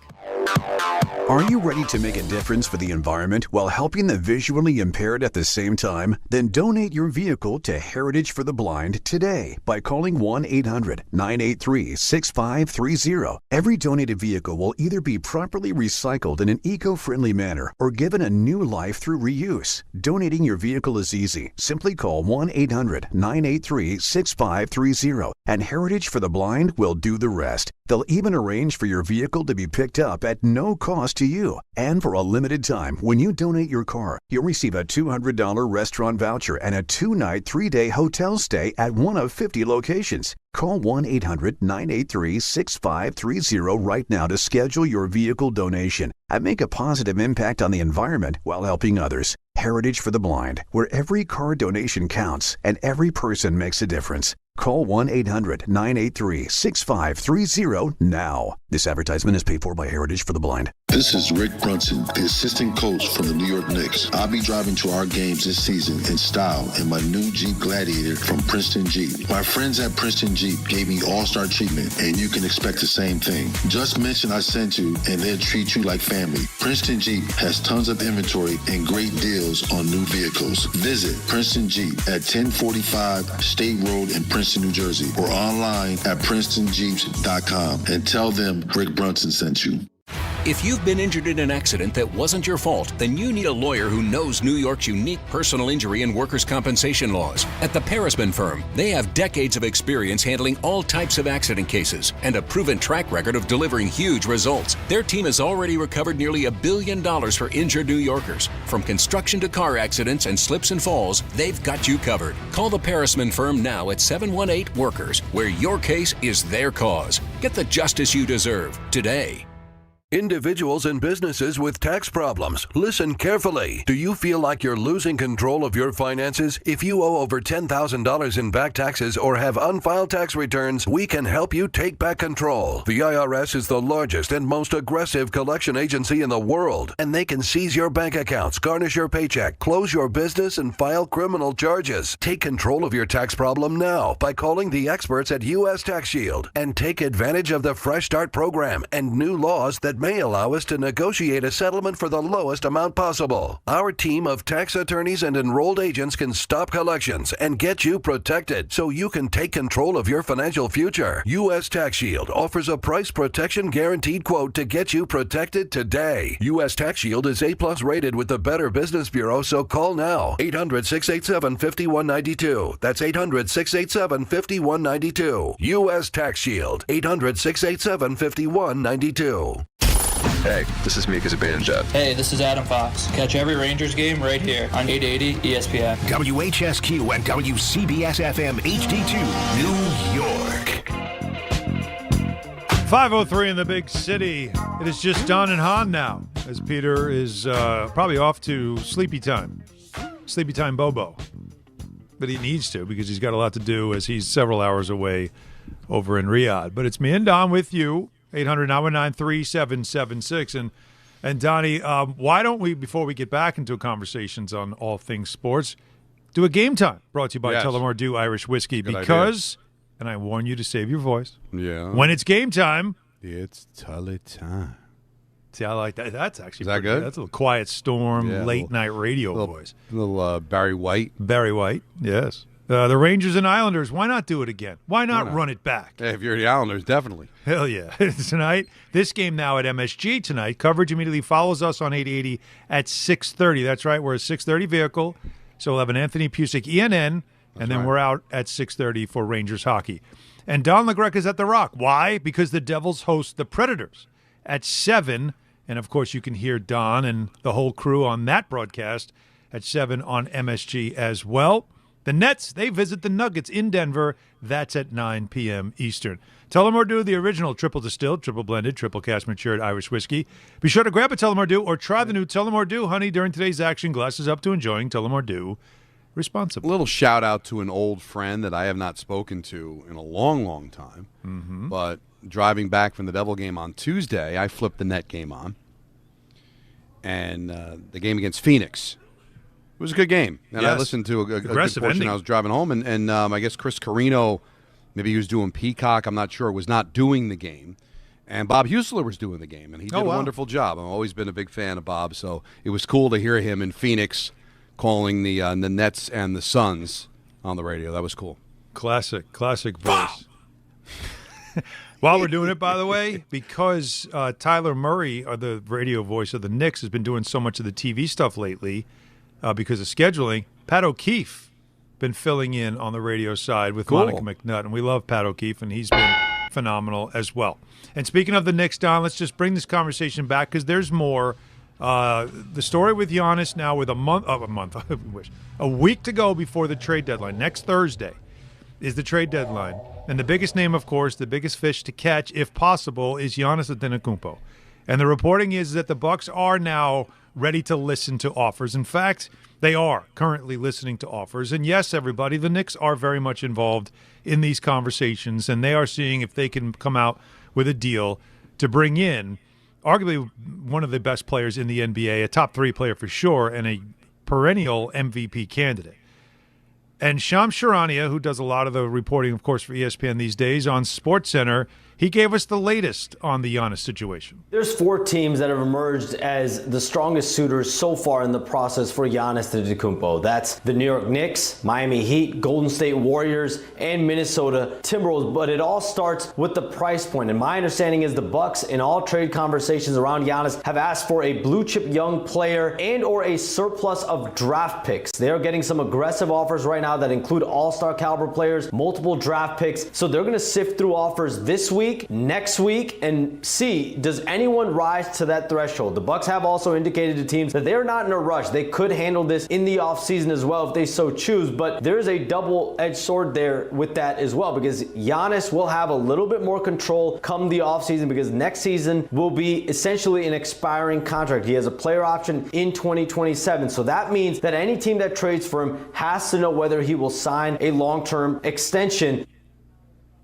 Are you ready to make a difference for the environment while helping the visually impaired at the same time? Then donate your vehicle to Heritage for the Blind today by calling 1-800-983-6530. Every donated vehicle will either be properly recycled in an eco-friendly manner or given a new life through reuse. Donating your vehicle is easy. Simply call 1-800-983-6530 and Heritage for the Blind will do the rest. They'll even arrange for your vehicle to be picked up at no cost to you. And for a limited time, when you donate your car, you'll receive a $200 restaurant voucher and a 2-night, 3-day hotel stay at one of 50 locations. Call 1-800-983-6530 right now to schedule your vehicle donation and make a positive impact on the environment while helping others. Heritage for the Blind, where every car donation counts and every person makes a difference. Call 1-800-983-6530 now. This advertisement is paid for by Heritage for the Blind. This is Rick Brunson, the assistant coach from the New York Knicks. I'll be driving to our games this season in style in my new Jeep Gladiator from Princeton Jeep. My friends at Princeton Jeep gave me all-star treatment, and you can expect the same thing. Just mention I sent you, and they'll treat you like family. Princeton Jeep has tons of inventory and great deals on new vehicles. Visit Princeton Jeep at 1045 State Road in Princeton, New Jersey, or online at PrincetonJeeps.com and tell them Rick Brunson sent you. If you've been injured in an accident that wasn't your fault, then you need a lawyer who knows New York's unique personal injury and workers' compensation laws. At the Parisman Firm, they have decades of experience handling all types of accident cases and a proven track record of delivering huge results. Their team has already recovered nearly $1 billion for injured New Yorkers. From construction to car accidents and slips and falls, they've got you covered. Call the Parisman Firm now at 718-WORKERS, where your case is their cause. Get the justice you deserve today. Individuals and businesses with tax problems, listen carefully. Do you feel like you're losing control of your finances? If you owe over $10,000 in back taxes or have unfiled tax returns, we can help you take back control. The IRS is the largest and most aggressive collection agency in the world, and they can seize your bank accounts, garnish your paycheck, close your business, and file criminal charges. Take control of your tax problem now by calling the experts at U.S. Tax Shield and take advantage of the Fresh Start program and new laws that may allow us to negotiate a settlement for the lowest amount possible. Our team of tax attorneys and enrolled agents can stop collections and get you protected so you can take control of your financial future. U.S. Tax Shield offers a price protection guaranteed quote to get you protected today. U.S. Tax Shield is A+ rated with the Better Business Bureau, so call now. 800-687-5192. That's 800-687-5192. U.S. Tax Shield. 800-687-5192. Hey, this is Mika Zibanejad. Hey, this is Adam Fox. Catch every Rangers game right here on 880 ESPN. WHSQ and WCBS-FM HD2, New York. 5:03 in the big city. It is just Don and Hahn now, as Peter is probably off to sleepy time. Sleepy time Bobo. But he needs to because he's got a lot to do as he's several hours away over in Riyadh. But it's me and Don with you. 800-919-3776. And Donnie, why don't we, before we get back into conversations on all things sports, do a game time brought to you by Tullamore Dew Irish Whiskey. Good because, and I warn you to save your voice, when it's game time, it's Tully time. See, I like that. That's actually pretty good. That's a little Quiet Storm, late-night radio voice. Little Barry White. Barry White, yes. The Rangers and Islanders, why not do it again? Why not run it back? Yeah, if you're the Islanders, definitely. Hell yeah. Tonight, this game now at MSG tonight. Coverage immediately follows us on 880 at 6:30. That's right, we're a 6:30 vehicle. So we'll have an Anthony Pusick ENN, and then we're out at 6:30 for Rangers hockey. And Don LaGreca's at the Rock. Why? Because the Devils host the Predators at 7. And, of course, you can hear Don and the whole crew on that broadcast at 7 on MSG as well. The Nets, they visit the Nuggets in Denver. That's at 9 p.m. Eastern. Tullamore Dew, the original triple distilled, triple blended, triple cask matured Irish whiskey. Be sure to grab a Tullamore Dew or try the new Tullamore Dew Honey during today's action. Glasses up to enjoying Tullamore Dew responsibly. A little shout out to an old friend that I have not spoken to in a long, long time. Mm-hmm. But driving back from the Devil game on Tuesday, I flipped the Net game on. And the game against Phoenix. It was a good game, and I listened to a good portion. Ending. I was driving home, and I guess Chris Carino, maybe he was doing Peacock, I'm not sure, was not doing the game. And Bob Husler was doing the game, and he did a wonderful job. I've always been a big fan of Bob, so it was cool to hear him in Phoenix calling the Nets and the Suns on the radio. That was cool. Classic voice. While we're doing it, by the way, because Tyler Murray, the radio voice of the Knicks, has been doing so much of the TV stuff lately, because of scheduling, Pat O'Keefe been filling in on the radio side with Monica McNutt, and we love Pat O'Keefe, and he's been phenomenal as well. And speaking of the Knicks, Don, let's just bring this conversation back because there's more. The story with Giannis now with a week to go before the trade deadline. Next Thursday is the trade deadline, and the biggest name, of course, the biggest fish to catch, if possible, is Giannis Antetokounmpo. And the reporting is that the Bucks are now ready to listen to offers. In fact, they are currently listening to offers. And yes, everybody, the Knicks are very much involved in these conversations, and they are seeing if they can come out with a deal to bring in arguably one of the best players in the NBA, a top 3 player for sure, and a perennial MVP candidate. And Shams Charania, who does a lot of the reporting, of course, for ESPN these days on SportsCenter, he gave us the latest on the Giannis situation. There's 4 teams that have emerged as the strongest suitors so far in the process for Giannis Antetokounmpo. That's the New York Knicks, Miami Heat, Golden State Warriors, and Minnesota Timberwolves. But it all starts with the price point. And my understanding is the Bucks, in all trade conversations around Giannis, have asked for a blue-chip young player and or a surplus of draft picks. They are getting some aggressive offers right now that include all-star caliber players, multiple draft picks. So they're going to sift through offers this week, next week, and see, does anyone rise to that threshold? The Bucks have also indicated to teams that they're not in a rush. They could handle this in the offseason as well if they so choose, but there's a double-edged sword there with that as well, because Giannis will have a little bit more control come the offseason, because next season will be essentially an expiring contract. He has a player option in 2027, so that means that any team that trades for him has to know whether he will sign a long-term extension.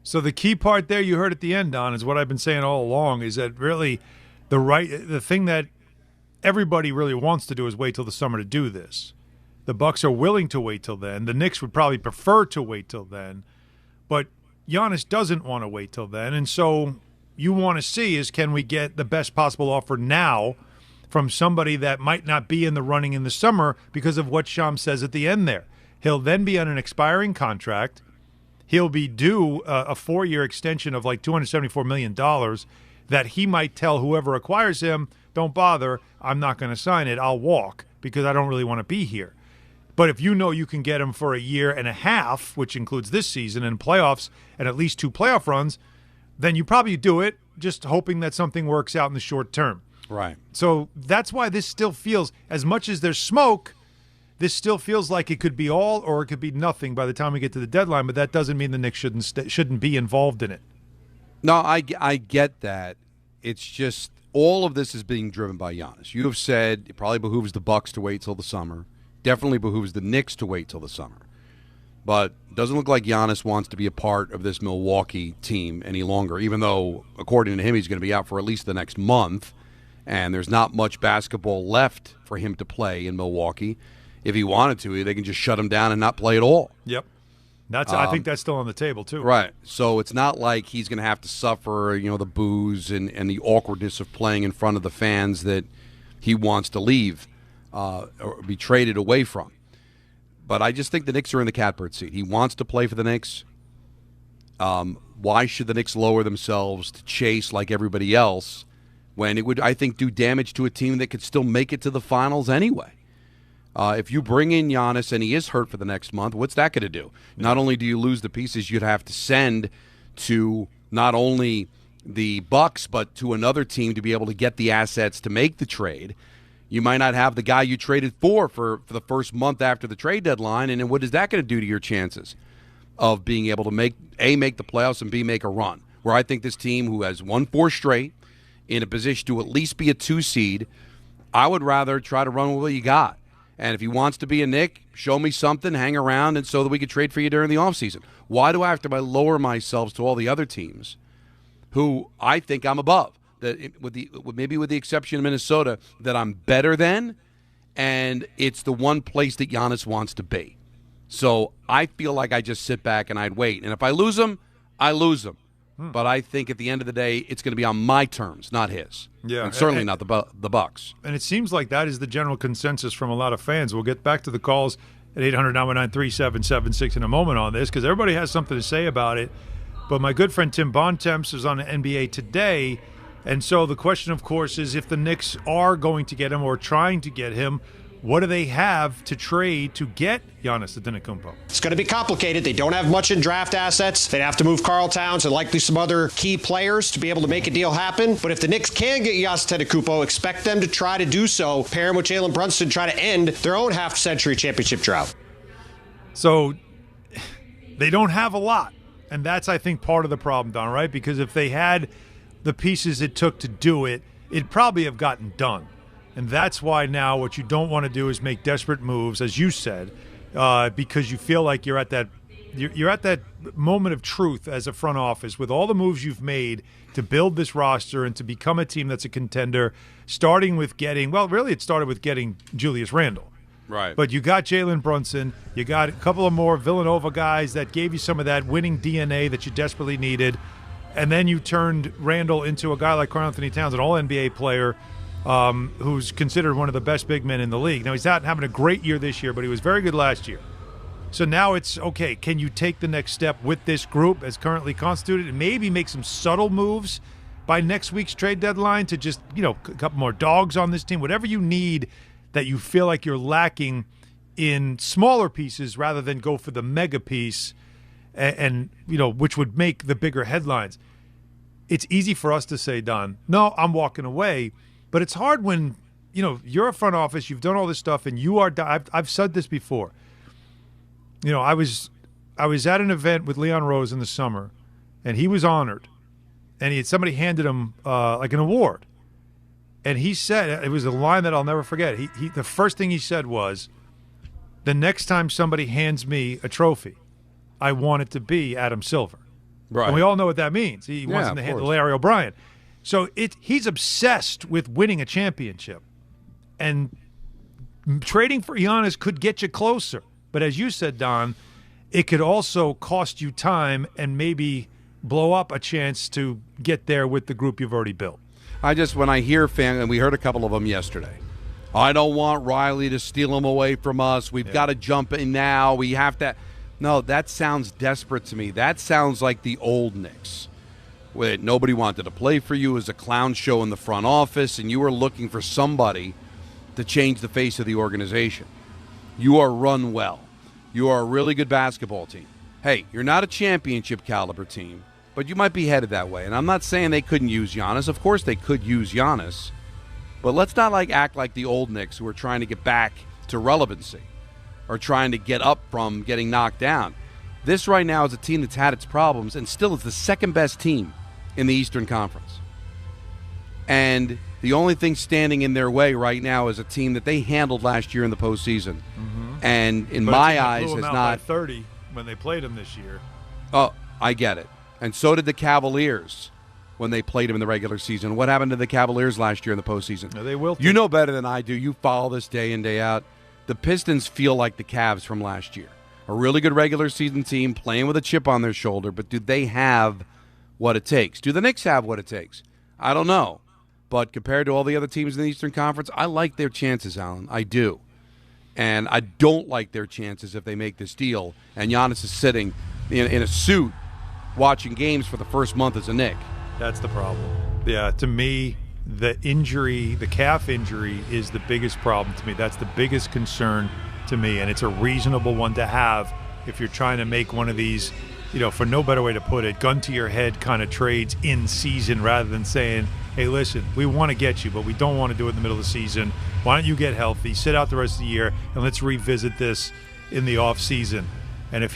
So the key part there you heard at the end, Don, is what I've been saying all along, is that really the thing that everybody really wants to do is wait till the summer to do this. The Bucks are willing to wait till then. The Knicks would probably prefer to wait till then. But Giannis doesn't want to wait till then. And so you want to see is, can we get the best possible offer now from somebody that might not be in the running in the summer because of what Shams says at the end there. He'll then be on an expiring contract. He'll be due a 4-year extension of like $274 million that he might tell whoever acquires him, don't bother, I'm not going to sign it, I'll walk because I don't really want to be here. But if you know you can get him for a year and a half, which includes this season and playoffs and at least 2 playoff runs, then you probably do it just hoping that something works out in the short term. Right. So that's why this still feels, as much as there's smoke, this still feels like it could be all or it could be nothing by the time we get to the deadline, but that doesn't mean the Knicks shouldn't be involved in it. No, I get that. It's just all of this is being driven by Giannis. You have said it probably behooves the Bucks to wait till the summer. Definitely behooves the Knicks to wait till the summer. But it doesn't look like Giannis wants to be a part of this Milwaukee team any longer, even though, according to him, he's going to be out for at least the next month, and there's not much basketball left for him to play in Milwaukee. If he wanted to, they can just shut him down and not play at all. Yep. I think that's still on the table, too. Right. So it's not like he's going to have to suffer, the boos and the awkwardness of playing in front of the fans that he wants to leave or be traded away from. But I just think the Knicks are in the catbird seat. He wants to play for the Knicks. Why should the Knicks lower themselves to chase like everybody else when it would, I think, do damage to a team that could still make it to the finals anyway? If you bring in Giannis and he is hurt for the next month, what's that going to do? Not only do you lose the pieces you'd have to send to not only the Bucks but to another team to be able to get the assets to make the trade, you might not have the guy you traded for the first month after the trade deadline, and then what is that going to do to your chances of being able to make the playoffs and B, make a run? Where I think this team, who has won 4 straight, in a position to at least be a 2 seed, I would rather try to run with what you got. And if he wants to be a Knick, show me something, hang around, and so that we could trade for you during the offseason. Why do I have to lower myself to all the other teams who I think I'm above? Maybe with the exception of Minnesota, that I'm better than, and it's the one place that Giannis wants to be. So I feel like I just sit back and I'd wait. And if I lose him, I lose him. But I think at the end of the day, it's going to be on my terms, not his. Yeah, and certainly not the Bucks. And it seems like that is the general consensus from a lot of fans. We'll get back to the calls at 800-919-3776 in a moment on this because everybody has something to say about it. But my good friend Tim Bontemps is on the NBA Today. And so the question, of course, is if the Knicks are going to get him or trying to get him, what do they have to trade to get Giannis Antetokounmpo? It's going to be complicated. They don't have much in draft assets. They'd have to move Karl Towns and likely some other key players to be able to make a deal happen. But if the Knicks can get Giannis Antetokounmpo, expect them to try to do so, pair him with Jalen Brunson, try to end their own half-century championship drought. So they don't have a lot. And that's, I think, part of the problem, Don, right? Because if they had the pieces it took to do it, it'd probably have gotten done. And that's why now what you don't want to do is make desperate moves, as you said, because you feel like you're at that you're at that moment of truth as a front office with all the moves you've made to build this roster and to become a team that's a contender, starting with getting – well, really it started with getting Julius Randle. Right. But you got Jalen Brunson. You got a couple of more Villanova guys that gave you some of that winning DNA that you desperately needed. And then you turned Randle into a guy like Karl Anthony Towns, an all-NBA player who's considered one of the best big men in the league. Now, he's not having a great year this year, but he was very good last year. So now it's, okay, can you take the next step with this group as currently constituted and maybe make some subtle moves by next week's trade deadline to just, a couple more dogs on this team, whatever you need that you feel like you're lacking in smaller pieces rather than go for the mega piece and which would make the bigger headlines. It's easy for us to say, Don, no, I'm walking away, but it's hard when, you're a front office, you've done all this stuff, and you are – I've said this before. I was at an event with Leon Rose in the summer, and he was honored, and somebody handed him like an award, and he said, it was a line that I'll never forget. He the first thing he said was, "The next time somebody hands me a trophy, I want it to be Adam Silver." Right. And we all know what that means. He wants him to hand to Larry O'Brien. So he's obsessed with winning a championship, and trading for Giannis could get you closer. But as you said, Don, it could also cost you time and maybe blow up a chance to get there with the group you've already built. When I hear fans, and we heard a couple of them yesterday, I don't want Riley to steal him away from us. We've got to jump in now. We have to. No, that sounds desperate to me. That sounds like the old Knicks, where nobody wanted to play for you as a clown show in the front office, and you were looking for somebody to change the face of the organization. You are run well. You are a really good basketball team. Hey, you're not a championship caliber team, but you might be headed that way. And I'm not saying they couldn't use Giannis. Of course they could use Giannis. But let's not act like the old Knicks who are trying to get back to relevancy or trying to get up from getting knocked down. This right now is a team that's had its problems and still is the second best team in the Eastern Conference. And the only thing standing in their way right now is a team that they handled last year in the postseason. Mm-hmm. And in my eyes has not by 30 when they played them this year. Oh, I get it. And so did the Cavaliers when they played them in the regular season. What happened to the Cavaliers last year in the postseason? No, they will. You know better than I do. You follow this day in, day out. The Pistons feel like the Cavs from last year. A really good regular season team playing with a chip on their shoulder, but do they have what it takes? Do the Knicks have what it takes? I don't know. But compared to all the other teams in the Eastern Conference, I like their chances, Alan. I do. And I don't like their chances if they make this deal and Giannis is sitting in a suit watching games for the first month as a Knick. That's the problem. Yeah, to me, the injury, the calf injury, is the biggest problem to me. That's the biggest concern to me, and it's a reasonable one to have if you're trying to make one of these, for no better way to put it, gun-to-your-head kind of trades in season rather than saying, hey, listen, we want to get you, but we don't want to do it in the middle of the season. Why don't you get healthy, sit out the rest of the year, and let's revisit this in the off season. And if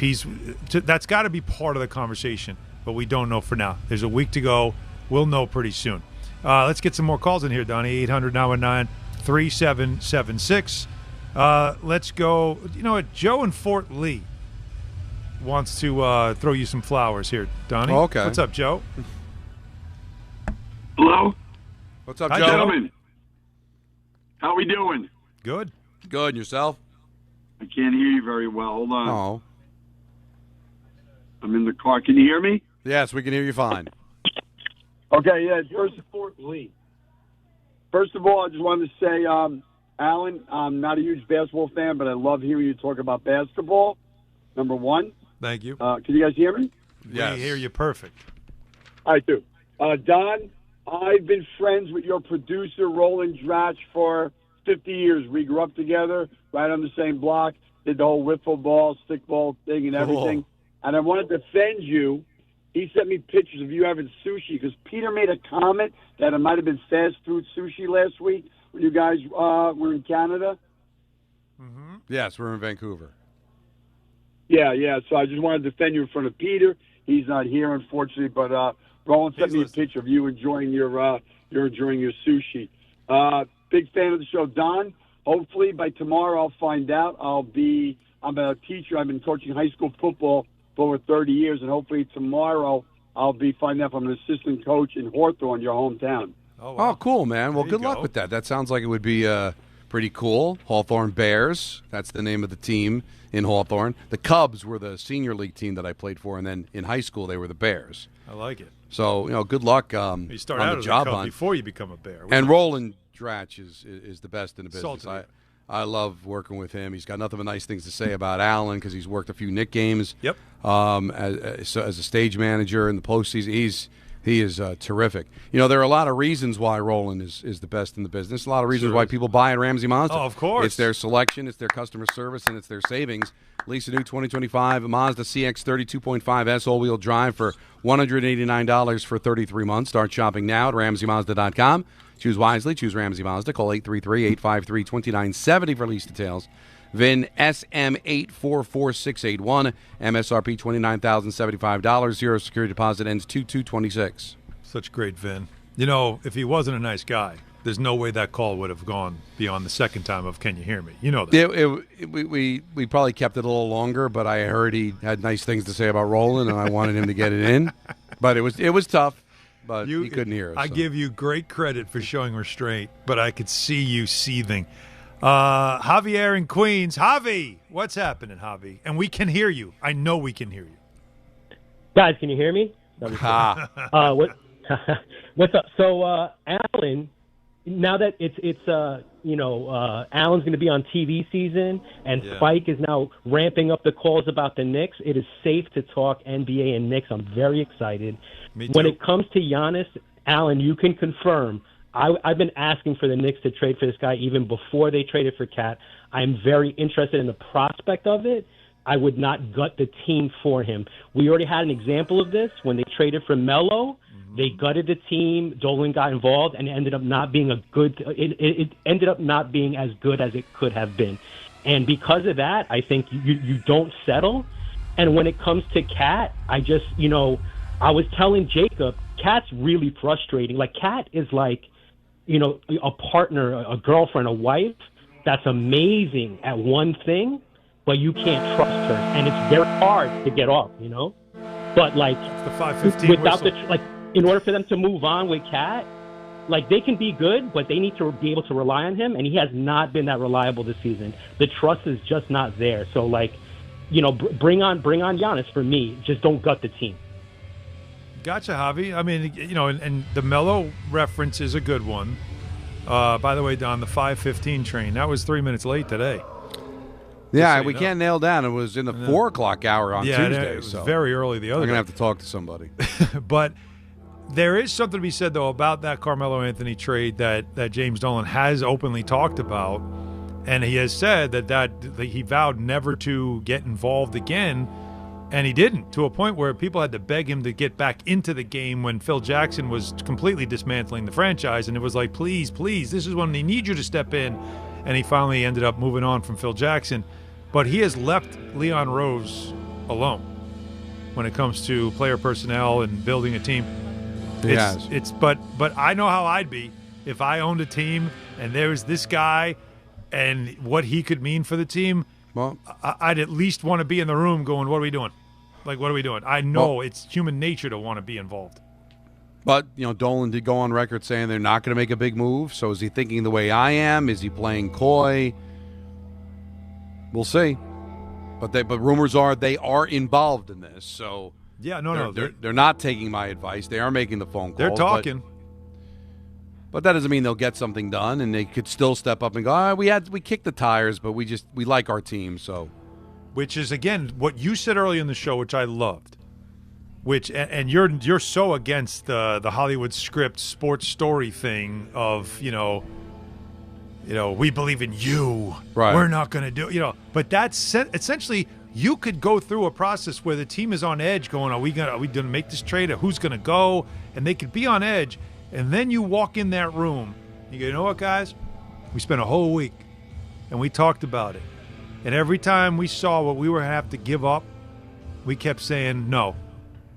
that's got to be part of the conversation, but we don't know for now. There's a week to go. We'll know pretty soon. Let's get some more calls in here, Donnie. 800-919-3776. Let's go. You know what? Joe in Fort Lee wants to throw you some flowers here, Donnie. Oh, okay. What's up, Joe? Hello? What's up, Hi, Joe? Gentlemen, how we doing? Good. Good. And yourself? I can't hear you very well. Hold on. Oh. I'm in the car. Can you hear me? Yes, we can hear you fine. Okay, yeah. First of all, I just wanted to say, Alan, I'm not a huge basketball fan, but I love hearing you talk about basketball, number one. Thank you. Can you guys hear me? Yes. We hear you perfect. I do. Don, I've been friends with your producer, Roland Dratch, for 50 years. We grew up together, right on the same block, did the whole wiffle ball, stickball thing and everything. And I wanted to defend you. He sent me pictures of you having sushi because Peter made a comment that it might have been fast food sushi last week when you guys were in Canada. Mm-hmm. Yes, we're in Vancouver. Yeah. So I just wanted to defend you in front of Peter. He's not here, unfortunately, but Roland sent me a picture of you enjoying your sushi. Big fan of the show, Don. Hopefully by tomorrow I'll find out. I'm a teacher. I've been coaching high school football for for over 30 years, and hopefully tomorrow I'll be finding out if I'm an assistant coach in Hawthorne, your hometown. Oh, wow. Oh, cool, man. Well, good luck with that. That sounds like it would be pretty cool. Hawthorne Bears, that's the name of the team in Hawthorne. The Cubs were the senior league team that I played for, and then in high school they were the Bears. I like it. So, good luck You start on out the as job a Cub hunt. before you become a Bear. And Roland Dratch is the best in the business. Salted. I love working with him. He's got nothing but nice things to say about Allen because he's worked a few Knicks games. Yep. As a stage manager in the postseason, he is terrific. There are a lot of reasons why Roland is the best in the business. A lot of reasons why people buy at Ramsey Mazda. Oh, of course. It's their selection, it's their customer service, and it's their savings. Lease a new 2025 Mazda CX-30 2.5S all-wheel drive for $189 for 33 months. Start shopping now at RamseyMazda.com. Choose wisely. Choose Ramsey Mazda. Call 833-853-2970 for lease details. VIN SM844681. MSRP $29,075. Zero security deposit ends 2/2/26. Such great VIN. If he wasn't a nice guy, there's no way that call would have gone beyond the second time of "Can you hear me?" You know that. We probably kept it a little longer, but I heard he had nice things to say about Roland, and I wanted him to get it in. But it was tough. But he couldn't hear us. I give you great credit for showing restraint, but I could see you seething. Javier in Queens. Javi, what's happening, Javi? And we can hear you. I know we can hear you. Guys, can you hear me? What's up? So, Allen, now that it's Allen's going to be on TV season, and Spike is now ramping up the calls about the Knicks, it is safe to talk NBA and Knicks. I'm very excited. Me too. When it comes to Giannis, Allen, you can confirm. I've been asking for the Knicks to trade for this guy even before they traded for Cat. I'm very interested in the prospect of it. I would not gut the team for him. We already had an example of this when they traded for Melo. They gutted the team. Dolan got involved, and it ended up not being it ended up not being as good as it could have been. And because of that, I think you don't settle. And when it comes to Cat, I just I was telling Jacob, Cat's really frustrating. Like Cat is like a partner, a girlfriend, a wife that's amazing at one thing, but you can't trust her, and it's very hard to get off. But like it's the 5:15 without whistle. in order for them to move on with Cat, they can be good, but they need to be able to rely on him, and he has not been that reliable this season. The trust is just not there. So bring on Giannis for me. Just don't gut the team. Gotcha, Javi. I mean, and the Melo reference is a good one. By the way, Don, the 5:15 train, that was 3 minutes late today. Yeah, we can't nail down. It was in the 4 o'clock hour on Tuesday. It was very early the other I'm day. going to have to talk to somebody. But there is something to be said, though, about that Carmelo Anthony trade that James Dolan has openly talked about. And he has said that he vowed never to get involved again. And he didn't, to a point where people had to beg him to get back into the game when Phil Jackson was completely dismantling the franchise. And it was like, please, this is when they need you to step in. And he finally ended up moving on from Phil Jackson. But he has left Leon Rose alone when it comes to player personnel and building a team. But I know how I'd be if I owned a team and there was this guy and what he could mean for the team. Well, I'd at least want to be in the room going, what are we doing? What are we doing? I know it's human nature to want to be involved. But, Dolan did go on record saying they're not going to make a big move. So is he thinking the way I am? Is he playing coy? We'll see. But rumors are they are involved in this. So they're not taking my advice. They are making the phone calls. They're talking. But that doesn't mean they'll get something done, and they could still step up and go, we kicked the tires, but we like our team, so. Which is, again, what you said earlier in the show, which I loved. And you're so against the Hollywood script sports story thing of, we believe in you. Right. We're not going to do, but that's essentially you could go through a process where the team is on edge going, are we going to make this trade? Or who's going to go? And they could be on edge. And then you walk in that room. You go, you know what, guys? We spent a whole week, and we talked about it. And every time we saw what we were going to have to give up, we kept saying, no,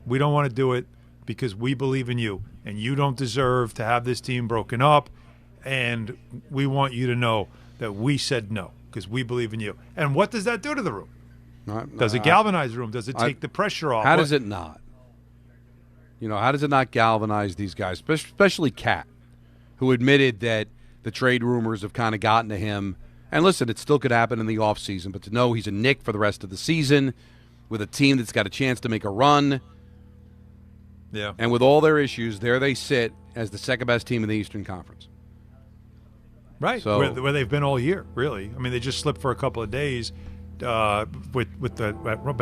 we don't want to do it because we believe in you. And you don't deserve to have this team broken up. And we want you to know that we said no because we believe in you. And what does that do to the room? Does it galvanize the room? Does it take the pressure off? How does it not? How does it not galvanize these guys, especially Cat, who admitted that the trade rumors have kind of gotten to him. And listen, it still could happen in the offseason, but to know he's a Knick for the rest of the season with a team that's got a chance to make a run. Yeah. And with all their issues, there they sit as the second-best team in the Eastern Conference. Right, So, where they've been all year, really. I mean, they just slipped for a couple of days, but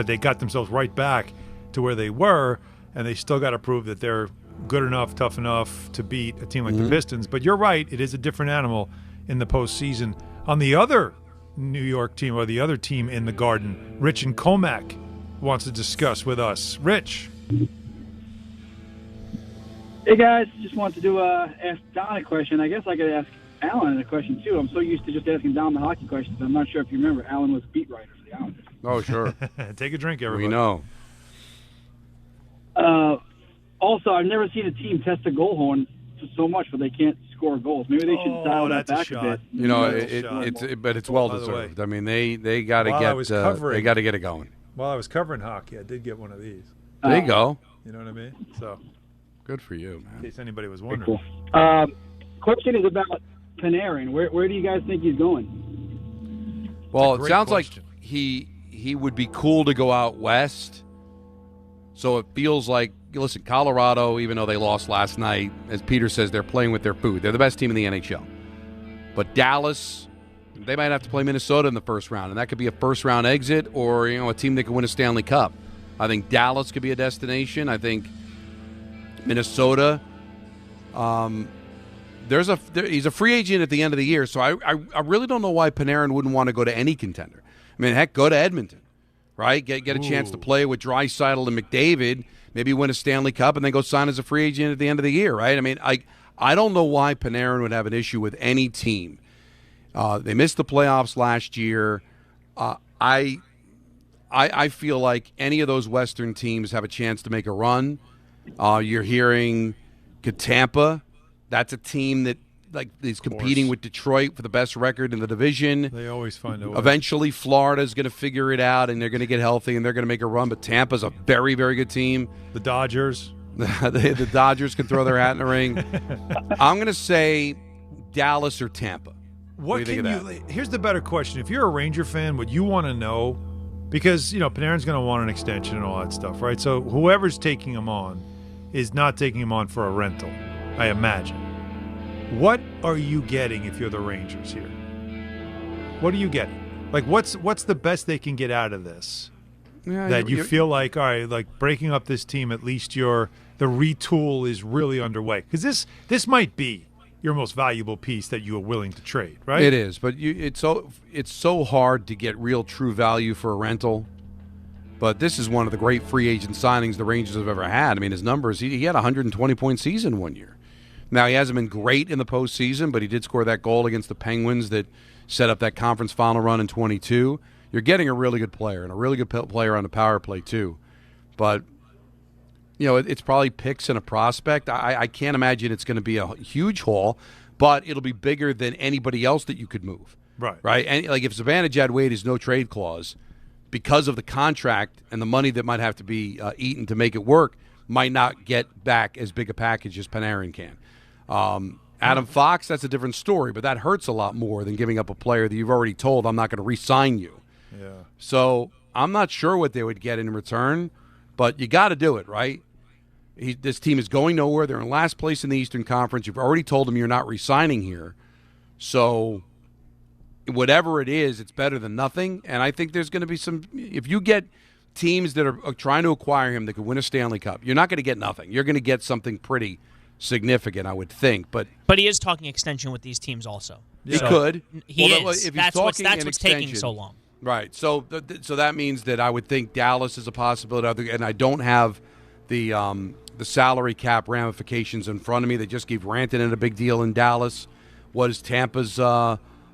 they got themselves right back to where they were, and they still got to prove that they're good enough, tough enough to beat a team like the Pistons. But you're right, it is a different animal in the postseason. On the other New York team, or the other team in the Garden, Rich and Comac wants to discuss with us. Rich. Hey, guys. Just wanted to ask Don a question. I guess I could ask Alan a question, too. I'm so used to just asking Don the hockey questions. I'm not sure if you remember, Alan was beat writer for the Islanders. Oh, sure. Take a drink, everybody. We know. Also, I've never seen a team test a goal horn so much where they can't score goals. Maybe they should dial that back a bit. But it's well deserved. I mean, they got to get it going. While I was covering hockey, I did get one of these. There you go. You know what I mean? So good for you, man. In case anybody was wondering. Cool. Question is about Panarin. Where do you guys think he's going? Well, it sounds like he would be cool to go out west. So it feels like, listen, Colorado, even though they lost last night, as Peter says, they're playing with their food. They're the best team in the NHL. But Dallas, they might have to play Minnesota in the first round, and that could be a first-round exit or a team that could win a Stanley Cup. I think Dallas could be a destination. I think Minnesota. He's a free agent at the end of the year, so I really don't know why Panarin wouldn't want to go to any contender. I mean, heck, go to Edmonton. Right, get a chance to play with Draisaitl and McDavid, maybe win a Stanley Cup, and then go sign as a free agent at the end of the year. Right? I mean, I don't know why Panarin would have an issue with any team. They missed the playoffs last year. I feel like any of those Western teams have a chance to make a run. You're hearing Tampa. That's a team that is competing with Detroit for the best record in the division. They always find a way. Eventually, Florida's going to figure it out, and they're going to get healthy, and they're going to make a run. But Tampa's a very, very good team. The Dodgers. The Dodgers can throw their hat in the ring. I'm going to say Dallas or Tampa. What can you? Here's the better question: if you're a Ranger fan, what you want to know, because Panarin's going to want an extension and all that stuff, right? So whoever's taking him on is not taking him on for a rental, I imagine. What are you getting if you're the Rangers here? What are you getting? Like, what's the best they can get out of this? Yeah, that you feel like, all right, like breaking up this team, at least the retool is really underway. Because this might be your most valuable piece that you are willing to trade, right? It is, but it's so hard to get real true value for a rental. But this is one of the great free agent signings the Rangers have ever had. I mean, his numbers, he had a 120-point season one year. Now, he hasn't been great in the postseason, but he did score that goal against the Penguins that set up that conference final run in 22. You're getting a really good player, and a really good player on the power play, too. But, it's probably picks and a prospect. I can't imagine it's going to be a huge haul, but it'll be bigger than anybody else that you could move. Right? And, if Zibanejad Wade is no trade clause, because of the contract and the money that might have to be eaten to make it work, might not get back as big a package as Panarin can. Adam Fox, that's a different story, but that hurts a lot more than giving up a player that you've already told, I'm not going to re-sign you. Yeah. So I'm not sure what they would get in return, but you got to do it, right? This team is going nowhere. They're in last place in the Eastern Conference. You've already told them you're not re-signing here. So whatever it is, it's better than nothing. And I think there's going to be some – if you get teams that are trying to acquire him that could win a Stanley Cup, you're not going to get nothing. You're going to get something pretty – significant, I would think, but he is talking extension with these teams also. He could. If that's what's taking so long. Right. So that means that I would think Dallas is a possibility, and I don't have the salary cap ramifications in front of me. They just gave Rantanen a big deal in Dallas. What is Tampa's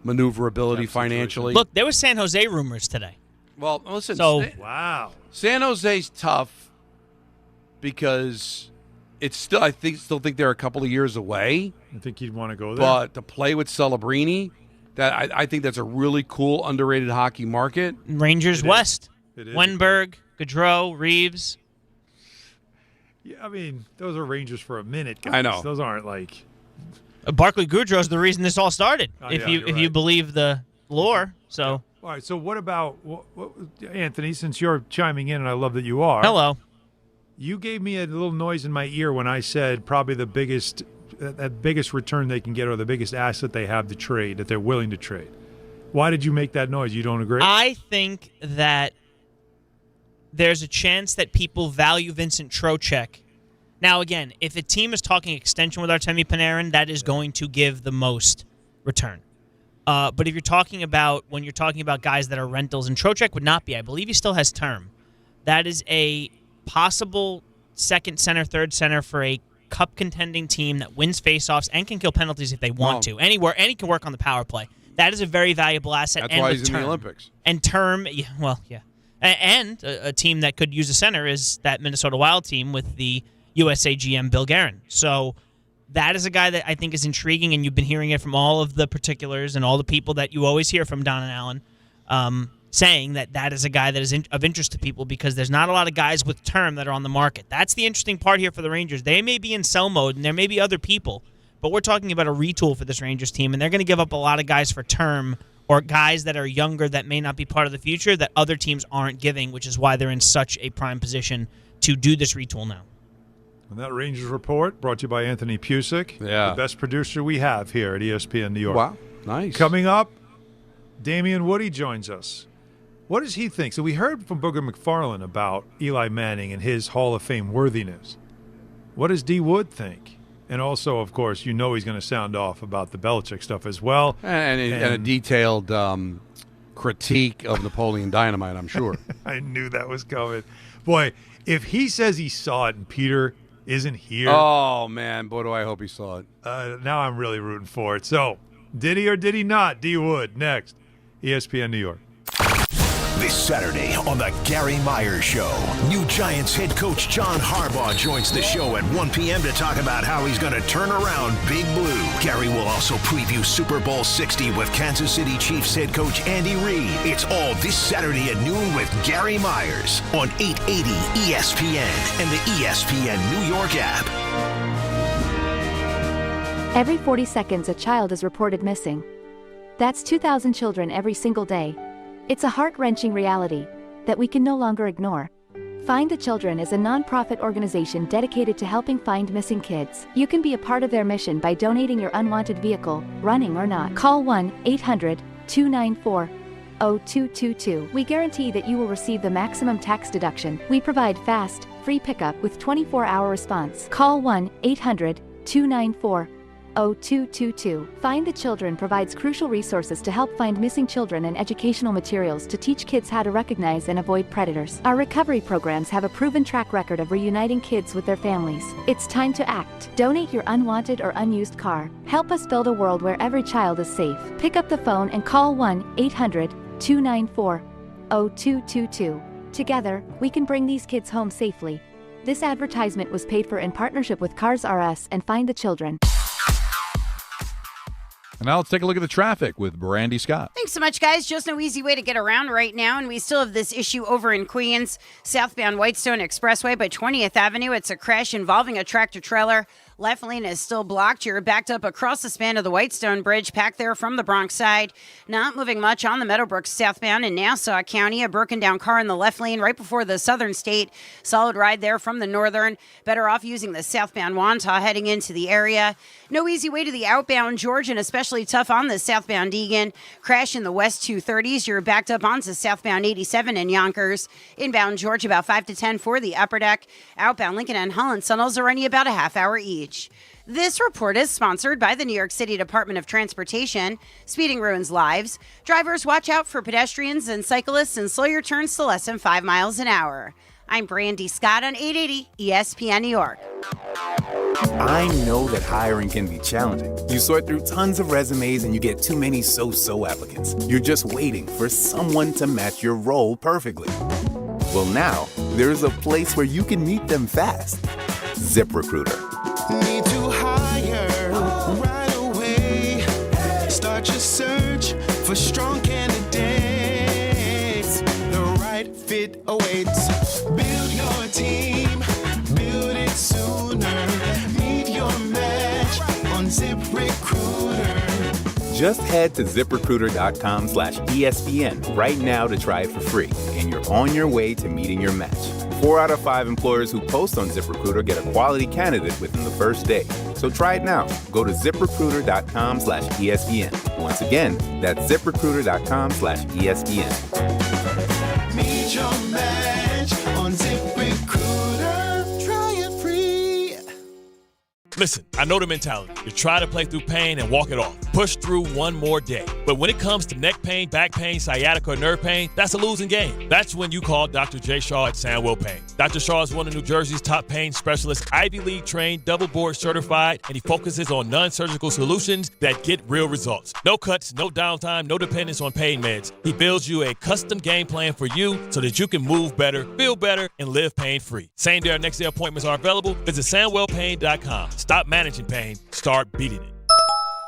maneuverability financially? Look, there was San Jose rumors today. Well, listen. Wow. San Jose's tough because. It's still, I think they're a couple of years away. I think you'd want to go there. But to play with Celebrini, I think that's a really cool, underrated hockey market. Rangers West. It is. Wenberg, Gaudreau, Reeves. Yeah, I mean, those are Rangers for a minute, guys. I know. Those aren't like... Barclay Goodrow is the reason this all started, Oh, if yeah, you you're if you right. believe the lore. So All right, so what about, Anthony, since you're chiming in, and I love that you are. Hello. You gave me a little noise in my ear when I said probably the biggest return they can get or the biggest asset they have to trade, that they're willing to trade. Why did you make that noise? You don't agree? I think that there's a chance that people value Vincent Trocheck. Now, again, if a team is talking extension with Artemi Panarin, that is going to give the most return. But if you're talking about guys that are rentals, and Trocheck would not be, I believe he still has term. That is a possible second center, third center for a cup contending team that wins faceoffs and can kill penalties if they want to. And he can work on the power play. That is a very valuable asset. That's and why with he's in term. the Olympics. And term, yeah. And a team that could use a center is that Minnesota Wild team with the USA GM Bill Guerin. So that is a guy that I think is intriguing, and you've been hearing it from all of the particulars and all the people that you always hear from Don and Allen saying that is a guy that is of interest to people because there's not a lot of guys with term that are on the market. That's the interesting part here for the Rangers. They may be in sell mode, and there may be other people, but we're talking about a retool for this Rangers team, and they're going to give up a lot of guys for term or guys that are younger that may not be part of the future that other teams aren't giving, which is why they're in such a prime position to do this retool now. And that Rangers report brought to you by Anthony Pusick, the best producer we have here at ESPN New York. Wow, nice. Coming up, Damien Woody joins us. What does he think? So we heard from Booger McFarland about Eli Manning and his Hall of Fame worthiness. What does D. Wood think? And also, of course, he's going to sound off about the Belichick stuff as well. And a detailed critique of Napoleon Dynamite, I'm sure. I knew that was coming. Boy, if he says he saw it and Peter isn't here. Oh, man. Boy, do I hope he saw it. Now I'm really rooting for it. So, did he or did he not? D. Wood, next. ESPN New York. This Saturday on The Gary Myers Show, new Giants head coach John Harbaugh joins the show at 1 p.m. to talk about how he's going to turn around Big Blue. Gary will also preview Super Bowl 60 with Kansas City Chiefs head coach Andy Reid. It's all this Saturday at noon with Gary Myers on 880 ESPN and the ESPN New York app. Every 40 seconds, a child is reported missing. That's 2,000 children every single day. It's a heart-wrenching reality that we can no longer ignore. Find the Children is a non-profit organization dedicated to helping find missing kids. You can be a part of their mission by donating your unwanted vehicle, running or not. Call 1-800-294-0222. We guarantee that you will receive the maximum tax deduction. We provide fast, free pickup with 24-hour response. Call 1-800-294-0222. Find the Children provides crucial resources to help find missing children and educational materials to teach kids how to recognize and avoid predators. Our recovery programs have a proven track record of reuniting kids with their families. It's time to act. Donate your unwanted or unused car. Help us build a world where every child is safe. Pick up the phone and call 1-800-294-0222. Together, we can bring these kids home safely. This advertisement was paid for in partnership with Cars R Us and Find the Children. And now let's take a look at the traffic with Brandy Scott. Thanks so much, guys. Just no easy way to get around right now, and we still have this issue over in Queens, southbound Whitestone Expressway by 20th Avenue. It's a crash involving a tractor-trailer. Left lane is still blocked. You're backed up across the span of the Whitestone Bridge, packed there from the Bronx side. Not moving much on the Meadowbrook southbound in Nassau County. A broken down car in the left lane right before the Southern State. Solid ride there from the Northern. Better off using the southbound Wantagh heading into the area. No easy way to the outbound George, and especially tough on the southbound Egan. Crash in the west 230s. You're backed up onto southbound 87 in Yonkers. Inbound George about 5 to 10 for the upper deck. Outbound Lincoln and Holland tunnels are running about a half hour each. This report is sponsored by the New York City Department of Transportation. Speeding ruins lives. Drivers, watch out for pedestrians and cyclists and slow your turns to less than 5 miles an hour. I'm Brandy Scott on 880 ESPN New York. I know that hiring can be challenging. You sort through tons of resumes and you get too many so-so applicants. You're just waiting for someone to match your role perfectly. Well, now there's a place where you can meet them fast. ZipRecruiter. Need to hire right away. Start your search for strong candidates. The right fit Just head to ZipRecruiter.com/ESPN right now to try it for free, and you're on your way to meeting your match. 4 out of 5 employers who post on ZipRecruiter get a quality candidate within the first day. So try it now. Go to ZipRecruiter.com/ESPN. Once again, that's ZipRecruiter.com/ESPN. Meet your match on ZipRecruiter. Try it free. Listen, I know the mentality. You try to play through pain and walk it off. Push through one more day. But when it comes to neck pain, back pain, sciatica, or nerve pain, that's a losing game. That's when you call Dr. J. Shaw at Sandwell Pain. Dr. Shaw is one of New Jersey's top pain specialists, Ivy League trained, double board certified, and he focuses on non-surgical solutions that get real results. No cuts, no downtime, no dependence on pain meds. He builds you a custom game plan for you so that you can move better, feel better, and live pain-free. Same day or next day appointments are available. Visit SandwellPain.com. Stop managing pain. Start beating it.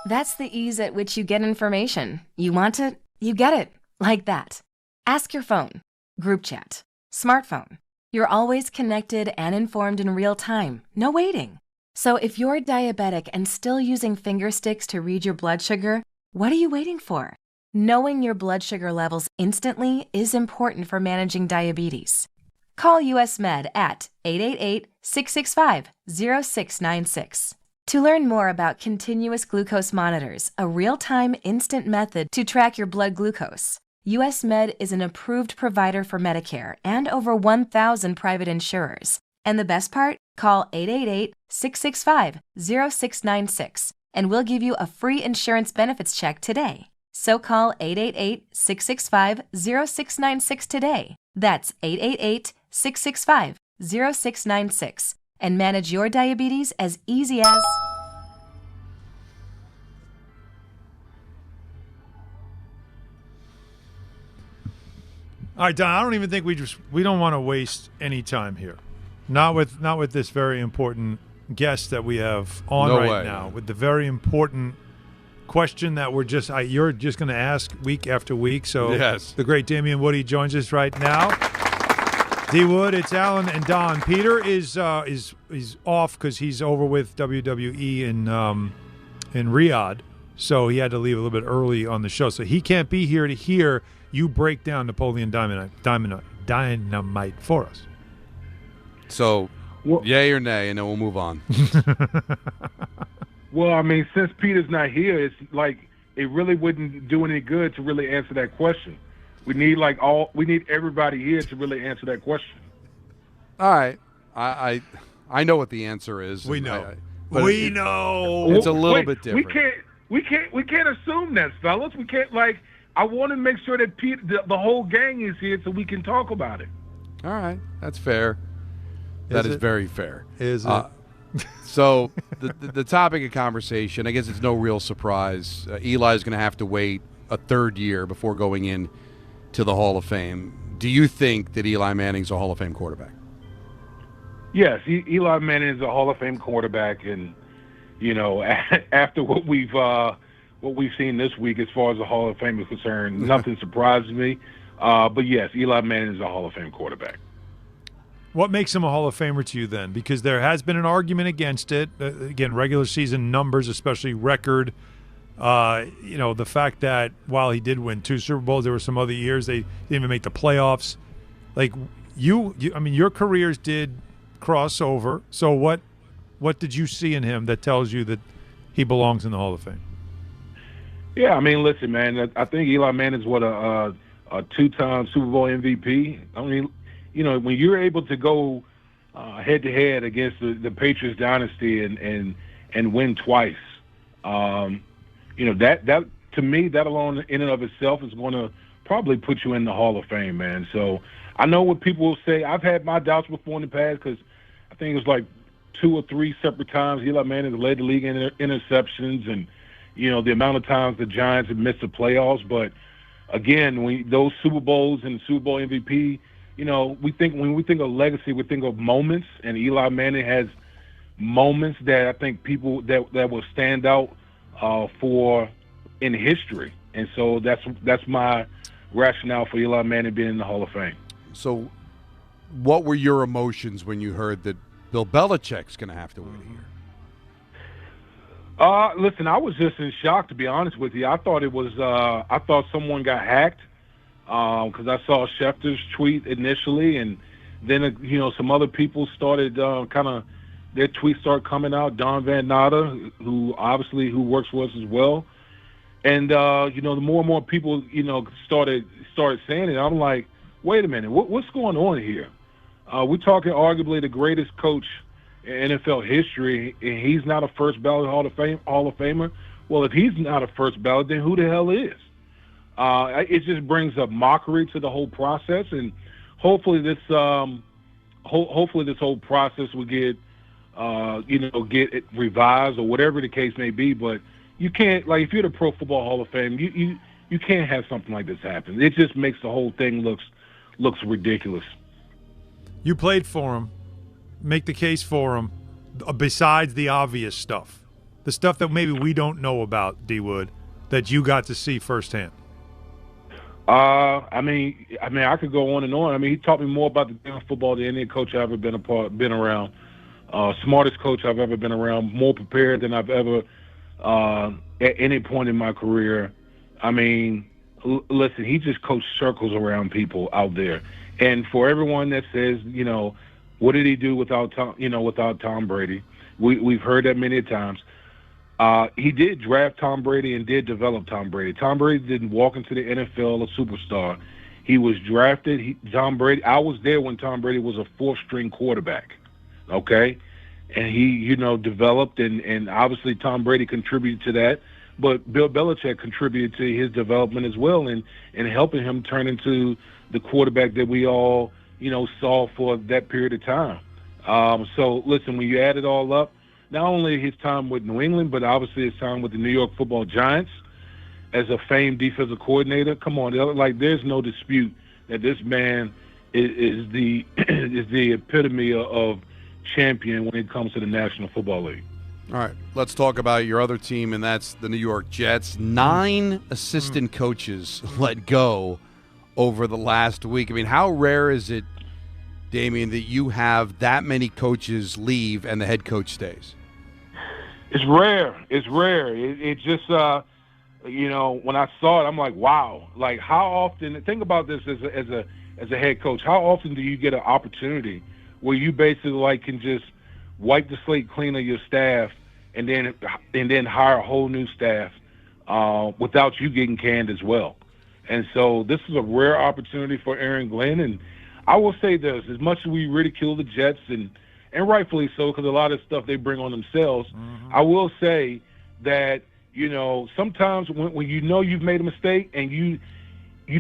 That's the ease at which you get information. You want it, you get it. Like that. Ask your phone. Group chat. Smartphone. You're always connected and informed in real time. No waiting. So if you're diabetic and still using finger sticks to read your blood sugar, what are you waiting for? Knowing your blood sugar levels instantly is important for managing diabetes. Call US Med at 888-665-0696. To learn more about continuous glucose monitors, a real-time instant method to track your blood glucose, US Med is an approved provider for Medicare and over 1,000 private insurers. And the best part? Call 888-665-0696 and we'll give you a free insurance benefits check today. So call 888-665-0696 today. That's 888-665-0696 and manage your diabetes as easy as... All right, Don, I don't even think we don't want to waste any time here. Not with this very important guest that we have on now, with the very important question that you're just going to ask week after week. So yes. The great Damien Woody joins us right now. D Wood, it's Alan and Don. Peter is off because he's over with WWE in Riyadh, so he had to leave a little bit early on the show. So he can't be here to hear you break down Napoleon Dynamite for us. So, yay or nay, and then we'll move on. Well, I mean, since Peter's not here, it's like it really wouldn't do any good to really answer that question. We need everybody here to really answer that question. All right, I know what the answer is. We know. We know. It's a little bit different. We can't assume that, fellas. We can't I want to make sure that the whole gang is here so we can talk about it. All right, that's fair. That is very fair. Is it? So the topic of conversation, I guess it's no real surprise. Eli's going to have to wait a third year before going in to the Hall of Fame. Do you think that Eli Manning's a Hall of Fame quarterback? Yes, Eli Manning is a Hall of Fame quarterback, and after what we've seen this week as far as the Hall of Fame is concerned, nothing surprises me. But yes, Eli Manning is a Hall of Fame quarterback. What makes him a Hall of Famer to you then? Because there has been an argument against it. Again, regular season numbers, especially record. The fact that while he did win 2 Super Bowls, there were some other years they didn't even make the playoffs. Like your careers did cross over. So what did you see in him that tells you that he belongs in the Hall of Fame? Yeah, I mean, listen, man. I think Eli Manning's a 2-time Super Bowl MVP. I mean, when you're able to go head-to-head against the Patriots dynasty and win twice, that to me, that alone in and of itself is going to probably put you in the Hall of Fame, man. So I know what people will say. I've had my doubts before in the past because I think it was like 2 or 3 separate times Eli Manning led the league in interceptions and, the amount of times the Giants have missed the playoffs. But, again, those Super Bowls and Super Bowl MVP, when we think of legacy, we think of moments, and Eli Manning has moments that I think people that will stand out for in history. And so that's my rationale for Eli Manning being in the Hall of Fame. So what were your emotions when you heard that Bill Belichick's going to have to wait a year? Listen, I was just in shock, to be honest with you. I thought it was. I thought someone got hacked because I saw Schefter's tweet initially, and then some other people started their tweets started coming out. Don Van Natta, who works for us as well, and the more and more people started saying it. I'm like, wait a minute, what's going on here? We're talking arguably the greatest coach in NFL history, and he's not a first ballot Hall of Famer. Well, if he's not a first ballot, then who the hell is? It just brings a mockery to the whole process, and hopefully this whole process will get it revised or whatever the case may be. But you can't, like, if you're the Pro Football Hall of Fame, you can't have something like this happen. It just makes the whole thing looks ridiculous. You played for him. Make the case for him, besides the obvious stuff, the stuff that maybe we don't know about, D. Wood, that you got to see firsthand. I mean, I could go on and on. I mean, he taught me more about the game of football than any coach I've ever been around. Smartest coach I've ever been around. More prepared than I've ever at any point in my career. I mean, listen, he just coached circles around people out there. And for everyone that says, what did he do without Tom Brady? We've heard that many times. He did draft Tom Brady and did develop Tom Brady. Tom Brady didn't walk into the NFL a superstar. He was drafted. Tom Brady. I was there when Tom Brady was a fourth-string quarterback. Okay, and he developed and obviously Tom Brady contributed to that. But Bill Belichick contributed to his development as well and helping him turn into the quarterback that we all saw for that period of time. So listen, when you add it all up, not only his time with New England, but obviously his time with the New York Football Giants as a famed defensive coordinator. Come on, like there's no dispute that this man is the epitome of champion when it comes to the National Football League. All right, let's talk about your other team, and that's the New York Jets. 9 assistant coaches let go over the last week. I mean, how rare is it, Damien, that you have that many coaches leave and the head coach stays? It's rare. It's rare. It just, when I saw it, I'm like, wow. Like, how often? Think about this as a head coach. How often do you get an opportunity where you basically can just wipe the slate clean of your staff and then hire a whole new staff without you getting canned as well? And so this is a rare opportunity for Aaron Glenn. And I will say this, as much as we ridicule the Jets, and rightfully so, because a lot of stuff they bring on themselves, I will say that, sometimes when you've made a mistake and you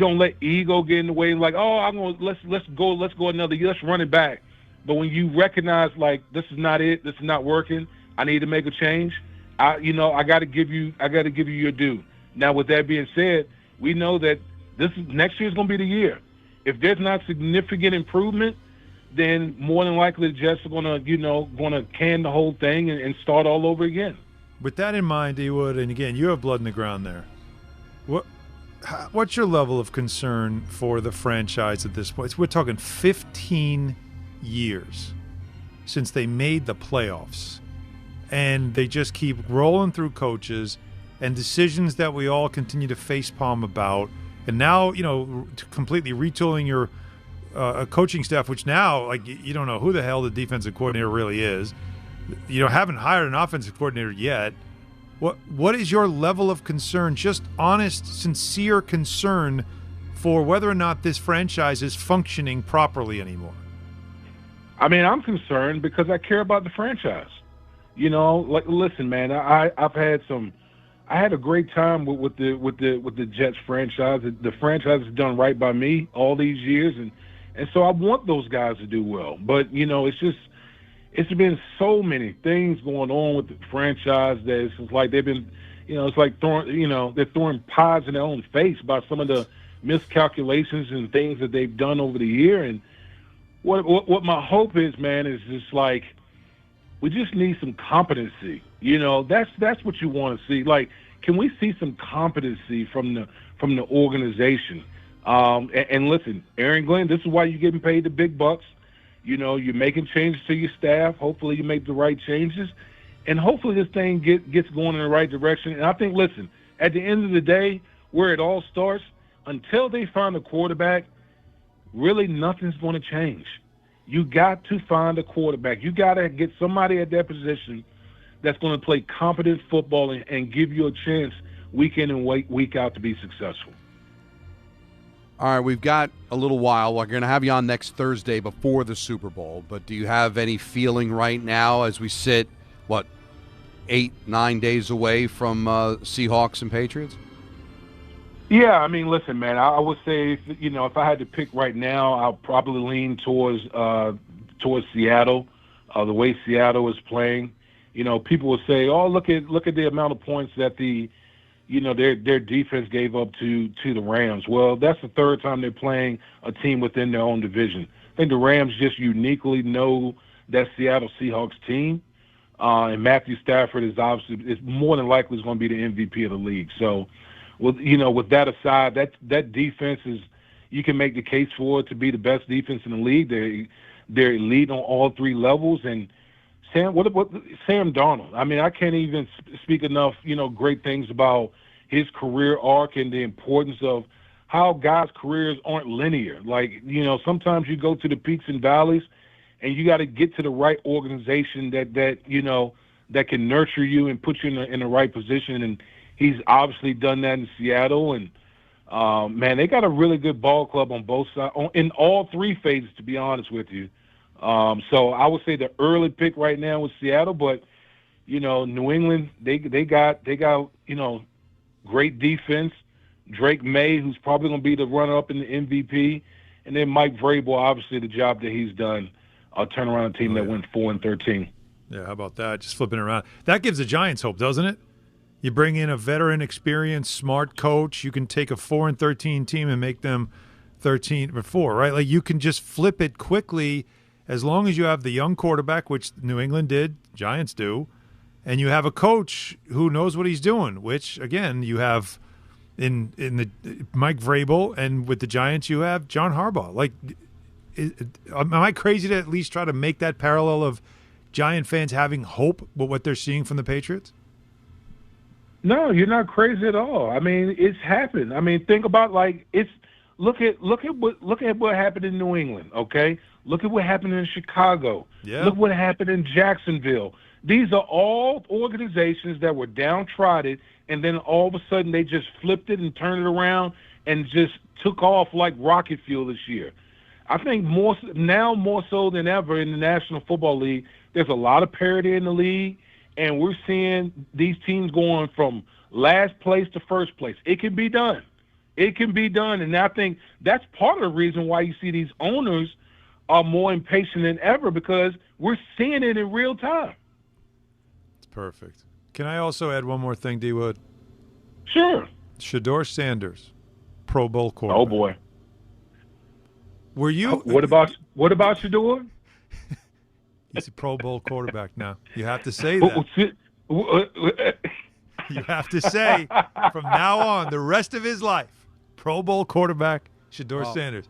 don't let ego get in the way, like, oh, let's go another year, let's run it back. But when you recognize, like, this is not it, this is not working, I need to make a change, I got to give you your due. Now, with that being said, we know that next year is going to be the year. If there's not significant improvement, then more than likely the Jets are going to can the whole thing and start all over again. With that in mind, D. Wood, and again, you have blood in the ground there. What's your level of concern for the franchise at this point? We're talking 15 years since they made the playoffs, and they just keep rolling through coaches and decisions that we all continue to facepalm about. And now, completely retooling your coaching staff, which now, you don't know who the hell the defensive coordinator really is. Haven't hired an offensive coordinator yet. What is your level of concern, just honest, sincere concern for whether or not this franchise is functioning properly anymore? I mean, I'm concerned because I care about the franchise. Listen, man, I had a great time with the Jets franchise. The franchise has done right by me all these years, and so I want those guys to do well. But it's been so many things going on with the franchise that it's just like they've been, it's like they're throwing pies in their own face by some of the miscalculations and things that they've done over the year. And what my hope is, man, is just like we just need some competency. That's what you want to see. Like, can we see some competency from the organization? And listen, Aaron Glenn, this is why you're getting paid the big bucks. You're making changes to your staff. Hopefully you make the right changes. and hopefully this thing gets going in the right direction. And I think, listen, at the end of the day, where it all starts, until they find a quarterback, really nothing's going to change. You got to find a quarterback. You got to get somebody at that position that's going to play competent football and give you a chance week in and week out to be successful. All right, we've got a little while. We're going to have you on next Thursday before the Super Bowl, but do you have any feeling right now as we sit, 8-9 days away from Seahawks and Patriots? Yeah, I mean, listen, man, I would say, if I had to pick right now, I'll probably lean towards Seattle, the way Seattle is playing. People will say, "Oh, look at the amount of points that their defense gave up to the Rams." Well, that's the third time they're playing a team within their own division. I think the Rams just uniquely know that Seattle Seahawks team, and Matthew Stafford is more than likely going to be the MVP of the league. So, with that aside, that defense is, you can make the case for it to be the best defense in the league. They're elite on all three levels. And Sam Darnold? I mean, I can't even speak enough, great things about his career arc and the importance of how guys' careers aren't linear. Like, sometimes you go to the peaks and valleys, and you got to get to the right organization that can nurture you and put you in the right position. And he's obviously done that in Seattle. And man, they got a really good ball club on both sides, in all three phases, to be honest with you. So I would say the early pick right now was Seattle, but New England, they got great defense. Drake May, who's probably going to be the runner-up in the MVP, and then Mike Vrabel, obviously the job that he's done, turn around a team that went 4-13. Yeah, how about that? Just flipping around. That gives the Giants hope, doesn't it? You bring in a veteran, experienced, smart coach. You can take a 4-13 team and make them 13-4, right? Like, you can just flip it quickly. As long as you have the young quarterback, which New England did, Giants do, and you have a coach who knows what he's doing, which, again, you have in the Mike Vrabel, and with the Giants you have John Harbaugh. Like, am I crazy to at least try to make that parallel of Giant fans having hope with what they're seeing from the Patriots? No, you're not crazy at all. I mean, it's happened. I mean, think about look at what happened in New England, okay? Look at what happened in Chicago. Yeah. Look what happened in Jacksonville. These are all organizations that were downtrodden, and then all of a sudden they just flipped it and turned it around and just took off like rocket fuel this year. I think more so than ever in the National Football League, there's a lot of parity in the league, and we're seeing these teams going from last place to first place. It can be done. It can be done, and I think that's part of the reason why you see these owners are more impatient than ever, because we're seeing it in real time. It's perfect. Can I also add one more thing, D. Wood? Sure. Shedeur Sanders, Pro Bowl quarterback. Oh boy. Were you? What about Shedeur? He's a Pro Bowl quarterback now. You have to say that. You have to say from now on, the rest of his life, Pro Bowl quarterback Shedeur Sanders.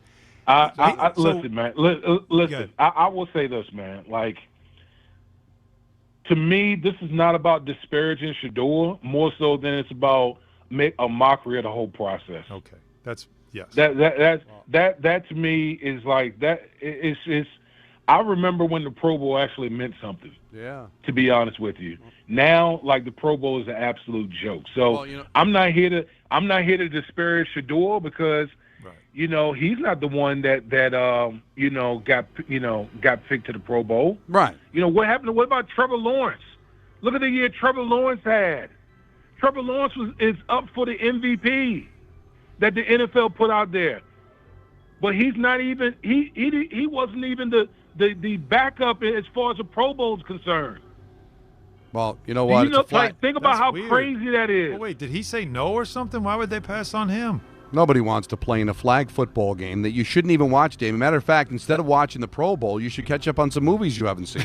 Listen, man. Listen, I will say this, man. Like, to me, this is not about disparaging Shedeur, more so than it's about make a mockery of the whole process. Okay, that's yes. That to me is like that. It's. I remember when the Pro Bowl actually meant something. Yeah. To be honest with you, now like the Pro Bowl is an absolute joke. So I'm not here to disparage Shedeur, because he's not the one that got picked to the Pro Bowl. Right. What happened? What about Trevor Lawrence? Look at the year Trevor Lawrence had. Trevor Lawrence is up for the MVP that the NFL put out there, but he's not even. He wasn't even the backup as far as the Pro Bowl is concerned. Well, you know what? Think about how weird. crazy that is. Oh, wait, did he say no or something? Why would they pass on him? Nobody wants to play in a flag football game that you shouldn't even watch, Damien. Matter of fact, instead of watching the Pro Bowl, you should catch up on some movies you haven't seen.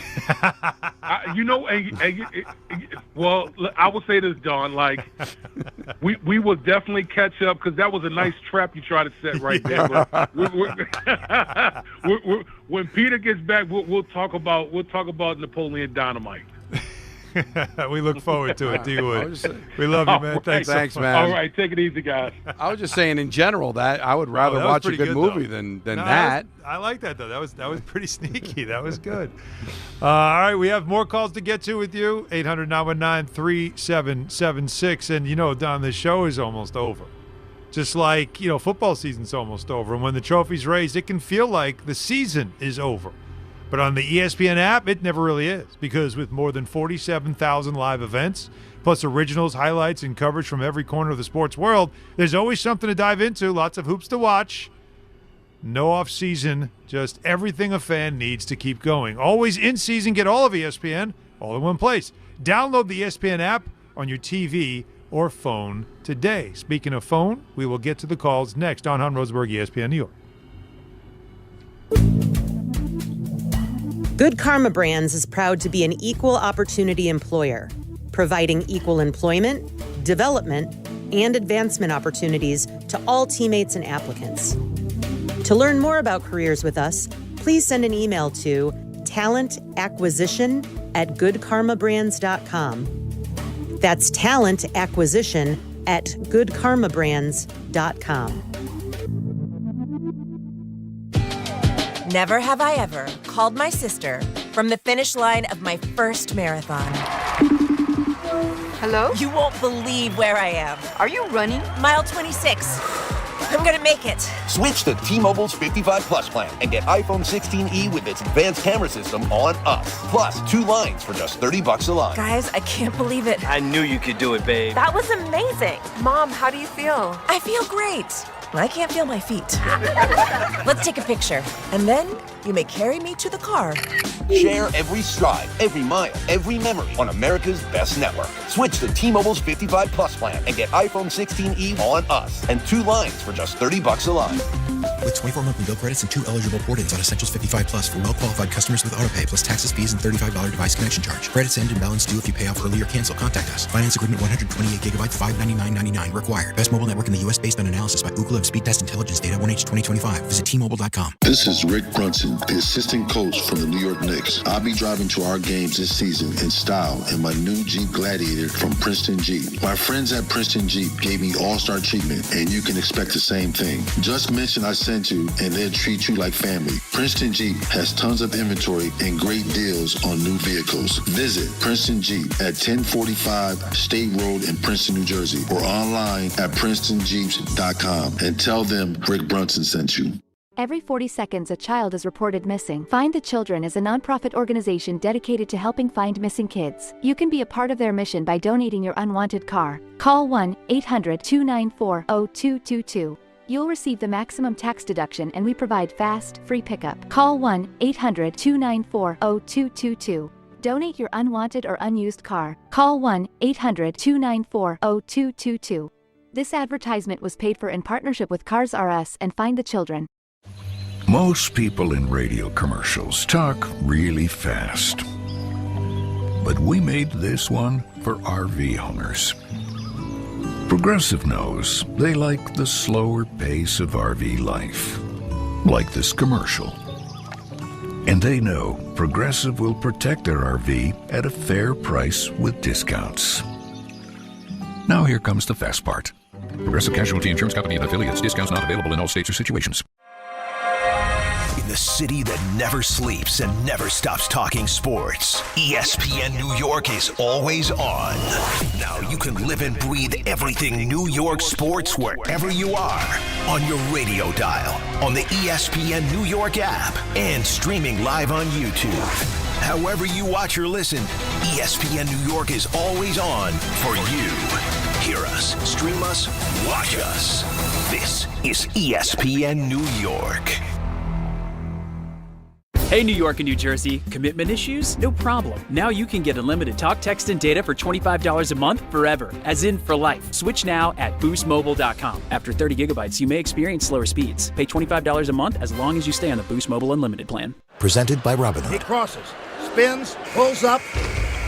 Well, I will say this, Don. Like, we will definitely catch up, because that was a nice trap you tried to set right there. When Peter gets back, we'll talk about Napoleon Dynamite. We look forward to it, D-Wood. We love you, man. Thanks, Thanks, so man. All right, take it easy, guys. I was just saying in general that I would rather that was watch a pretty good good, movie though. than No, that. I like that, though. That was pretty sneaky. That was good. All right, we have more calls to get to with you. 800-919-3776. And, Don, this show is almost over. Just like, football season's almost over. And when the trophy's raised, it can feel like the season is over. But on the ESPN app, it never really is, because with more than 47,000 live events, plus originals, highlights, and coverage from every corner of the sports world, there's always something to dive into, lots of hoops to watch. No off-season, just everything a fan needs to keep going. Always in season, get all of ESPN, all in one place. Download the ESPN app on your TV or phone today. Speaking of phone, we will get to the calls next on Hahn Rosenberg, ESPN New York. Good Karma Brands is proud to be an equal opportunity employer, providing equal employment, development, and advancement opportunities to all teammates and applicants. To learn more about careers with us, please send an email to talentacquisition@goodkarmabrands.com. That's talentacquisition@goodkarmabrands.com. Never have I ever called my sister from the finish line of my first marathon. Hello? You won't believe where I am. Are you running? Mile 26. I'm gonna make it. Switch to T-Mobile's 55 Plus plan and get iPhone 16e with its advanced camera system on us. Plus, 2 lines for just $30 a line. Guys, I can't believe it. I knew you could do it, babe. That was amazing. Mom, how do you feel? I feel great. I can't feel my feet. Let's take a picture, and then you may carry me to the car. Share every stride, every mile, every memory on America's best network. Switch to T-Mobile's 55 Plus plan and get iPhone 16e on us and 2 lines for just $30 a line. With 24 monthly bill credits and 2 eligible port-ins on Essentials 55 Plus for well-qualified customers with autopay, plus taxes, fees, and $35 device connection charge. Credits end and balance due if you pay off early or cancel. Contact us. Finance agreement 128 gigabytes, $599.99 required. Best mobile network in the U.S. based on analysis by Ookla of Speed Test Intelligence data 1H 2025. Visit T-Mobile.com. This is Rick Brunson, the assistant coach from the New York Knicks. I'll be driving to our games this season in style in my new Jeep Gladiator from Princeton Jeep. My friends at Princeton Jeep gave me all-star treatment, and you can expect the same thing. Just mention I sent you, and they'll treat you like family. Princeton Jeep has tons of inventory and great deals on new vehicles. Visit Princeton Jeep at 1045 State Road in Princeton, New Jersey, or online at PrincetonJeeps.com and tell them Rick Brunson sent you. Every 40 seconds, a child is reported missing. Find the Children is a nonprofit organization dedicated to helping find missing kids. You can be a part of their mission by donating your unwanted car. Call 1-800-294-0222. You'll receive the maximum tax deduction, and we provide fast, free pickup. Call 1-800-294-0222. Donate your unwanted or unused car. Call 1-800-294-0222. This advertisement was paid for in partnership with Cars R Us and Find the Children. Most people in radio commercials talk really fast. But we made this one for RV owners. Progressive knows they like the slower pace of RV life, like this commercial. And they know Progressive will protect their RV at a fair price with discounts. Now here comes the fast part. Progressive Casualty Insurance Company and affiliates. Discounts not available in all states or situations. In the city that never sleeps and never stops talking sports, ESPN New York is always on. Now you can live and breathe everything New York sports wherever you are. On your radio dial, on the ESPN New York app, and streaming live on YouTube. However you watch or listen, ESPN New York is always on for you. Hear us, stream us, watch us. This is ESPN New York. Hey, New York and New Jersey, commitment issues? No problem. Now you can get unlimited talk, text, and data for $25 a month forever, as in for life. Switch now at boostmobile.com. After 30 gigabytes, you may experience slower speeds. Pay $25 a month as long as you stay on the Boost Mobile Unlimited plan. Presented by Robinhood. He crosses, spins, pulls up.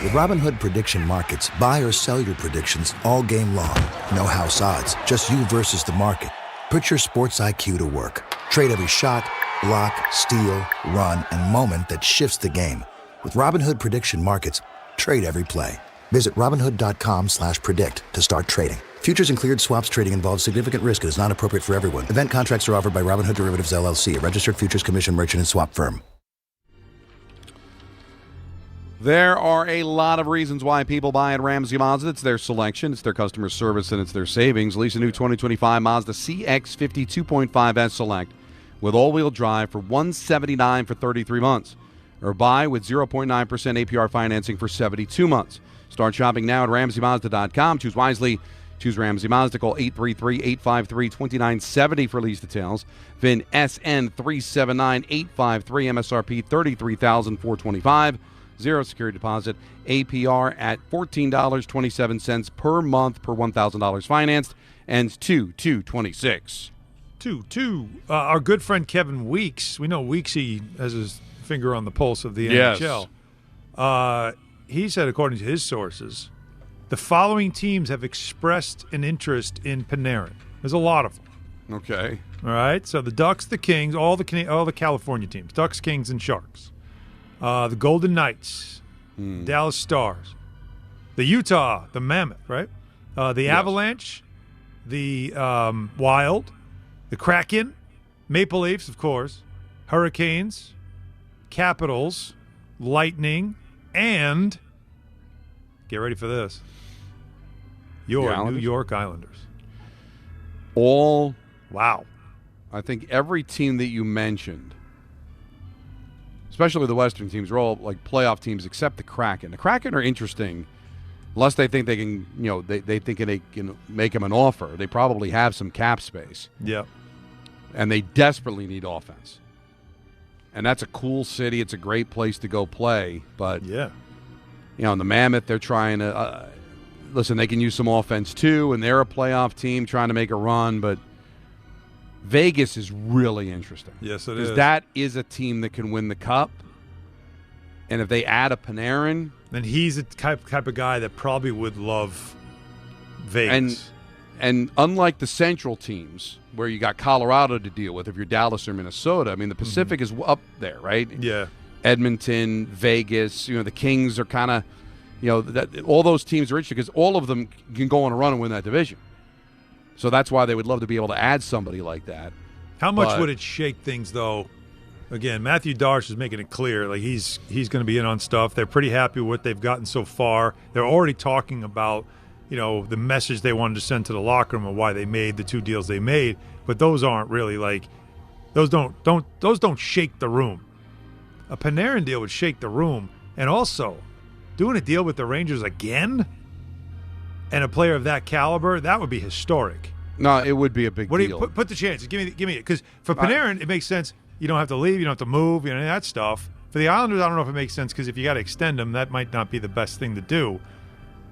With Robinhood Prediction Markets, buy or sell your predictions all game long. No house odds, just you versus the market. Put your sports IQ to work. Trade every shot, block, steal, run, and moment that shifts the game. With Robinhood Prediction Markets, Trade every play. Visit Robinhood.com/predict to start trading. Futures and cleared swaps trading involves significant risk and is not appropriate for everyone. Event contracts are offered by Robinhood Derivatives LLC, a registered futures commission merchant and swap firm. There are a lot of reasons why people buy at Ramsey Mazda. It's their selection, it's their customer service, and it's their savings. Lease a new 2025 Mazda CX-50 2.5S Select with all-wheel drive for $179 for 33 months. Or buy with 0.9% APR financing for 72 months. Start shopping now at RamseyMazda.com. Choose wisely. Choose Ramsey Mazda. Call 833-853-2970 for lease details. VIN SN379853. MSRP $33,425. Zero security deposit. APR at $14.27 per month per $1,000 financed. Ends 2/2/26. 2-2. Our good friend Kevin Weeks. We know Weeksy has his finger on the pulse of the NHL. He said, according to his sources, the following teams have expressed an interest in Panarin. There's a lot of them. Okay. All right. So the Ducks, the Kings, all the California teams, Ducks, Kings, and Sharks. The Golden Knights, Dallas Stars, the Utah, the Mammoth, right? The Avalanche, the Wild, the Kraken, Maple Leafs, of course, Hurricanes, Capitals, Lightning, and get ready for this, your New York Islanders. All wow. I think every team that you mentioned, especially the Western teams, are all like playoff teams except the Kraken. The Kraken are interesting, unless they think they can, they think they can make them an offer. They probably have some cap space. Yeah. And they desperately need offense. And that's a cool city. It's a great place to go play. But, in the Mammoth, they're trying to listen, they can use some offense too, and they're a playoff team trying to make a run. But Vegas is really interesting. Yes, it is. Because that is a team that can win the Cup. And if they add a Panarin, then he's a type of guy that probably would love Vegas. And unlike the Central teams, where you got Colorado to deal with if you're Dallas or Minnesota, I mean, the Pacific is up there, right? Yeah. Edmonton, Vegas, the Kings are kind of, all those teams are interesting because all of them can go on a run and win that division. So that's why they would love to be able to add somebody like that. How much would it shake things, though? Again, Matthew Darsh is making it clear, like he's going to be in on stuff. They're pretty happy with what they've gotten so far. They're already talking about, the message they wanted to send to the locker room and why they made the two deals they made. But those aren't really those don't shake the room. A Panarin deal would shake the room, and also doing a deal with the Rangers again, and a player of that caliber, that would be historic. No, it would be a big deal. Put the chances. Give me it, because for Panarin it makes sense. You don't have to leave. You don't have to move. That stuff. For the Islanders, I don't know if it makes sense because if you got to extend them, that might not be the best thing to do.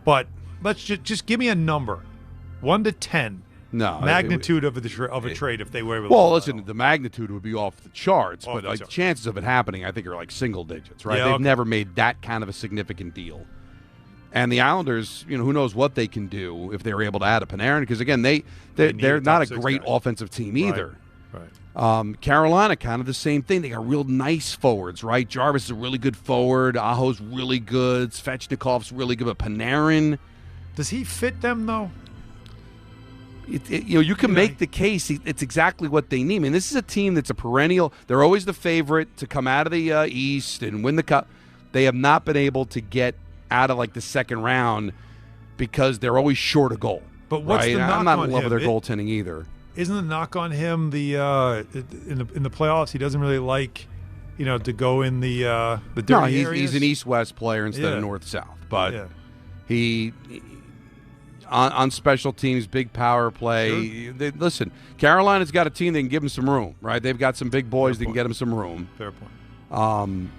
But let's just give me a number, 1 to 10. No, magnitude of a trade if they were able. Well, listen, the magnitude would be off the charts, but the chances of it happening, I think, are like single digits, right? Yeah, They've never made that kind of a significant deal. And the Islanders, who knows what they can do if they're able to add a Panarin? Because again, they're not a great offensive team either. Right. Carolina, kind of the same thing. They got real nice forwards, right? Jarvis is a really good forward. Aho's really good. Svechnikov's really good. But Panarin, does he fit them though? You can make the case. It's exactly what they need. I mean, this is a team that's a perennial. They're always the favorite to come out of the East and win the Cup. They have not been able to get out of the second round because they're always short a goal. But what's the knock I'm not on in love him? with their goaltending either. Isn't the knock on him in the playoffs? He doesn't really like, to go in the dirty areas? He's an East-West player instead of North-South. But he on special teams, big power play. Sure. Listen, Carolina's got a team that can give them some room, right? They've got some big boys that can get them some room. Fair point.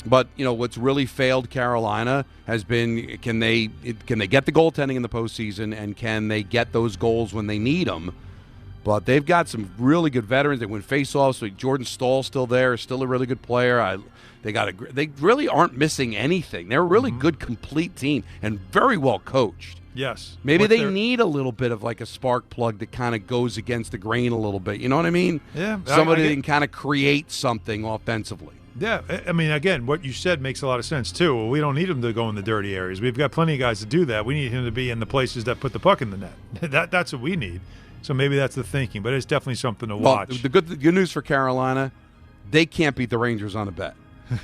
But what's really failed Carolina has been can they get the goaltending in the postseason, and can they get those goals when they need them? But they've got some really good veterans. They win faceoffs. So Jordan Stahl's still there, still a really good player. They really aren't missing anything. They're a really good, complete team and very well coached. Yes. Maybe they need a little bit of a spark plug that kind of goes against the grain a little bit. You know what I mean? Yeah. Somebody that can kind of create something offensively. Yeah, I mean, again, what you said makes a lot of sense, too. Well, we don't need him to go in the dirty areas. We've got plenty of guys to do that. We need him to be in the places that put the puck in the net. That's what we need. So maybe that's the thinking, but it's definitely something to watch. Well, the good news for Carolina, they can't beat the Rangers on a bet.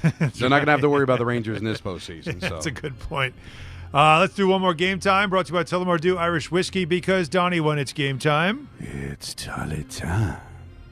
They're not going to have to worry about the Rangers in this postseason. So. That's a good point. Let's do one more game time, brought to you by Tullamore Dew Irish Whiskey, because, Donnie, when it's game time... It's Tully time.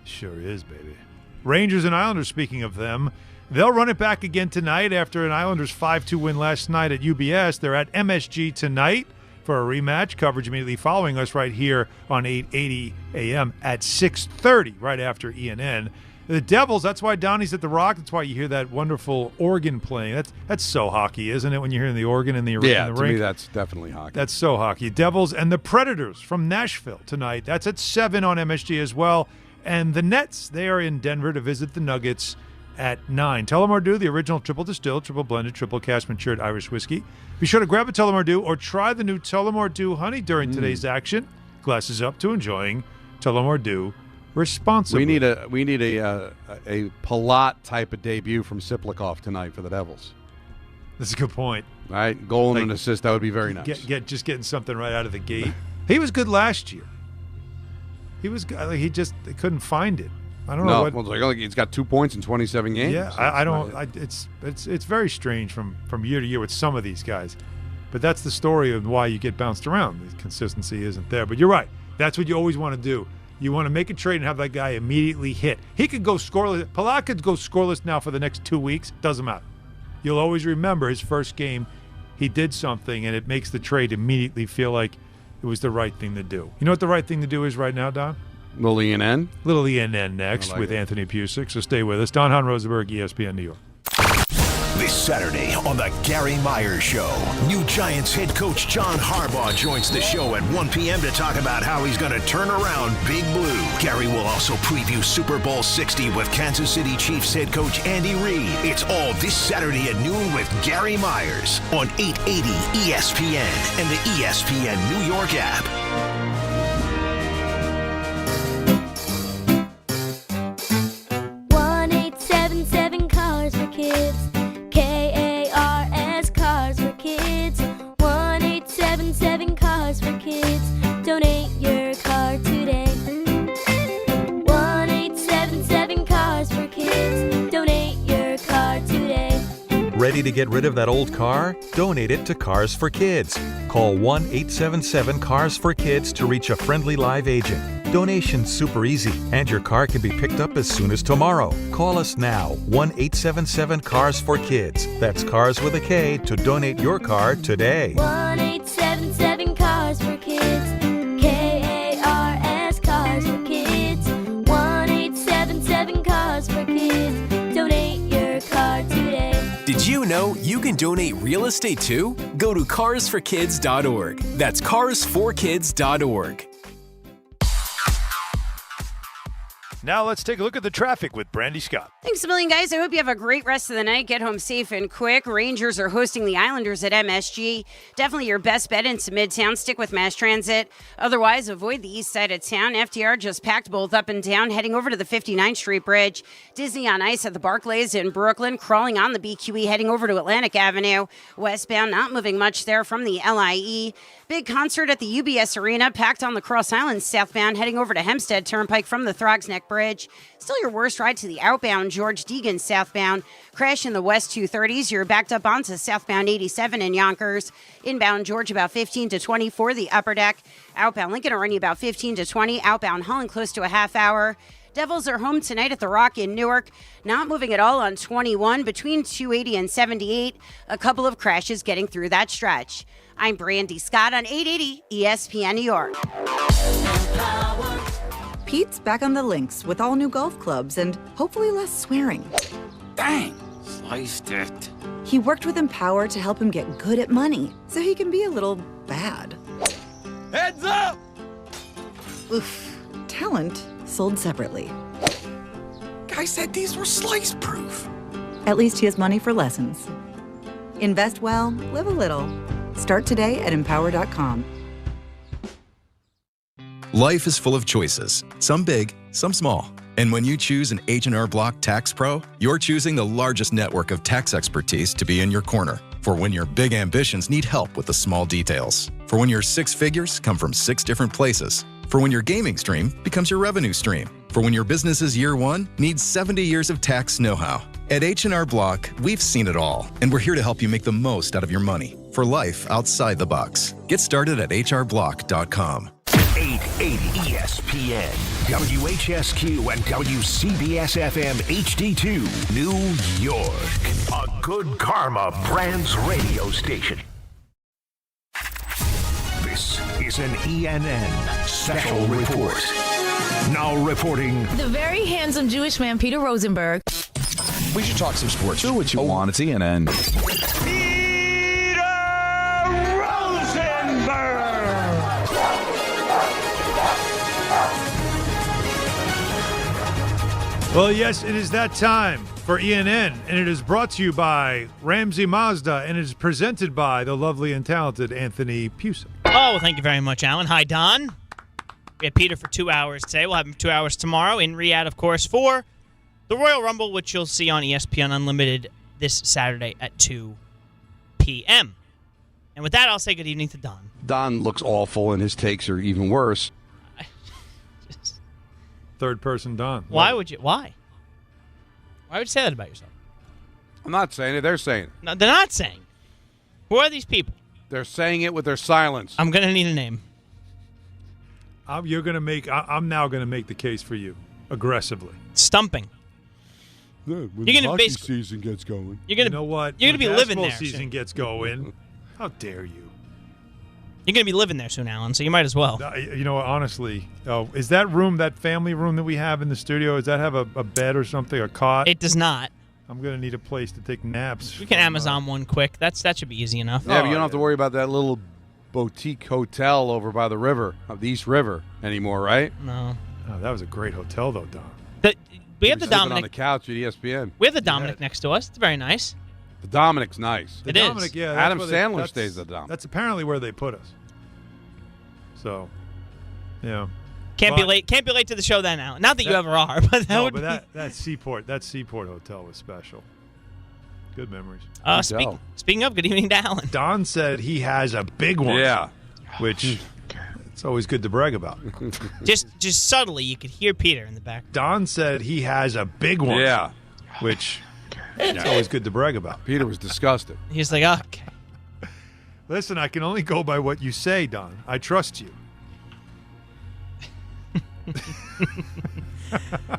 Sure is, baby. Rangers and Islanders, speaking of them, they'll run it back again tonight after an Islanders 5-2 win last night at UBS. They're at MSG tonight for a rematch. Coverage immediately following us right here on 880 a.m. at 6:30, right after ENN. The Devils, that's why Donnie's at the Rock. That's why you hear that wonderful organ playing. That's so hockey, isn't it, when you're hearing the organ in the rink? Yeah, to me that's definitely hockey. That's so hockey. Devils and the Predators from Nashville tonight. That's at 7 on MSG as well. And the Nets, they are in Denver to visit the Nuggets at 9. Tullamore Dew, the original triple distilled, triple blended, triple cask matured Irish whiskey. Be sure to grab a Tullamore Dew or try the new Tullamore Dew Honey during today's action. Glasses up to enjoying Tullamore Dew responsibly. We need a Palat type of debut from Siplikov tonight for the Devils. That's a good point. All right, goal and an assist, that would be very nice. Just getting something right out of the gate. He was good last year. He was good. He just couldn't find it. I don't know what. Well, he's got 2 points in 27 games. Yeah, so I don't. It's very strange from year to year with some of these guys, but that's the story of why you get bounced around. The consistency isn't there. But you're right. That's what you always want to do. You want to make a trade and have that guy immediately hit. He could go scoreless. Palat could go scoreless now for the next 2 weeks. Doesn't matter. You'll always remember his first game. He did something, and it makes the trade immediately feel like it was the right thing to do. You know what the right thing to do is right now, Don? Little ENN? Little ENN next with Anthony Pusick. So stay with us. Don Hahn Rosenberg, ESPN New York. This Saturday on The Gary Myers Show, new Giants head coach John Harbaugh joins the show at 1 p.m. to talk about how he's going to turn around Big Blue. Gary will also preview Super Bowl 60 with Kansas City Chiefs head coach Andy Reid. It's all this Saturday at noon with Gary Myers on 880 ESPN and the ESPN New York app. Cars for Kids. KARS Cars for Kids. 1-877 Cars for Kids. Donate your car today. 1-877 Cars for Kids. Donate your car today. Ready to get rid of that old car? Donate it to Cars for Kids. Call 1-877-CARS-FOR-KIDS to reach a friendly live agent. Donation's super easy, and your car can be picked up as soon as tomorrow. Call us now, 1-877-CARS-FOR-KIDS. That's Cars with a K to donate your car today. 1-877 Cars for Kids. KARS Cars for Kids. 1-877 Cars for Kids. Donate your car today. Did you know you can donate real estate too? Go to carsforkids.org. That's carsforkids.org. Now let's take a look at the traffic with Brandy Scott. Thanks a million, guys. I hope you have a great rest of the night. Get home safe and quick. Rangers are hosting the Islanders at MSG. Definitely your best bet into Midtown. Stick with mass transit. Otherwise, avoid the east side of town. FDR just packed both up and down, heading over to the 59th Street Bridge. Disney on Ice at the Barclays in Brooklyn. Crawling on the BQE, heading over to Atlantic Avenue. Westbound, not moving much there from the LIE. Big concert at the UBS Arena, packed on the Cross Island southbound, heading over to Hempstead Turnpike from the Throgs Neck Bridge. Still your worst ride to the outbound George Deegan southbound. Crash in the West 230s. You're backed up onto southbound 87 in Yonkers. Inbound George about 15 to 20 for the upper deck. Outbound Lincoln already about 15 to 20. Outbound Holland close to a half hour. Devils are home tonight at the Rock in Newark. Not moving at all on 21 between 280 and 78. A couple of crashes getting through that stretch. I'm Brandy Scott on 880 ESPN New York. Pete's back on the links with all new golf clubs and hopefully less swearing. Dang, sliced it. He worked with Empower to help him get good at money so he can be a little bad. Heads up! Oof. Talent sold separately. Guy said these were slice proof. At least he has money for lessons. Invest well, live a little. Start today at empower.com. Life is full of choices, some big, some small. And when you choose an H&R Block Tax Pro, you're choosing the largest network of tax expertise to be in your corner. For when your big ambitions need help with the small details. For when your 6 figures come from 6 different places. For when your gaming stream becomes your revenue stream. For when your business's year 1 needs 70 years of tax know-how. At H&R Block, we've seen it all, and we're here to help you make the most out of your money for life outside the box. Get started at hrblock.com. 880 ESPN, WHSQ, and WCBS-FM HD2, New York. A Good Karma Brands radio station. This is an ENN Special Report. Now reporting... The very handsome Jewish man, Peter Rosenberg. We should talk some sports. Do what you want. It's ENN. Well, yes, it is that time for ENN, and it is brought to you by Ramsey Mazda, and it is presented by the lovely and talented Anthony Pusick. Oh, well, thank you very much, Alan. Hi, Don. We had Peter for 2 hours today. We'll have him 2 hours tomorrow in Riyadh, of course, for the Royal Rumble, which you'll see on ESPN Unlimited this Saturday at 2 p.m. And with that, I'll say good evening to Don. Don looks awful, and his takes are even worse. Third person Don. Why would you? Why? Why would you say that about yourself? I'm not saying it. They're saying it. No, they're not saying. Who are these people? They're saying it with their silence. I'm going to need a name. I'm now going to make the case for you aggressively. Stumping. Yeah, when You're gonna hockey basically- season gets going. You're gonna, You know what? You're going to When be living basketball there. season soon. gets going. How dare you? You're going to be living there soon, Alan, so you might as well. You know what? Honestly, is that room, that family room that we have in the studio, does that have a bed or something, a cot? It does not. I'm going to need a place to take naps. We can Amazon one quick. That should be easy enough. Yeah, but you don't have to worry about that little boutique hotel over by the river, of the East River, anymore, right? No. Oh, that was a great hotel, though, Don. We have the Sleeping on Dominic. the couch at ESPN. We have the Dominic next to us. It's very nice. The Dominic's nice. It is. Dominic, yeah, that's Adam where Sandler stays at the Dominic. That's apparently where they put us. So, yeah. Can't be late to the show then, Alan. Not that you ever are, but that would be. That Seaport Hotel was special. Good memories. Speaking of, good evening to Alan. Don said he has a big one. Yeah. Which it's always good to brag about. just subtly, you could hear Peter in the back. Don said he has a big one. Yeah. Which it's always good to brag about. Peter was disgusted. He's like, okay. Listen, I can only go by what you say, Don. I trust you.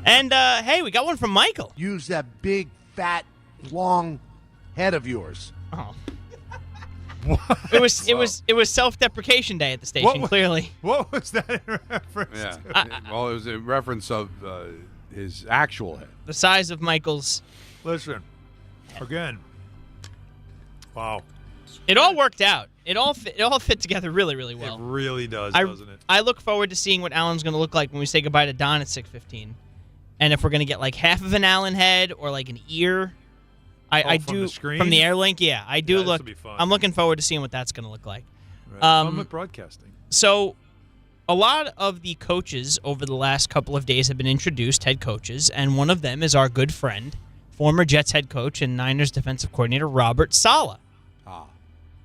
And, hey, we got one from Michael. Use that big, fat, long head of yours. Oh. It was self-deprecation day at the station, clearly. What was that in reference Yeah. to? Well, it was a reference of his actual head. The size of Michael's. Listen, again. Wow. It all worked out. It all fit together really, really well. It really does, doesn't it? I look forward to seeing what Alan's going to look like when we say goodbye to Don at 6:15. And if we're going to get like half of an Allen head or like an ear. I from do the screen? from the air link, yeah. I do look. This'll be fun. I'm looking forward to seeing what that's going to look like. Right. Fun with broadcasting. So, a lot of the coaches over the last couple of days have been introduced, head coaches, and one of them is our good friend, former Jets head coach and Niners defensive coordinator Robert Saleh.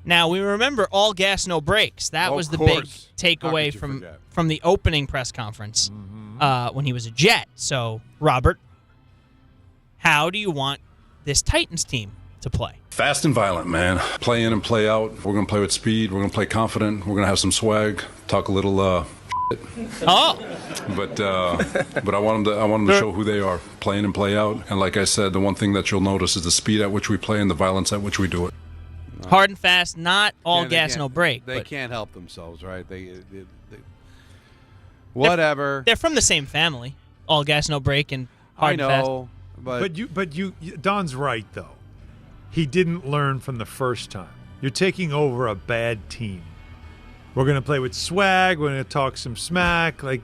Now, we remember all gas, no brakes. That was the big takeaway from the opening press conference when he was a Jet. So, Robert, how do you want this Titans team to play? Fast and violent, man. Play in and play out. We're going to play with speed. We're going to play confident. We're going to have some swag. Talk a little shit. But I want them to show who they are. Play in and play out. And like I said, the one thing that you'll notice is the speed at which we play and the violence at which we do it. Hard and fast, not all gas, no brake. They can't help themselves, right? They whatever. They're from the same family. All gas, no brake, and hard and fast. But you Don's right though. He didn't learn from the first time. You're taking over a bad team. We're gonna play with swag. We're gonna talk some smack. Like,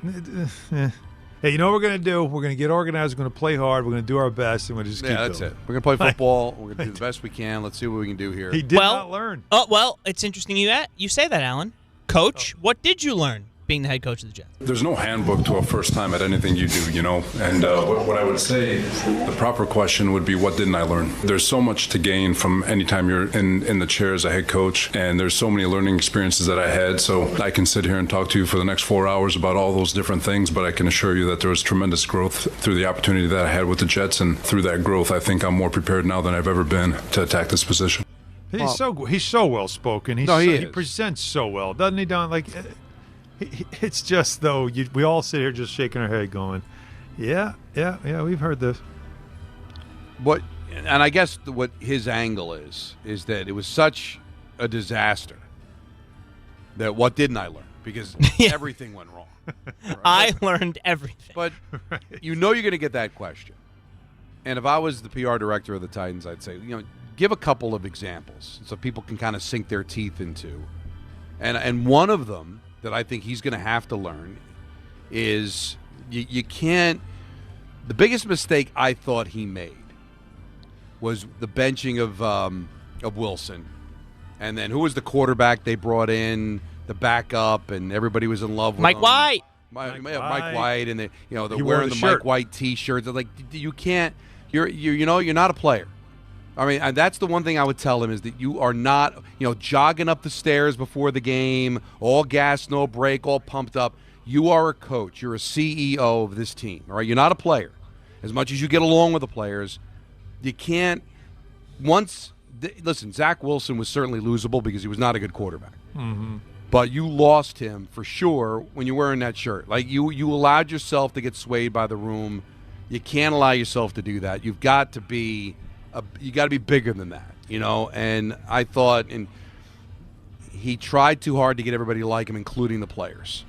hey, you know what we're gonna do? We're gonna get organized. We're gonna play hard. We're gonna do our best, and we're just keep that's doing it. We're gonna play football. We're gonna do the best we can. Let's see what we can do here. He did not learn. Oh well, it's interesting you say that, Alan. Coach, what did you learn being the head coach of the Jets? There's no handbook to a first time at anything you do, you know. And what I would say, the proper question would be, what didn't I learn? There's so much to gain from any time you're in the chair as a head coach, and there's so many learning experiences that I had. So I can sit here and talk to you for the next 4 hours about all those different things, but I can assure you that there was tremendous growth through the opportunity that I had with the Jets, and through that growth, I think I'm more prepared now than I've ever been to attack this position. He's so well spoken. He presents so well, doesn't he, Don? Like, it's just though we all sit here just shaking our head, going, "Yeah, we've heard this." And I guess what his angle is that it was such a disaster that what didn't I learn? Because everything went wrong. Right? I learned everything. But you're going to get that question. And if I was the PR director of the Titans, I'd say, give a couple of examples so people can kind of sink their teeth into. And one of them that I think he's going to have to learn is you can't – the biggest mistake I thought he made was the benching of Wilson. And then who was the quarterback they brought in, the backup, and everybody was in love with Mike White. Mike White, and they're wearing the shirt. Mike White T-shirts. Like, you can't – you're not a player. I mean, and that's the one thing I would tell him is that you are not, jogging up the stairs before the game, all gas, no brake, all pumped up. You are a coach. You're a CEO of this team, all right? You're not a player. As much as you get along with the players, you can't listen, Zach Wilson was certainly losable because he was not a good quarterback. Mm-hmm. But you lost him for sure when you're wearing that shirt. Like, you allowed yourself to get swayed by the room. You can't allow yourself to do that. You've got to be bigger than that, And I thought, and he tried too hard to get everybody to like him, including the players.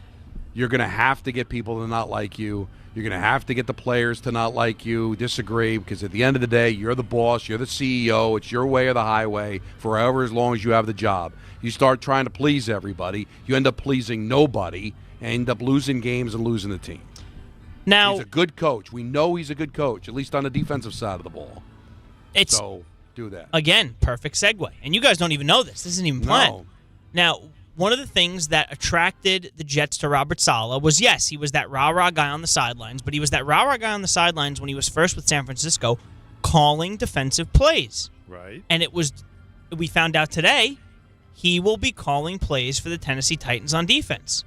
You're going to have to get people to not like you. You're going to have to get the players to not like you, disagree, because at the end of the day, you're the boss, you're the CEO, it's your way or the highway, forever as long as you have the job. You start trying to please everybody, you end up pleasing nobody, and end up losing games and losing the team. Now, he's a good coach. We know he's a good coach, at least on the defensive side of the ball. So do that. Again, perfect segue. And you guys don't even know this. This isn't even planned. No. Now, one of the things that attracted the Jets to Robert Saleh was, yes, he was that rah-rah guy on the sidelines, but he was that rah-rah guy on the sidelines when he was first with San Francisco calling defensive plays. Right. And we found out today, he will be calling plays for the Tennessee Titans on defense.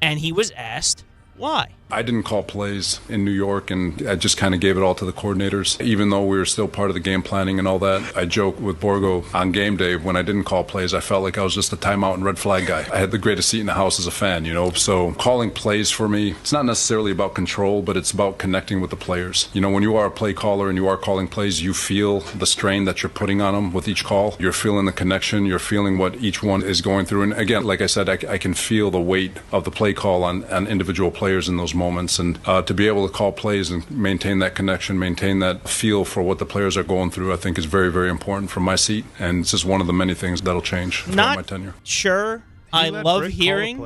And he was asked why. I didn't call plays in New York, and I just kind of gave it all to the coordinators. Even though we were still part of the game planning and all that, I joked with Borgo on game day when I didn't call plays. I felt like I was just a timeout and red flag guy. I had the greatest seat in the house as a fan, So calling plays for me, it's not necessarily about control, but it's about connecting with the players. When you are a play caller and you are calling plays, you feel the strain that you're putting on them with each call. You're feeling the connection. You're feeling what each one is going through. And again, like I said, I can feel the weight of the play call on individual players in those moments. And to be able to call plays and maintain that connection, maintain that feel for what the players are going through, I think is very, very important from my seat. And it's just one of the many things that'll change throughout my tenure. Sure. I love hearing.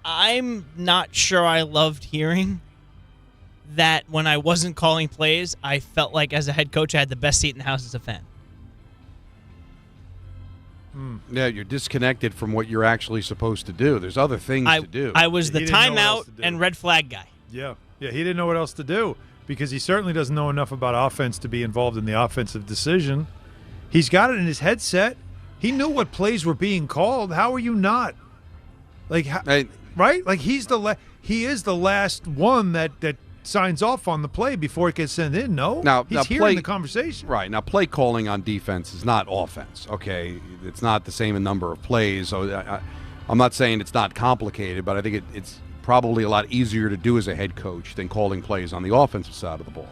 I'm not sure I loved hearing that when I wasn't calling plays, I felt like as a head coach I had the best seat in the house as a fan. Yeah, you're disconnected from what you're actually supposed to do. There's other things to do. I was the timeout and red flag guy. Yeah, he didn't know what else to do because he certainly doesn't know enough about offense to be involved in the offensive decision. He's got it in his headset. He knew what plays were being called. How are you not? Right? Like he is the last one that signs off on the play before it gets sent in. No, he's hearing the conversation. Right. Now, play calling on defense is not offense, okay? It's not the same number of plays. So I'm not saying it's not complicated, but I think it's probably a lot easier to do as a head coach than calling plays on the offensive side of the ball.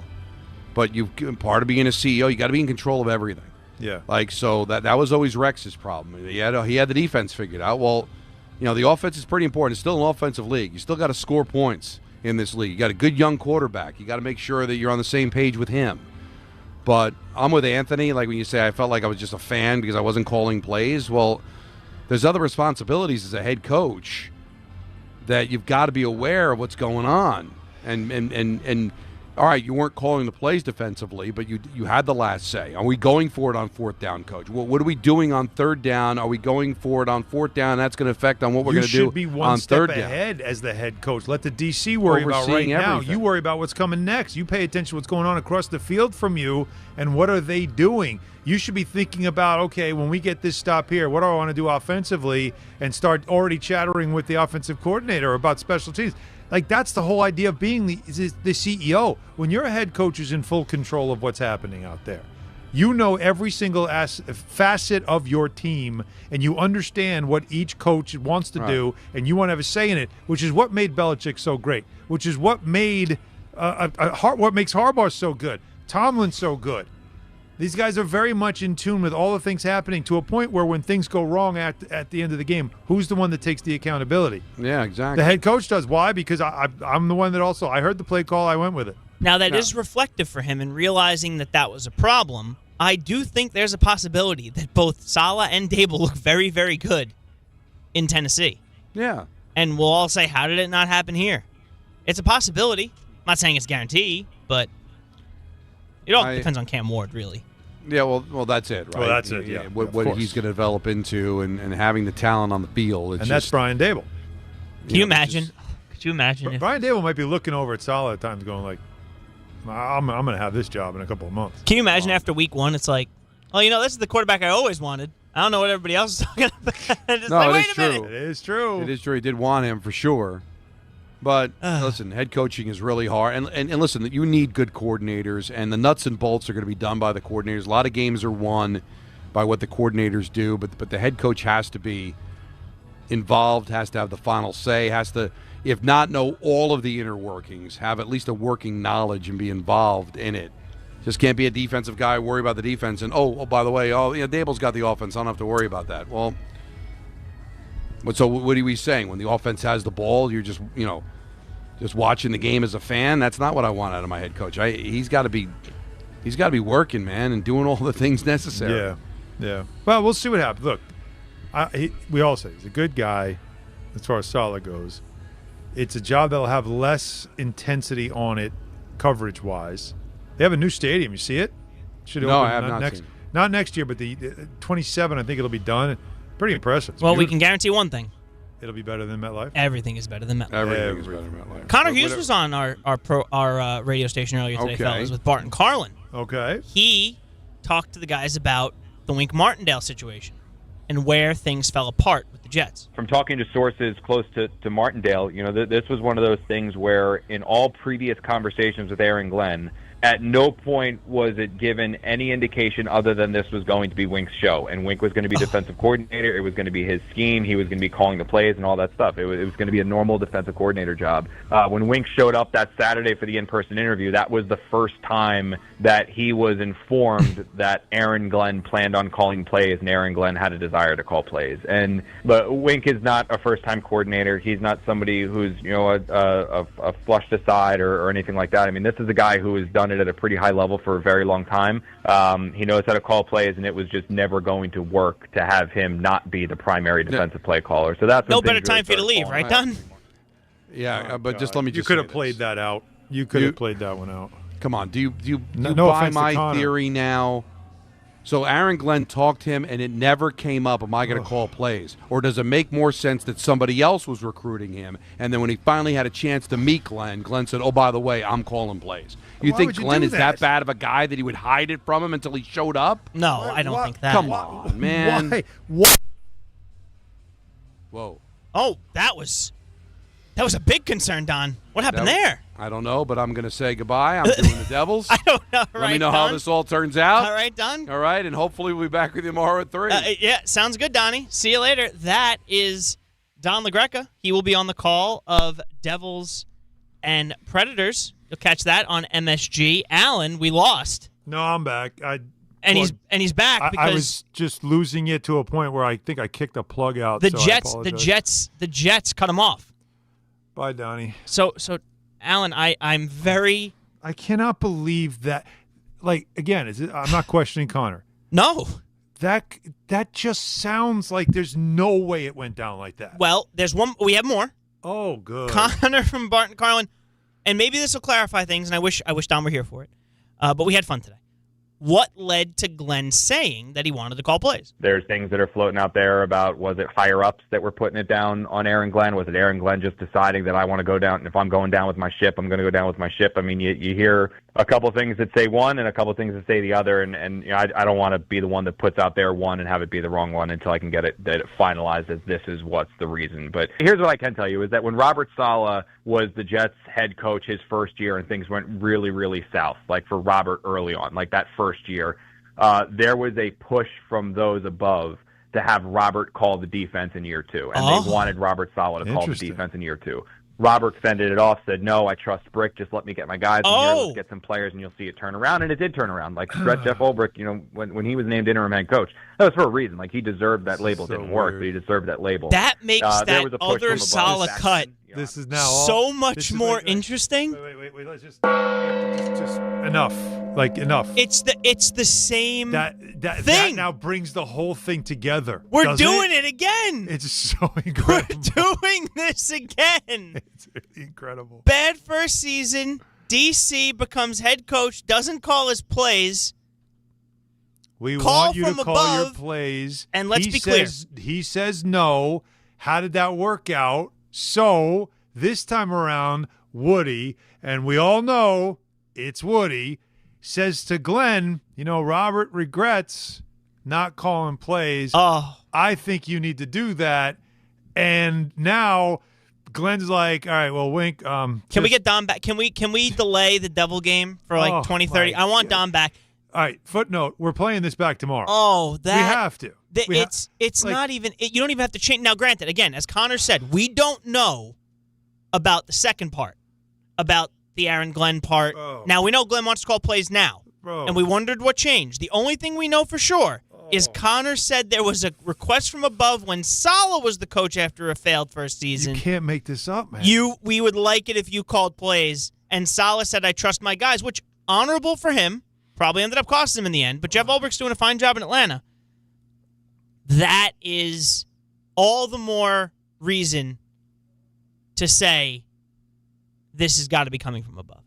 But part of being a CEO, you got to be in control of everything. Yeah. So that was always Rex's problem. He had the defense figured out. Well, the offense is pretty important. It's still an offensive league. You still got to score points in this league. You got a good young quarterback. You got to make sure that you're on the same page with him. But I'm with Anthony. Like when you say I felt like I was just a fan because I wasn't calling plays. Well, there's other responsibilities as a head coach that you've got to be aware of what's going on. And all right, you weren't calling the plays defensively, but you had the last say. Are we going for it on fourth down, Coach? What are we doing on third down? Are we going for it on fourth down? That's going to affect on what we're going to do on third down. You should be one step ahead as the head coach. Let the DC worry about right now. Everything. You worry about what's coming next. You pay attention to what's going on across the field from you and what are they doing. You should be thinking about, okay, when we get this stop here, what do I want to do offensively, and start already chattering with the offensive coordinator about special teams. Like, that's the whole idea of being the CEO. When you're a head coach who's in full control of what's happening out there, you know every single facet of your team, and you understand what each coach wants to do, and you want to have a say in it, which is what made Belichick so great, which is what made what makes Harbaugh so good, Tomlin so good. These guys are very much in tune with all the things happening to a point where when things go wrong at the end of the game, who's the one that takes the accountability? Yeah, exactly. The head coach does. Why? Because I'm the one that also – I heard the play call. I went with it. Now, that is reflective for him in realizing that was a problem. I do think there's a possibility that both Saleh and Dable look very, very good in Tennessee. Yeah. And we'll all say, how did it not happen here? It's a possibility. I'm not saying it's guaranteed, but it all depends on Cam Ward, really. Yeah, well, that's it, right? Well, that's it, yeah. What he's going to develop into and having the talent on the field. And that's Brian Dable. Can you imagine? Could you imagine? If Brian Dable might be looking over at Saleh at times going like, I'm going to have this job in a couple of months. Can you imagine after week one, it's like, oh, this is the quarterback I always wanted. I don't know what everybody else is talking about. Wait a minute. It is true. It is true. He did want him for sure. But listen, head coaching is really hard. And listen, you need good coordinators, and the nuts and bolts are going to be done by the coordinators. A lot of games are won by what the coordinators do, but the head coach has to be involved, has to have the final say, has to, if not know all of the inner workings, have at least a working knowledge and be involved in it. Just can't be a defensive guy, worry about the defense, and by the way, Dable's got the offense. I don't have to worry about that. Well, so what are we saying? When the offense has the ball, you're just just watching the game as a fan? That's not what I want out of my head coach. He's got to be working, man, and doing all the things necessary. Yeah. Well, we'll see what happens. Look, we all say he's a good guy as far as Saleh goes. It's a job that'll have less intensity on it coverage-wise. They have a new stadium. You see it? No, I have not seen it. Not next year, but the 27, I think it'll be done. Pretty impressive. It's well, beautiful. we can guarantee one thing. It'll be better than MetLife? Everything is better than MetLife. Everything is better than MetLife. Connor Hughes was on our radio station earlier today, fellas, with Barton Carlin. Okay. He talked to the guys about the Wink Martindale situation and where things fell apart with the Jets. From talking to sources close to Martindale, this was one of those things where in all previous conversations with Aaron Glenn, at no point was it given any indication other than this was going to be Wink's show, and Wink was going to be defensive coordinator. It was going to be his scheme. He was going to be calling the plays and all that stuff. It was going to be a normal defensive coordinator job. When Wink showed up that Saturday for the in-person interview, that was the first time that he was informed that Aaron Glenn planned on calling plays, and Aaron Glenn had a desire to call plays. But Wink is not a first-time coordinator. He's not somebody who's a flushed aside or anything like that. I mean, this is a guy who has done it at a pretty high level for a very long time. He knows how to call plays, and it was just never going to work to have him not be the primary defensive play caller. So that's no better time for you to leave, right, Don? Yeah, but just let me just. You could have played that out. You could have played that one out. Come on, do you no buy my theory now? So Aaron Glenn talked to him, and it never came up, am I going to call plays? Or does it make more sense that somebody else was recruiting him, and then when he finally had a chance to meet Glenn, Glenn said, oh, by the way, I'm calling plays. You think Glenn is that bad of a guy that he would hide it from him until he showed up? No, I don't think that. Come on, man. Why? Whoa. Oh, that was a big concern, Don. What happened there? I don't know, but I'm going to say goodbye. I'm doing the Devils. I don't know. Let me know how this all turns out. All right, Don. All right, and hopefully we'll be back with you tomorrow at 3. Yeah, sounds good, Donnie. See you later. That is Don LaGreca. He will be on the call of Devils and Predators. You'll catch that on MSG. Alan, we lost. No, I'm back. He's back because I was just losing it to a point where I think I kicked a plug out. The Jets cut him off. Bye, Donnie. So Alan, I'm very. I cannot believe that. Like again, I'm not questioning Connor. No. That just sounds like there's no way it went down like that. Well, there's one. We have more. Oh, good. Connor from Barton Carlin. and maybe this will clarify things, and I wish Don were here for it, but we had fun today. What led to Glenn saying that he wanted to call plays? There's things that are floating out there about, was it higher-ups that were putting it down on Aaron Glenn? Was it Aaron Glenn just deciding that I want to go down, and if I'm going down with my ship, I'm going to go down with my ship? I mean, you hear a couple things that say one and a couple things that say the other, and you know, I don't want to be the one that puts out there one and have it be the wrong one until I can get it finalized as this is what's the reason. But here's what I can tell you is that when Robert Saleh was the Jets head coach his first year and things went really, really south, like for Robert early on, like that first year, there was a push from those above to have Robert call the defense in year two, and they wanted Robert Saleh to call the defense in year two. Robert fended it off, said, no, I trust Brick, just let me get my guys in here, let's get some players, and you'll see it turn around. And it did turn around. Like, Jeff Ulbrich, you know, when he was named interim head coach, that was for a reason. Like, he deserved that label. It didn't work, but he deserved that label. That makes that other Saleh cut this is now so much more interesting. Wait, let's just enough. Like, enough. It's the same thing. That now brings the whole thing together. We're doing it again. It's so incredible. We're doing this again. It's incredible. Bad first season. DC becomes head coach, doesn't call his plays. We want you to call your plays. And let's be clear. He says no. How did that work out? So this time around, Woody, and we all know it's Woody, says to Glenn, you know, Robert regrets not calling plays. I think you need to do that. And now Glenn's like, all right, well, Wink. Can we get Don back? Can we delay the Devil game for like 2030? I want Don back. All right, footnote, we're playing this back tomorrow. We have to. It's like, not even – you don't even have to change. Now, granted, again, as Connor said, we don't know about the second part, about the Aaron Glenn part. Now, we know Glenn wants to call plays now, and we wondered what changed. The only thing we know for sure is Connor said there was a request from above when Saleh was the coach after a failed first season. You can't make this up, man. We would like it if you called plays, and Saleh said, I trust my guys, which honorable for him. Probably ended up costing him in the end, but Jeff Ulbricht's doing a fine job in Atlanta. That is all the more reason to say this has got to be coming from above.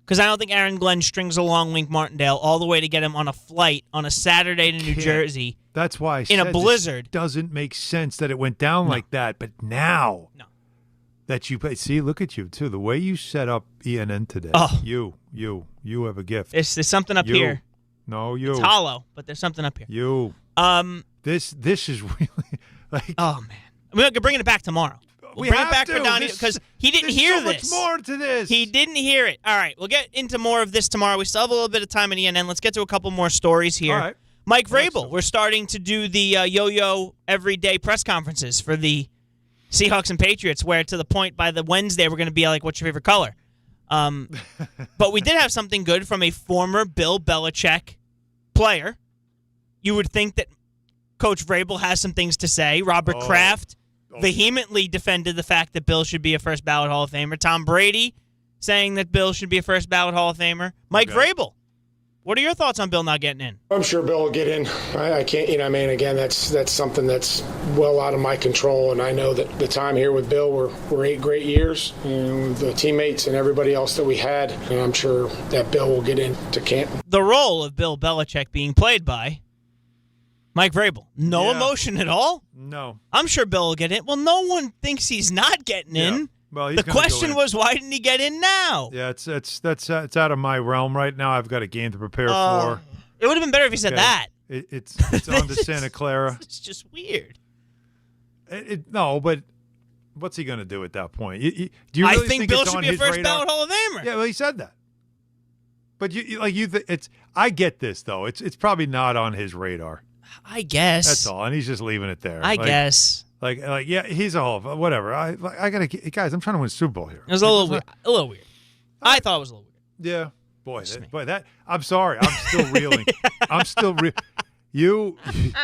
Because I don't think Aaron Glenn strings along Wink Martindale all the way to get him on a flight on a Saturday to New Jersey. That's why I in a blizzard. It doesn't make sense that it went down like that, but now that you see, look at you too. The way you set up ENN today. You have a gift. There's something up here. No, you. It's hollow, but there's something up here. You. This is really like. Oh man, we're bringing it back tomorrow. We'll bring it back for Donnie because he didn't hear this. There's so much more to this. He didn't hear it. All right, we'll get into more of this tomorrow. We still have a little bit of time at ENN. Let's get to a couple more stories here. All right. Mike Vrabel, we're starting to do the yo-yo everyday press conferences for the Seahawks and Patriots, where to the point by the Wednesday we're going to be like, what's your favorite color? But we did have something good from a former Bill Belichick player. You would think that Coach Vrabel has some things to say. Robert Kraft vehemently defended the fact that Bill should be a first ballot Hall of Famer. Tom Brady saying that Bill should be a first ballot Hall of Famer. Mike Vrabel, what are your thoughts on Bill not getting in? I'm sure Bill will get in. I can't, again, that's something that's well out of my control, and I know that the time here with Bill were 8 great years, and the teammates and everybody else that we had, and I'm sure that Bill will get into Canton. The role of Bill Belichick being played by Mike Vrabel. No emotion at all? No. I'm sure Bill will get in. Well, no one thinks he's not getting in. Well, the question was, why didn't he get in now? Yeah, it's out of my realm right now. I've got a game to prepare for. It would have been better if he said that. It's on to Santa Clara. It's just weird. No, but what's he going to do at that point? Do you really think Bill it's should on be a his first radar? ballot Hall of Famer. Yeah, well, he said that. But I get this though. It's probably not on his radar. I guess that's all, and he's just leaving it there. I guess. Like, yeah, he's a Hall of whatever. I gotta, guys. I'm trying to win Super Bowl here. It was a little weird. I thought it was a little weird. Yeah, boy, that. I'm sorry. I'm still reeling. I'm still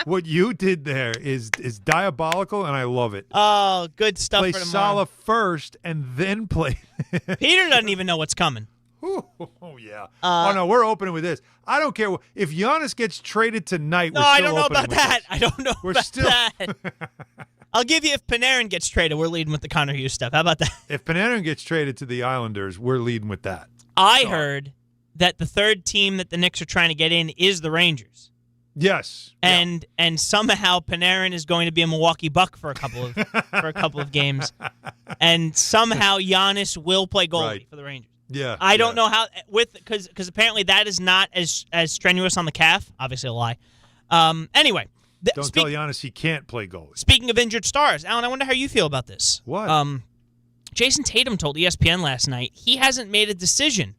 what you did there is diabolical, and I love it. Oh, good stuff. Play for tomorrow. Saleh first, and then play. Peter doesn't even know what's coming. Oh yeah. Oh no, we're opening with this. I don't care if Giannis gets traded tonight. No, I don't know about that. I don't know. We're about still. That. I'll give you if Panarin gets traded, we're leading with the Connor Hughes stuff. How about that? If Panarin gets traded to the Islanders, we're leading with that. I heard that the third team that the Knicks are trying to get in is the Rangers. Yes. And somehow Panarin is going to be a Milwaukee Buck for a couple of games. And somehow Giannis will play goalie for the Rangers. Yeah. I don't know how because apparently that is not as strenuous on the calf. Obviously a lie. Anyway. Don't tell Giannis he can't play goalie. Speaking of injured stars, Alan, I wonder how you feel about this. What? Jason Tatum told ESPN last night he hasn't made a decision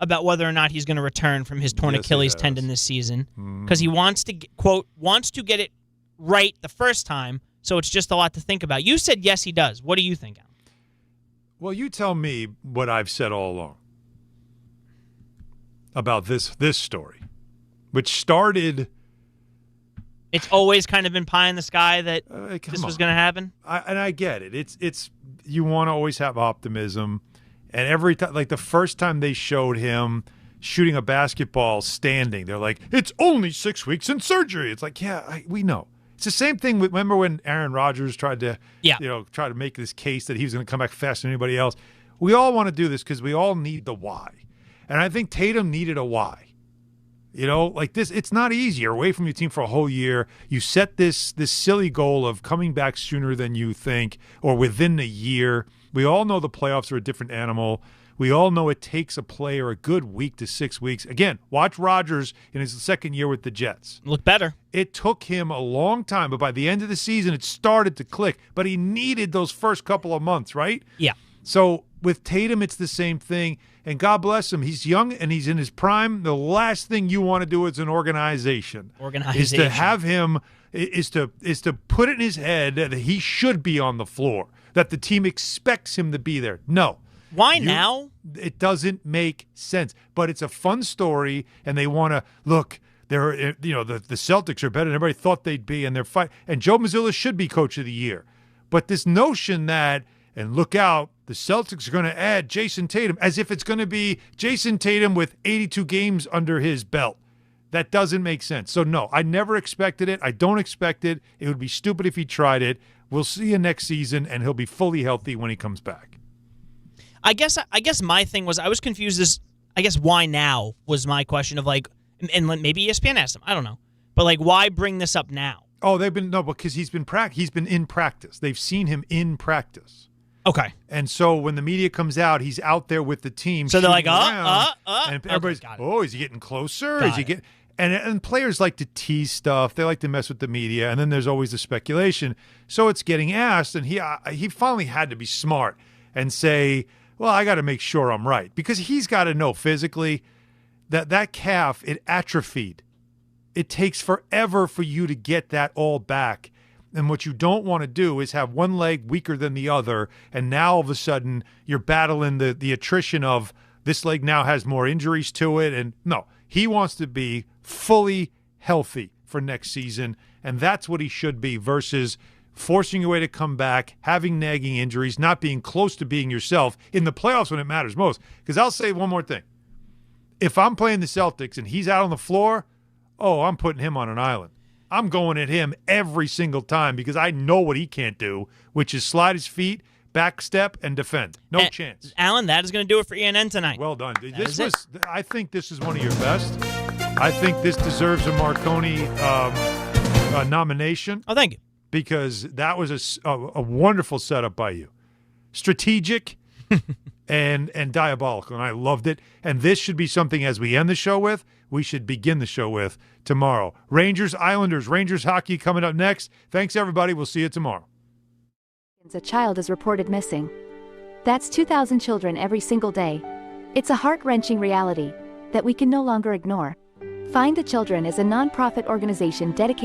about whether or not he's going to return from his torn Achilles tendon this season because he wants to, quote, wants to get it right the first time, so it's just a lot to think about. You said yes, he does. What do you think, Alan? Well, you tell me what I've said all along about this story, which started... It's always kind of been pie in the sky that this was going to happen. I get it. It's you want to always have optimism, and every time, like the first time they showed him shooting a basketball standing, they're like, "It's only 6 weeks in surgery." It's like, yeah, we know. It's the same thing. Remember when Aaron Rodgers tried to, try to make this case that he was going to come back faster than anybody else? We all want to do this because we all need the why, and I think Tatum needed a why. You know, like this, it's not easy. You're away from your team for a whole year. You set this silly goal of coming back sooner than you think or within a year. We all know the playoffs are a different animal. We all know it takes a player a good week to 6 weeks. Again, watch Rodgers in his second year with the Jets. Look better. It took him a long time, but by the end of the season, it started to click. But he needed those first couple of months, right? Yeah. So with Tatum, it's the same thing. And God bless him. He's young and he's in his prime. The last thing you want to do as an organization is to have him is to put it in his head that he should be on the floor, that the team expects him to be there. No. Why now? It doesn't make sense. But it's a fun story, and they want to look. They're the Celtics are better than everybody thought they'd be, and they're fight. And Joe Mazzulla should be coach of the year. But this notion that look out. The Celtics are going to add Jason Tatum as if it's going to be Jason Tatum with 82 games under his belt. That doesn't make sense. So, no, I never expected it. I don't expect it. It would be stupid if he tried it. We'll see you next season, and he'll be fully healthy when he comes back. I guess my thing was I was confused why now was my question of like, and maybe ESPN asked him. I don't know. But, like, why bring this up now? Oh, because he's been in practice. They've seen him in practice. Okay. And so when the media comes out, he's out there with the team. So they're like, and everybody's, is he getting closer? And players like to tease stuff. They like to mess with the media. And then there's always the speculation. So it's getting asked, and he finally had to be smart and say, well, I got to make sure I'm right. Because he's got to know physically that calf, it atrophied. It takes forever for you to get that all back. And what you don't want to do is have one leg weaker than the other, and now all of a sudden you're battling the attrition of this leg now has more injuries to it. And no, he wants to be fully healthy for next season, and that's what he should be versus forcing your way to come back, having nagging injuries, not being close to being yourself in the playoffs when it matters most. Because I'll say one more thing. If I'm playing the Celtics and he's out on the floor, I'm putting him on an island. I'm going at him every single time because I know what he can't do, which is slide his feet, back step, and defend. No chance. Alan, that is going to do it for ENN tonight. Well done. I think this is one of your best. I think this deserves a Marconi nomination. Oh, thank you. Because that was a wonderful setup by you. Strategic and diabolical, and I loved it. And this should be something as we end the show with, we should begin the show with tomorrow. Rangers, Islanders, Rangers hockey coming up next. Thanks, everybody. We'll see you tomorrow. A child is reported missing. That's 2,000 children every single day. It's a heart-wrenching reality that we can no longer ignore. Find the Children is a non-profit organization dedicated